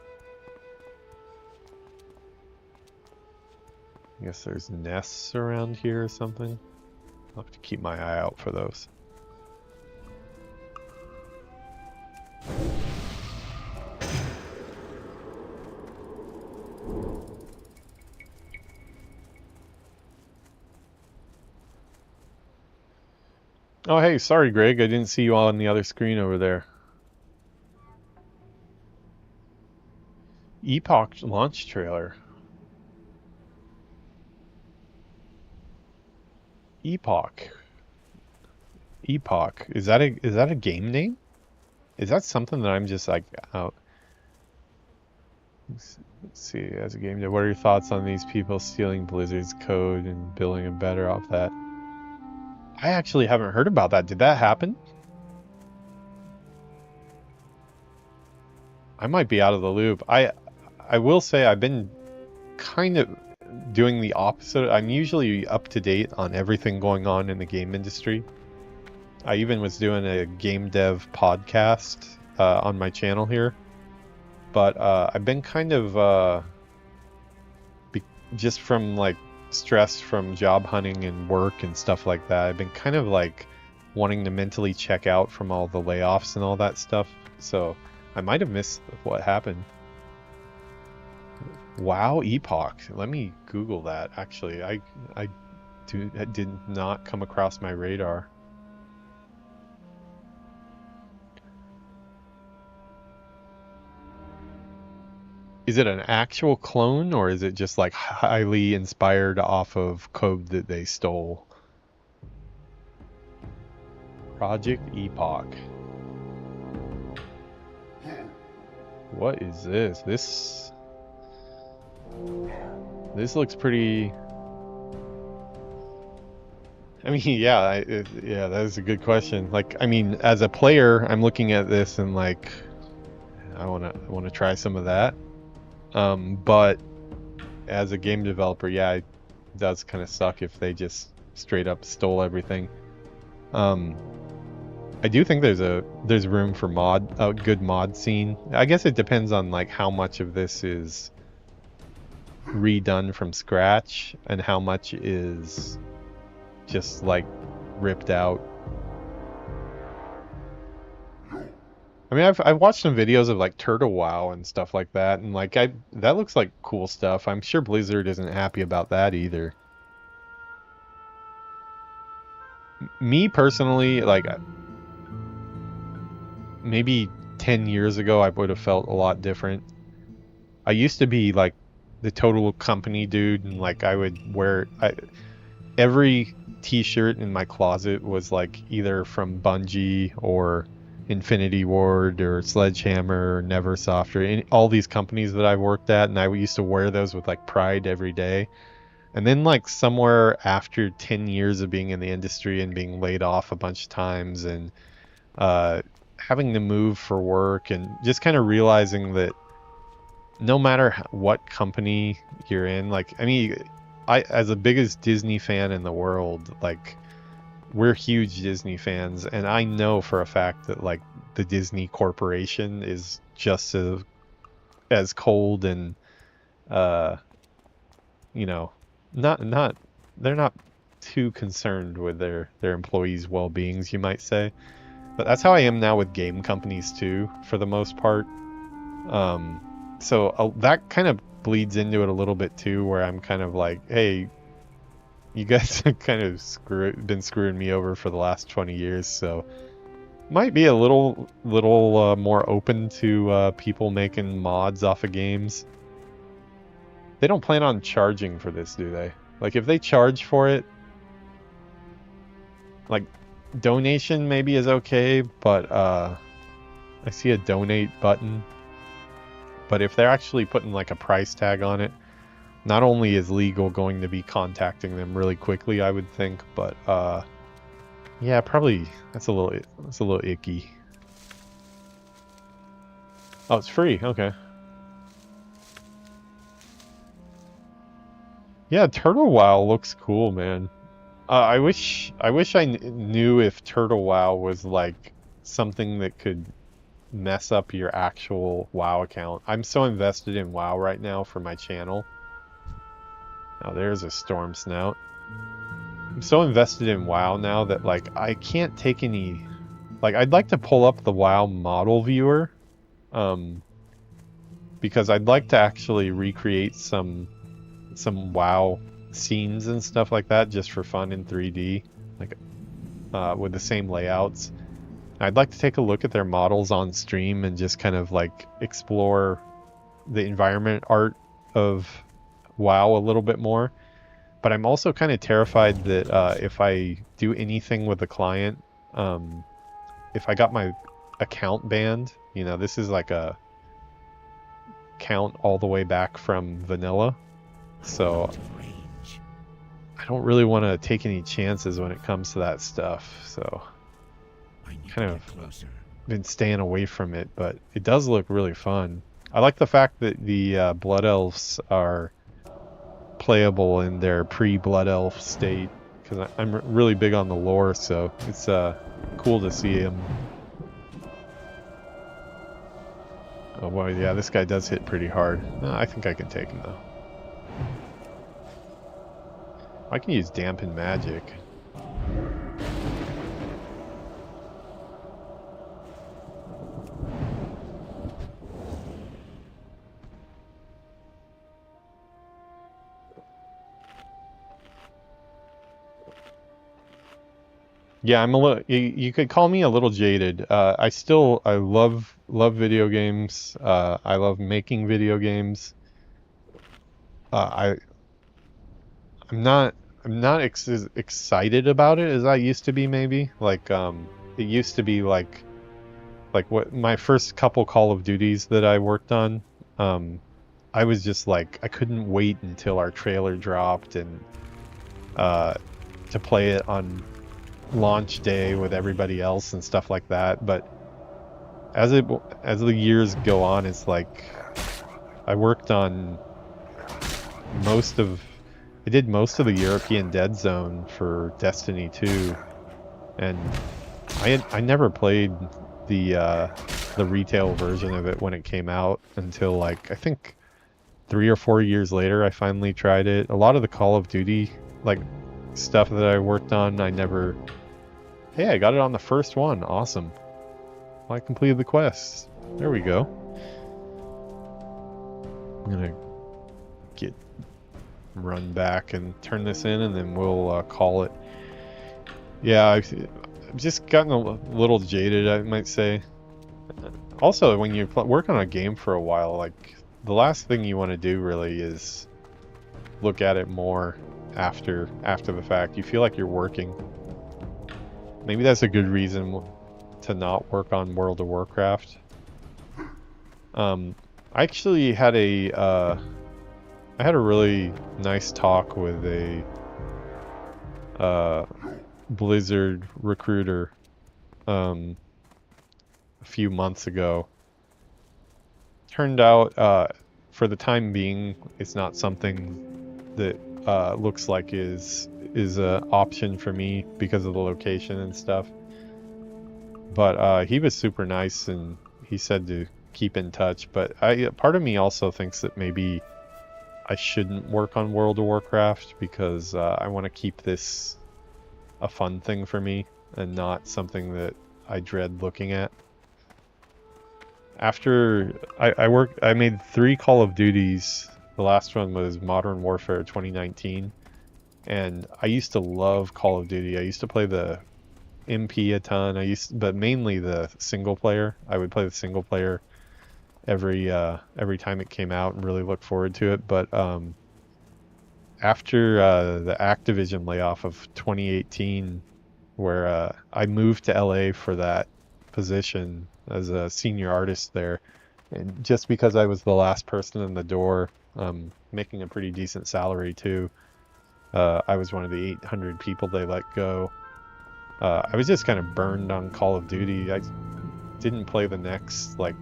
guess there's nests around here or something. I'll have to keep my eye out for those. Oh, hey, sorry, Greg. I didn't see you on the other screen over there. Epoch launch trailer. Epoch. Is that a game name? Is that something that I'm just like out? Let's see. As a game name, what are your thoughts on these people stealing Blizzard's code and building it better off that? I actually haven't heard about that. Did that happen? I might be out of the loop. I will say I've been kind of doing the opposite. I'm usually up to date on everything going on in the game industry. I even was doing a game dev podcast on my channel here. But I've been kind of just from like stress from job hunting and work and stuff like that. I've been kind of like wanting to mentally check out from all the layoffs and all that stuff. So I might have missed what happened. WoW Epoch. Let me Google that. Actually, I did not come across my radar. Is it an actual clone, or is it just like highly inspired off of code that they stole? Project Epoch. What is this? This looks pretty... I mean, yeah, yeah, that is a good question. Like, I mean, as a player, I'm looking at this and like, I wanna try some of that. But as a game developer, yeah, it does kind of suck if they just straight up stole everything. I do think there's room for a good mod scene. I guess it depends on like how much of this is redone from scratch and how much is just like ripped out. I mean, I've watched some videos of like Turtle WoW and stuff like that, and like that looks like cool stuff. I'm sure Blizzard isn't happy about that either. Me personally, like maybe 10 years ago I would have felt a lot different. I used to be like the total company dude, and like I would wear every t-shirt in my closet was like either from Bungie or Infinity Ward or Sledgehammer or Neversoft or all these companies that I worked at, and I used to wear those with like pride every day. And then like somewhere after 10 years of being in the industry and being laid off a bunch of times and having to move for work and just kind of realizing that no matter what company you're in, like, I mean, as the biggest Disney fan in the world, like, we're huge Disney fans, and I know for a fact that like the Disney Corporation is just as cold and you know, not they're not too concerned with their employees' well-beings, you might say. But that's how I am now with game companies too, for the most part. So that kind of bleeds into it a little bit too, where I'm kind of like, hey, you guys have kind of been screwing me over for the last 20 years, so might be a little more open to people making mods off of games. They don't plan on charging for this, do they? Like, if they charge for it, like, donation maybe is okay, but I see a donate button. But if they're actually putting like a price tag on it, not only is legal going to be contacting them really quickly, I would think, but yeah, probably that's a little icky. Oh, it's free. Okay. Yeah, Turtle WoW looks cool, man. I wish I knew if Turtle WoW was like something that could mess up your actual WoW account. I'm so invested in WoW right now for my channel. Oh, there's a storm snout. I'm so invested in WoW now that like I can't take any... Like, I'd like to pull up the WoW model viewer, because I'd like to actually recreate some WoW scenes and stuff like that just for fun in 3D, like with the same layouts. I'd like to take a look at their models on stream and just kind of like explore the environment art of WoW a little bit more. But I'm also kind of terrified that if I do anything with the client, if I got my account banned, you know, this is like a count all the way back from vanilla, so I don't really want to take any chances when it comes to that stuff, so kind of been staying away from it. But it does look really fun. I like the fact that the Blood Elves are playable in their pre-Blood Elf state, because I'm really big on the lore, so it's cool to see them. Oh boy, yeah, this guy does hit pretty hard. I think I can take him though. I can use Dampen Magic. Yeah, I'm a little. You could call me a little jaded. I love video games. I love making video games. Uh, I I'm not as excited about it as I used to be. Maybe like it used to be like what my first couple Call of Duties that I worked on. I was just like I couldn't wait until our trailer dropped and to play it on launch day with everybody else and stuff like that. But as the years go on, it's like I worked on I did most of the European Dead Zone for Destiny 2, and I never played the retail version of it when it came out until like I think 3 or 4 years later I finally tried it. A lot of the Call of Duty like stuff that I worked on, I never. Hey, I got it on the first one. Awesome. Well, I completed the quest. There we go. I'm gonna run back and turn this in, and then we'll call it. Yeah, I've just gotten a little jaded, I might say. Also, when you work on a game for a while, like the last thing you want to do really is look at it more after the fact. You feel like you're working. Maybe that's a good reason to not work on World of Warcraft. I actually had I had a really nice talk with a Blizzard recruiter a few months ago. Turned out, for the time being, it's not something that looks like is an option for me because of the location and stuff. But he was super nice, and he said to keep in touch. But part of me also thinks that maybe I shouldn't work on World of Warcraft because I want to keep this a fun thing for me and not something that I dread looking at. After I made 3 Call of Duties. The last one was Modern Warfare 2019. And I used to love Call of Duty. I used to play the MP a ton. But mainly the single player. I would play the single player every time it came out and really look forward to it. But after the Activision layoff of 2018, where I moved to LA for that position as a senior artist there, and just because I was the last person in the door, making a pretty decent salary too. I was one of the 800 people they let go. I was just kind of burned on Call of Duty. I didn't play the next like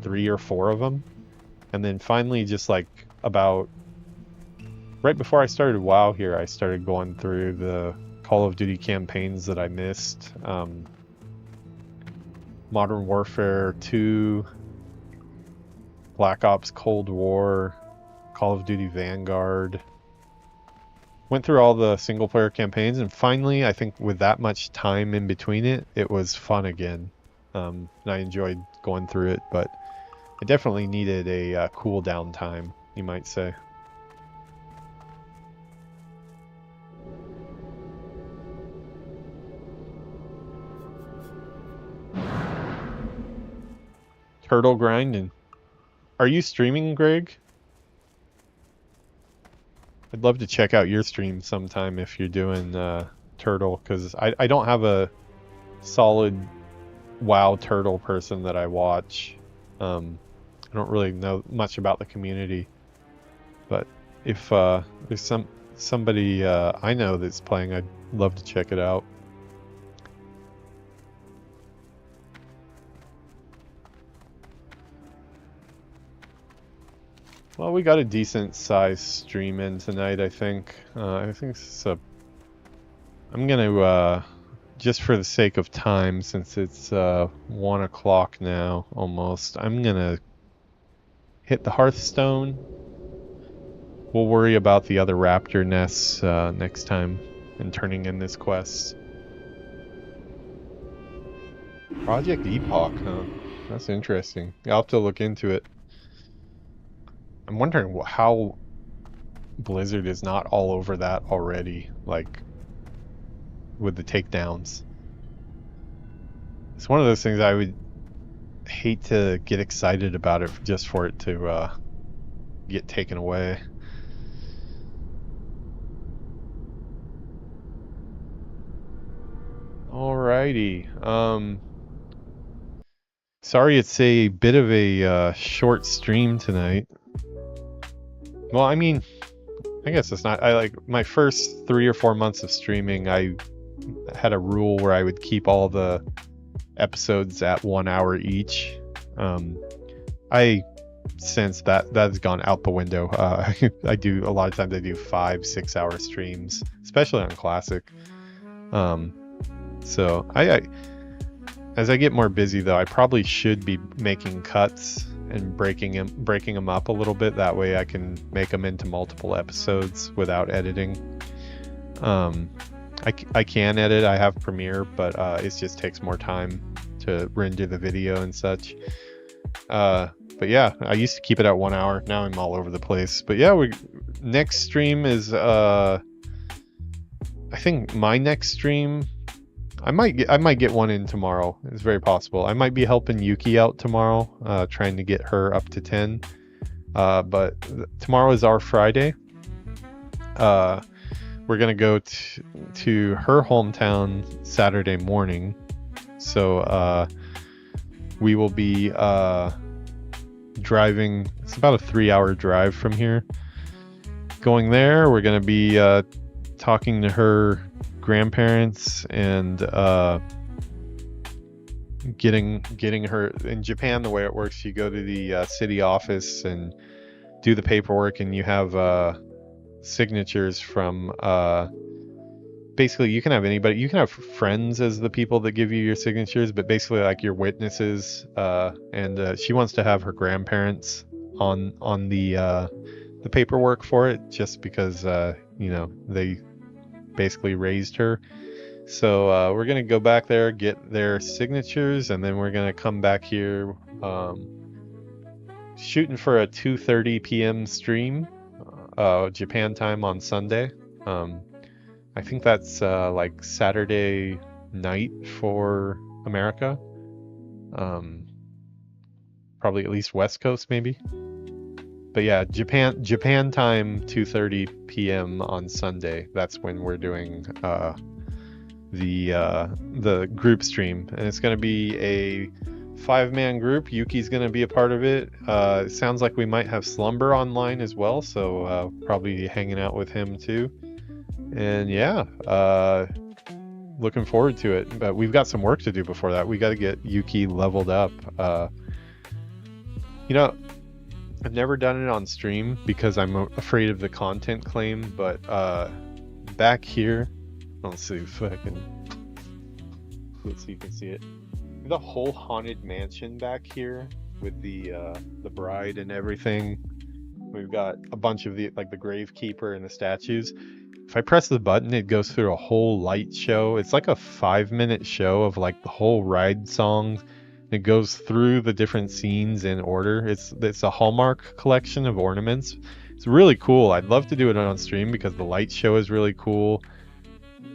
3 or 4 of them, and then finally, just like about right before I started WoW here, I started going through the Call of Duty campaigns that I missed. Modern Warfare 2, Black Ops Cold War, Call of Duty Vanguard. Went through all the single player campaigns, and finally, I think with that much time in between it was fun again. And I enjoyed going through it, but I definitely needed a cool down time, you might say. Turtle grinding. Are you streaming, Greg? I'd love to check out your stream sometime if you're doing Turtle, because I don't have a solid WoW Turtle person that I watch. I don't really know much about the community, but if there's somebody I know that's playing, I'd love to check it out. Well, we got a decent sized stream in tonight, I think. I think it's I'm gonna, just for the sake of time, since it's 1 o'clock now, almost, I'm gonna hit the Hearthstone. We'll worry about the other raptor nests next time and turning in this quest. Project Epoch, huh? That's interesting. I'll have to look into it. I'm wondering how Blizzard is not all over that already. Like, with the takedowns. It's one of those things I would hate to get excited about it just for it to get taken away. Alrighty. Sorry it's a bit of a short stream tonight. Well, I mean, I guess it's not. I like my first 3 or 4 months of streaming, I had a rule where I would keep all the episodes at 1 hour each. I since that's gone out the window. I do a lot of times I do 5-6 hour streams, especially on classic. So I as I get more busy though, I probably should be making cuts and breaking them up a little bit. That way I can make them into multiple episodes without editing. I can edit. I have Premiere, but it just takes more time to render the video and such. But yeah, I used to keep it at 1 hour. Now I'm all over the place. But yeah, next stream is I think my next stream, I might get one in tomorrow. It's very possible. I might be helping Yuki out tomorrow, trying to get her up to 10. But tomorrow is our Friday. We're gonna go to her hometown Saturday morning. So we will be driving. It's about a 3-hour drive from here. Going there, we're gonna be talking to her grandparents and getting her in Japan. The way it works, you go to the city office and do the paperwork, and you have signatures from basically you can have anybody. You can have friends as the people that give you your signatures, but basically like your witnesses. And she wants to have her grandparents on the paperwork for it, just because you know, they basically raised her. So we're gonna go back there, get their signatures, and then we're gonna come back here, shooting for a 2:30 p.m. stream, Japan time on Sunday. I think that's like Saturday night for America. Probably at least West Coast maybe. But yeah, Japan time 2:30 p.m. on Sunday. That's when we're doing the group stream, and it's going to be a 5-man group. Yuki's going to be a part of it. It sounds like we might have Slumber online as well, so probably hanging out with him too. And yeah, looking forward to it. But we've got some work to do before that. We got to get Yuki leveled up. You know, I've never done it on stream because I'm afraid of the content claim, but back here, let's see if I can, let's see if you can see it. The whole haunted mansion back here with the bride and everything. We've got a bunch of the gravekeeper and the statues. If I press the button, it goes through a whole light show. It's like a 5-minute show of like the whole ride songs. It goes through the different scenes in order. It's a Hallmark collection of ornaments. It's really cool. I'd love to do it on stream because the light show is really cool.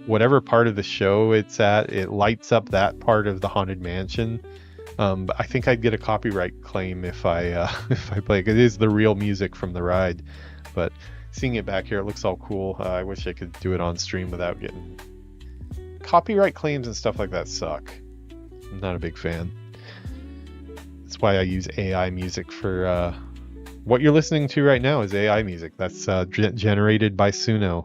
Whatever part of the show it's at, it lights up that part of the haunted mansion. But I think I'd get a copyright claim if I play. It is the real music from the ride. But seeing it back here, it looks all cool. I wish I could do it on stream without getting copyright claims and stuff like that. Suck. I'm not a big fan. That's why I use AI music for what you're listening to right now is AI music. That's generated by Suno,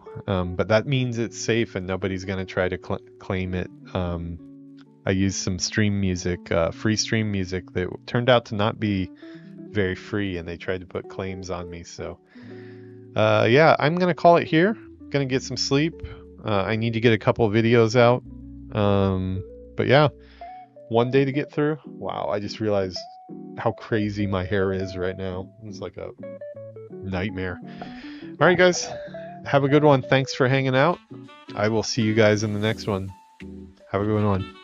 but that means it's safe and nobody's gonna try to claim it. I used some stream music, free stream music that turned out to not be very free, and they tried to put claims on me. So yeah, I'm gonna call it here. Gonna get some sleep. I need to get a couple of videos out. But yeah, one day to get through. Wow, I just realized how crazy my hair is right now. It's like a nightmare. All right, guys, have a good one. Thanks for hanging out. I will see you guys in the next one. Have a good one.